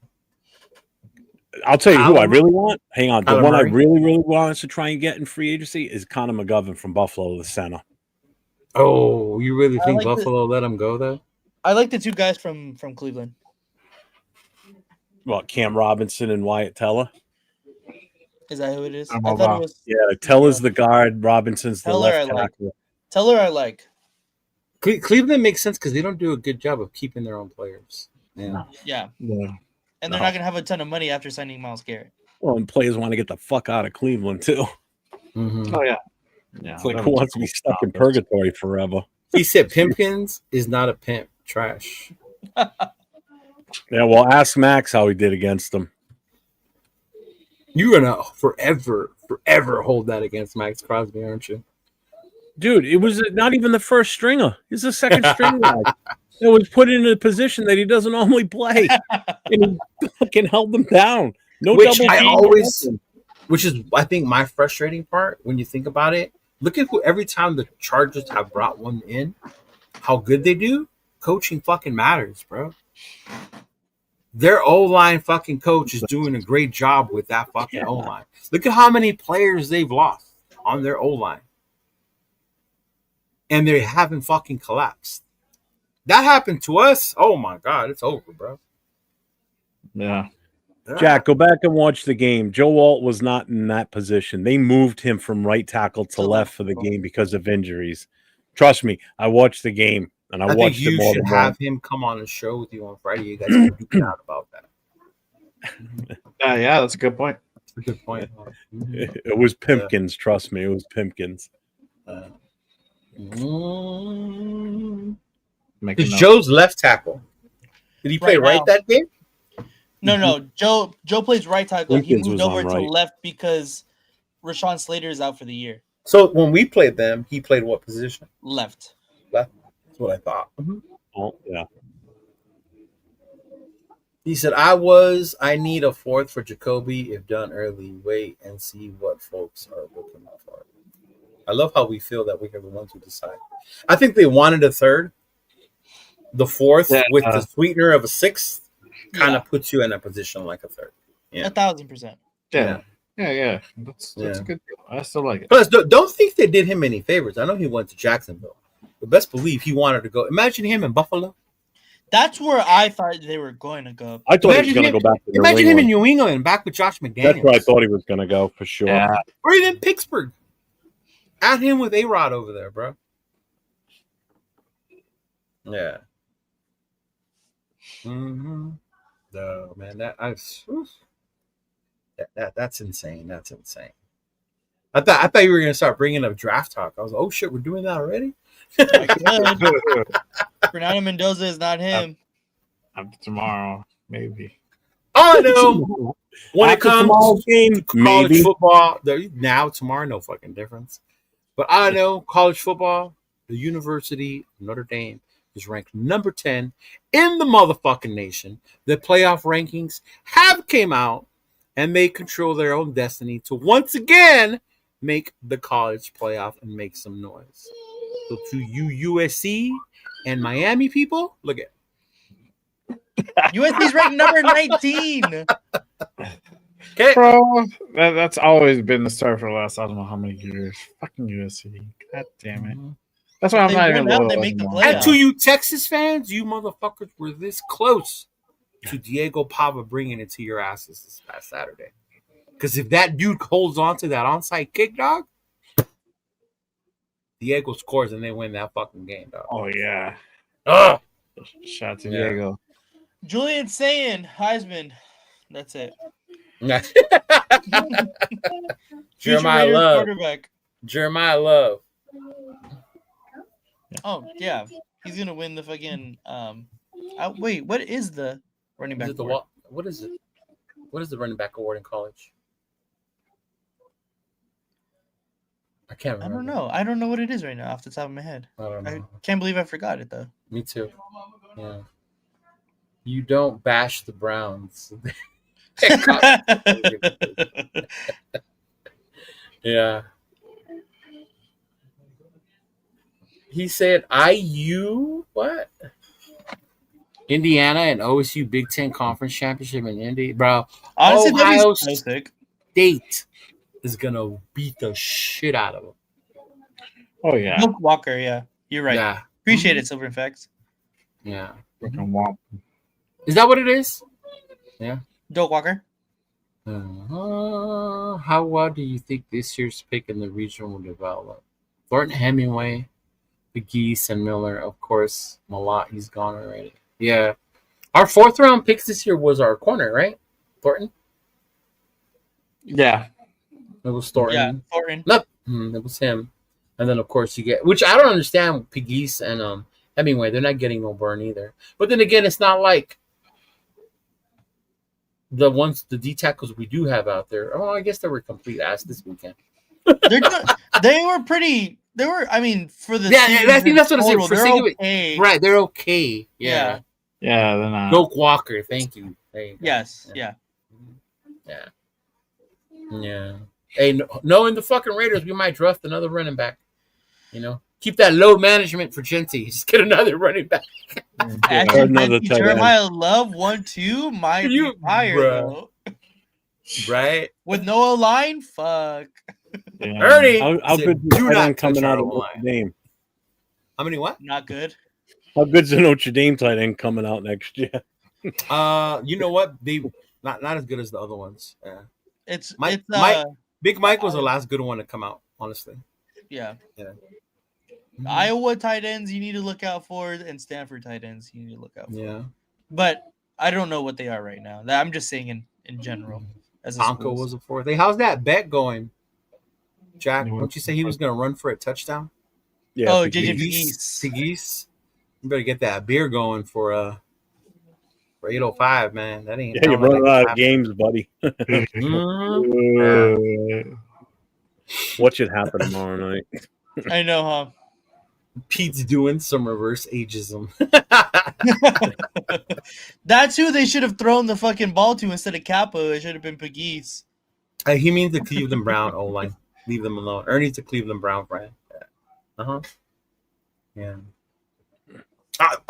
I'll tell you who I really want. Hang on. The one I really, really want us to try and get in free agency is Connor McGovern from Buffalo, the center. Oh, you really think Buffalo let him go, though? I like the 2 guys from Cleveland. Well, Cam Robinson and Wyatt Teller. Is that who it is? I thought it was. Yeah, Teller's the guard. Robinson's the left tackle. Teller, I like. Cleveland makes sense because they don't do a good job of keeping their own players. Yeah. And they're not going to have a ton of money after signing Myles Garrett. Well, and players want to get the fuck out of Cleveland, too. Mm-hmm. Oh, yeah. It's who wants to be stuck in purgatory forever? He said Pimpkins is not a pimp. Trash. Yeah, well, ask Max how he did against them. You're gonna forever hold that against Max Crosby, aren't you? Dude, it was not even the first stringer. He's the second stringer guy. It was put in a position that he doesn't normally play. And he fucking held them down. No Which double I team, always, nothing. which is I think my frustrating part when you think about it. Look at who every time the Chargers have brought one in, how good they do. Coaching fucking matters, bro. Their O-line fucking coach is doing a great job with that fucking O-line. Look at how many players they've lost on their O-line. And they haven't fucking collapsed. That happened to us. Oh my God, it's over, bro. Yeah. Jack, go back and watch the game. Joe Alt was not in that position. They moved him from right tackle to left for the game because of injuries. Trust me, I watched the game and I think watched you it more should than have once. him come on a show with you on Friday. You guys can duke it out about that. Yeah, that's a good point. That's a good point. It was Pimpkins, trust me. It was Pimpkins. Is Joe's left tackle? Did he play right that game? No. Joe plays right tackle. Pimpkins He moved was over on to right. left because Rashawn Slater is out for the year. So when we played them, he played what position? Left. Left. That's what I thought. Oh, yeah. He said, I need a fourth for Jacoby if done early. Wait and see what folks are looking for. I love how we feel that we are the ones who decide. I think they wanted a third. The fourth with the sweetener of a sixth kind of puts you in a position like a third. Yeah. 1,000%. Yeah. That's a good deal. I still like it. Plus, don't think they did him any favors. I know he went to Jacksonville. But best believe he wanted to go. Imagine him in Buffalo. That's where I thought they were going to go. I thought he was going to go back to Imagine New him in England. New England, back with Josh McDaniels. That's where I thought he was going to go for sure. Yeah. Or even Pittsburgh. Add him with A-Rod over there, bro. Yeah. No, man, that's insane. That's insane. I thought you were gonna start bringing up draft talk. I was like, oh shit, we're doing that already. Fernando Mendoza is not him. After tomorrow, maybe. Oh no. When it comes to college football, tomorrow, no fucking difference. But I know college football, the University of Notre Dame is ranked number 10 in the motherfucking nation. The playoff rankings have came out, and they control their own destiny to once again make the college playoff and make some noise. So to you USC and Miami people, look at USC's ranked number 19. Okay, bro, that's always been the story for the last I don't know how many years. Fucking USC. God damn it. That's why I'm not even loyal anymore. And to you Texas fans, you motherfuckers were this close to Diego Pava bringing it to your asses this past Saturday. Because if that dude holds on to that onside kick, dog, Diego scores and they win that fucking game, dog. Oh, yeah. Ugh. Shout out to Diego. Julian saying Heisman. That's it. Jeremiah Love. Quarterback. Jeremiah Love. Oh, yeah. He's going to win the fucking. Wait, what is the running back award? What is it? What is the running back award in college? I can't remember. I don't know. I don't know what it is right now off the top of my head. I don't know. I can't believe I forgot it, though. Me too. Yeah. You don't bash the Browns. Yeah. He said, IU, what? Indiana and OSU Big Ten Conference Championship in Indy. Bro, Honestly, Ohio State is going to beat the shit out of them. Oh, yeah. Luke Walker, yeah. You're right. Yeah. Appreciate it, Silver Effects. Yeah. Freaking womp. Is that what it is? Yeah. Doak Walker. How well do you think this year's pick in the region will develop? Thornton Hemingway, the Geese, and Miller. Of course, Malott, he's gone already. Yeah. Our 4th round picks this year was our corner, right? Thornton? Yeah. It was Thornton. Yeah, Thornton. Nope. It was him. And then of course you get, which I don't understand, Pegues and Hemingway. They're not getting no burn either. But then again, it's not like the D tackles we do have out there. Oh, I guess they were complete ass this weekend. They were pretty. They were. I mean, for the I think that's what I said. they're okay. Right, they're okay. Yeah. Yeah, they're not. Doak Walker, thank you. There you go. Yes. Yeah. Hey, knowing the fucking Raiders, we might draft another running back. You know, keep that load management for Genty. Just get another running back. Actually, Jeremiah Love 1-2 might be fired though. Right? With no line, fuck. Yeah. Ernie, how good is Notre Dame coming out of Notre Dame? How many what? Not good. How good's the Notre Dame tight end coming out next year? You know what? They not as good as the other ones. Yeah. It's Big Mike was the last good one to come out, honestly. Yeah. Mm-hmm. Iowa tight ends you need to look out for, and Stanford tight ends you need to look out for. Yeah. But I don't know what they are right now. I'm just saying in general. As Tonko was a fourth. Hey, how's that bet going? Jack, don't you say he was going to run for a touchdown? Yeah. Oh, JJ Pegues. You better get that beer going for 805, man. That ain't. Yeah, you're running out of games, buddy. What should happen tomorrow night? I know, huh? Pete's doing some reverse ageism. That's who they should have thrown the fucking ball to instead of Kappa. It should have been Pegues. He means the Cleveland Brown O-line. Leave them alone. Ernie's a Cleveland Brown friend. Yeah.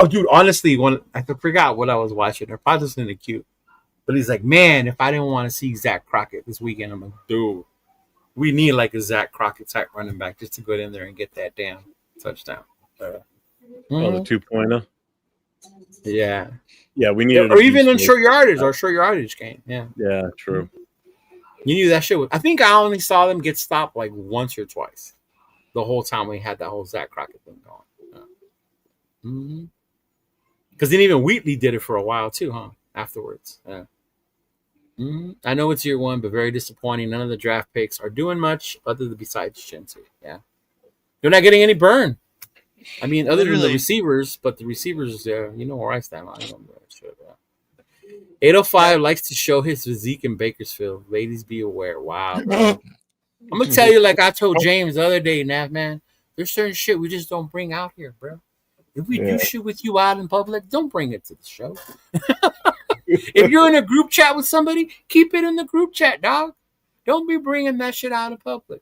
Dude, honestly, when I forgot what I was watching, or probably listening to Q, but he's like, man, if I didn't want to see Zach Crockett this weekend, I'm like, dude, we need like a Zach Crockett type running back just to go in there and get that damn touchdown. The 2-pointer. Yeah. Yeah, we need it. Or even in short yardage game. Yeah. Yeah, true. You knew that shit was. I think I only saw them get stopped like once or twice the whole time we had that whole Zach Crockett thing going. Because then even Wheatley did it for a while too, huh? Afterwards. Yeah. I know it's year one, but very disappointing. None of the draft picks are doing much other than besides Genty. Yeah. They're not getting any burn. I mean, other than the receivers, but the receivers, you know where I stand on them. 805 likes to show his physique in Bakersfield. Ladies, be aware. Wow. Bro. I'm going to tell you, like I told James the other day, Nav, man, there's certain shit we just don't bring out here, bro. If we do shit with you out in public, don't bring it to the show. If you're in a group chat with somebody, keep it in the group chat, dog. Don't be bringing that shit out in public.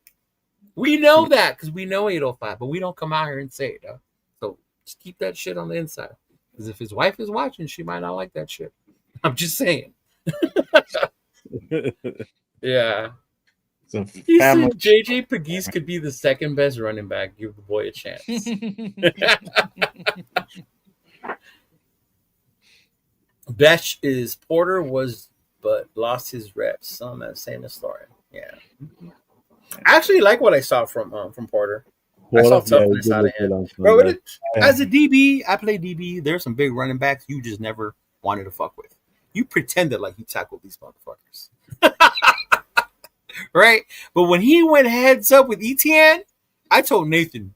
We know that because we know 805, but we don't come out here and say it, dog. So just keep that shit on the inside. Because if his wife is watching, she might not like that shit. I'm just saying. Yeah. He said JJ Pegues could be the second best running back. Give the boy a chance. Best is Porter was, but lost his reps. Some that same historian. Yeah. I actually like what I saw from Porter. I saw toughness out of him. Bro, as a DB, I play DB. There's some big running backs you just never wanted to fuck with. You pretended like you tackled these motherfuckers. Right? But when he went heads up with Etienne, I told Nathan,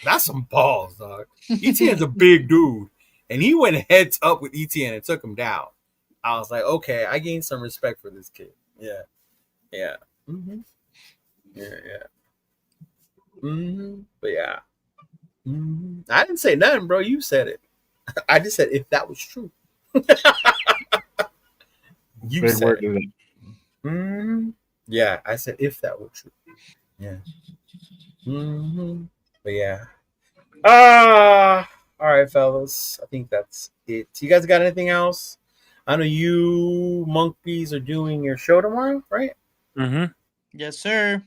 that's some balls, dog. Etienne's a big dude. And he went heads up with Etienne and took him down. I was like, okay, I gained some respect for this kid. Yeah. Yeah. Mm-hmm. Yeah. Mm-hmm. But yeah. Mm-hmm. I didn't say nothing, bro. You said it. I just said if that was true. You said it. Mm-hmm. Yeah, I said if that were true. Yeah. Mm-hmm. But yeah. All right, fellas. I think that's it. You guys got anything else? I know you monkeys are doing your show tomorrow, right? Mm-hmm. Yes, sir.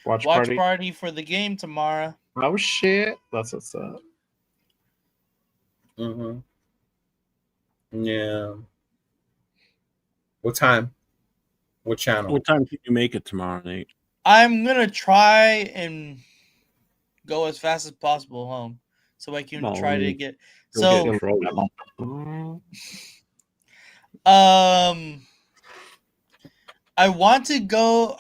Watch party for the game tomorrow. Oh shit. That's what's up. Mm-hmm. Yeah. What time? What channel? What time can you make it tomorrow, Nate? I'm gonna try and go as fast as possible home, so I can try to get. So, I want to go.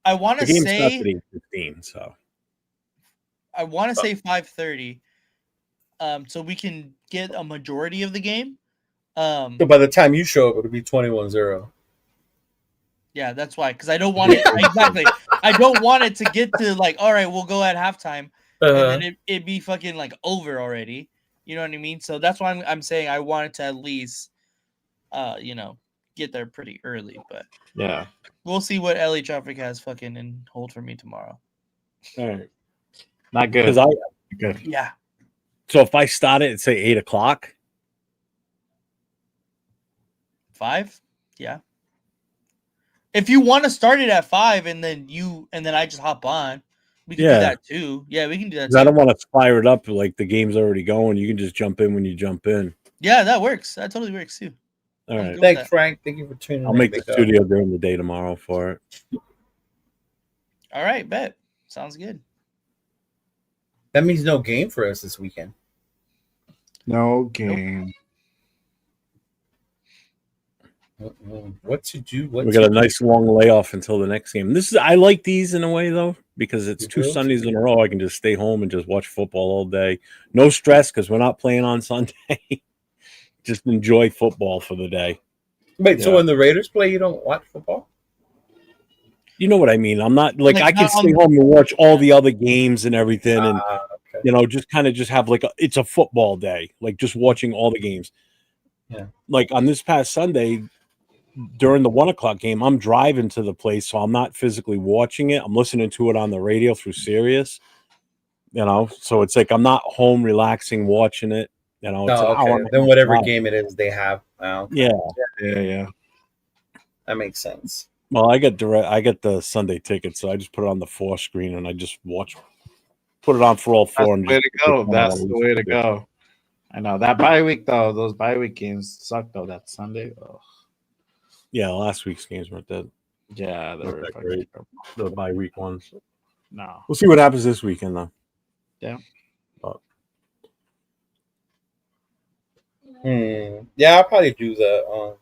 I I want The to game starts say at 8:15, so. I want to say 5:30. So we can get a majority of the game. So by the time you show up, it'll be 21-0. Yeah, that's why. Because I don't want it exactly. I don't want it to get to like, all right, we'll go at halftime, and then it be fucking like over already. You know what I mean? So that's why I'm saying I wanted to at least, get there pretty early. But Yeah. we'll see what LA traffic has fucking in hold for me tomorrow. All right. Not good. Because Good. Yeah. So if I start it at say 8:00, 5? Yeah. If you want to start it at 5 and then I just hop on, we can do that too. Yeah, we can do that too. I don't want to fire it up like the game's already going. You can just jump in when you jump in. Yeah, that works. That totally works too. All right. Thanks, Frank. Thank you for tuning in. I'll make the studio during the day tomorrow for it. All right, bet. Sounds good. That means no game for us this weekend. No game. What to do? We got a nice long layoff until the next game. I like these in a way though, because it's two Sundays in a row. I can just stay home and just watch football all day. No stress because we're not playing on Sunday. Just enjoy football for the day. Wait, so when the Raiders play, you don't watch football? You know what I mean? I'm not like I can stay home and watch all the other games and everything, and just kind of have like it's a football day, like just watching all the games. Yeah. Like on this past Sunday, during the 1:00 game, I'm driving to the place, so I'm not physically watching it. I'm listening to it on the radio through Sirius. So it's like I'm not home relaxing watching it. It's an hour. Then whatever game it is, they have. Yeah. That makes sense. Well, I get the Sunday ticket, so I just put it on the 4 screen and I just put it on for all 4. That's the way to go. That's the way to go. I know that bye week though. Those bye week games suck though. That Sunday. Oh. Yeah, last week's games weren't that. Yeah, they were great. The bye week ones. No, we'll see what happens this weekend though. Yeah. Yeah, I'll probably do the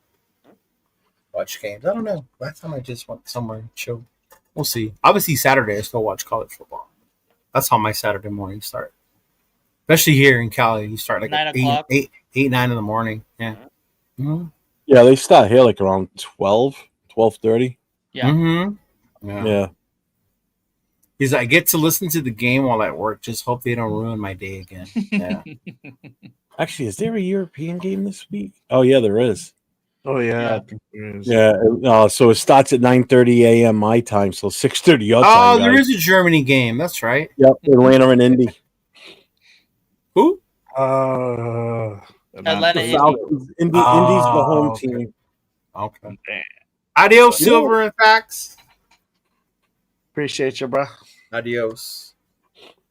watch games. I don't know. Last time I just went somewhere and chill. We'll see. Obviously, Saturday I still watch college football. That's how my Saturday mornings start. Especially here in Cali, you start like 9 at o'clock. 8, 9 in the morning. Yeah. Mm-hmm. Yeah, they start here like around 12:30. Yeah. Mm-hmm. Yeah. Because I get to listen to the game while at work. Just hope they don't ruin my day again. Yeah. Actually, is there a European game this week? Oh yeah, there is. Oh yeah, I think there is. Yeah. So it starts at 9:30 a.m. my time, so 6:30 your time. Oh, there is a Germany game. That's right. Yep, Atlanta and Indy. Who? Atlanta Indy. Falcons. Indy's the home team. Okay. Adios, Silver and Facts. Appreciate you, bro. Adios.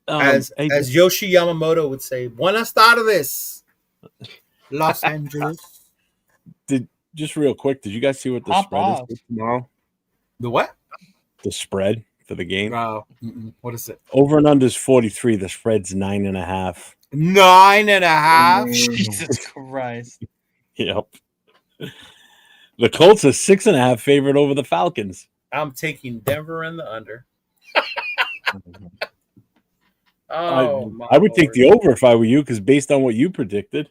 As Yoshi Yamamoto would say, buenas tardes, Los Angeles. Just real quick, did you guys see what the spread is tomorrow? The what? The spread for the game. What is it? Over and under is 43. The spread's 9.5. 9.5. Jesus Christ. Yep. The Colts are 6.5 favorite over the Falcons. I'm taking Denver and the under. I would take the over if I were you, because based on what you predicted.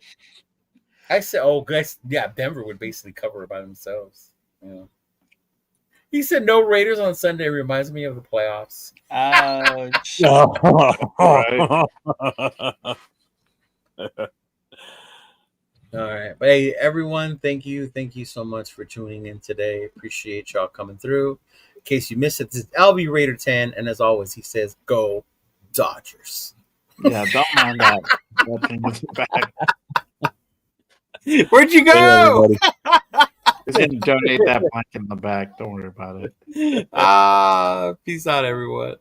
I said, guys, yeah, Denver would basically cover it by themselves. Yeah. He said no Raiders on Sunday reminds me of the playoffs. Ouch. All right. But hey, everyone, thank you. Thank you so much for tuning in today. Appreciate y'all coming through. In case you missed it, this is LB Raider 10. And as always, he says, go Dodgers. Yeah, don't mind that. Where'd you go? He's going to donate that blanket in the back. Don't worry about it. Peace out, everyone.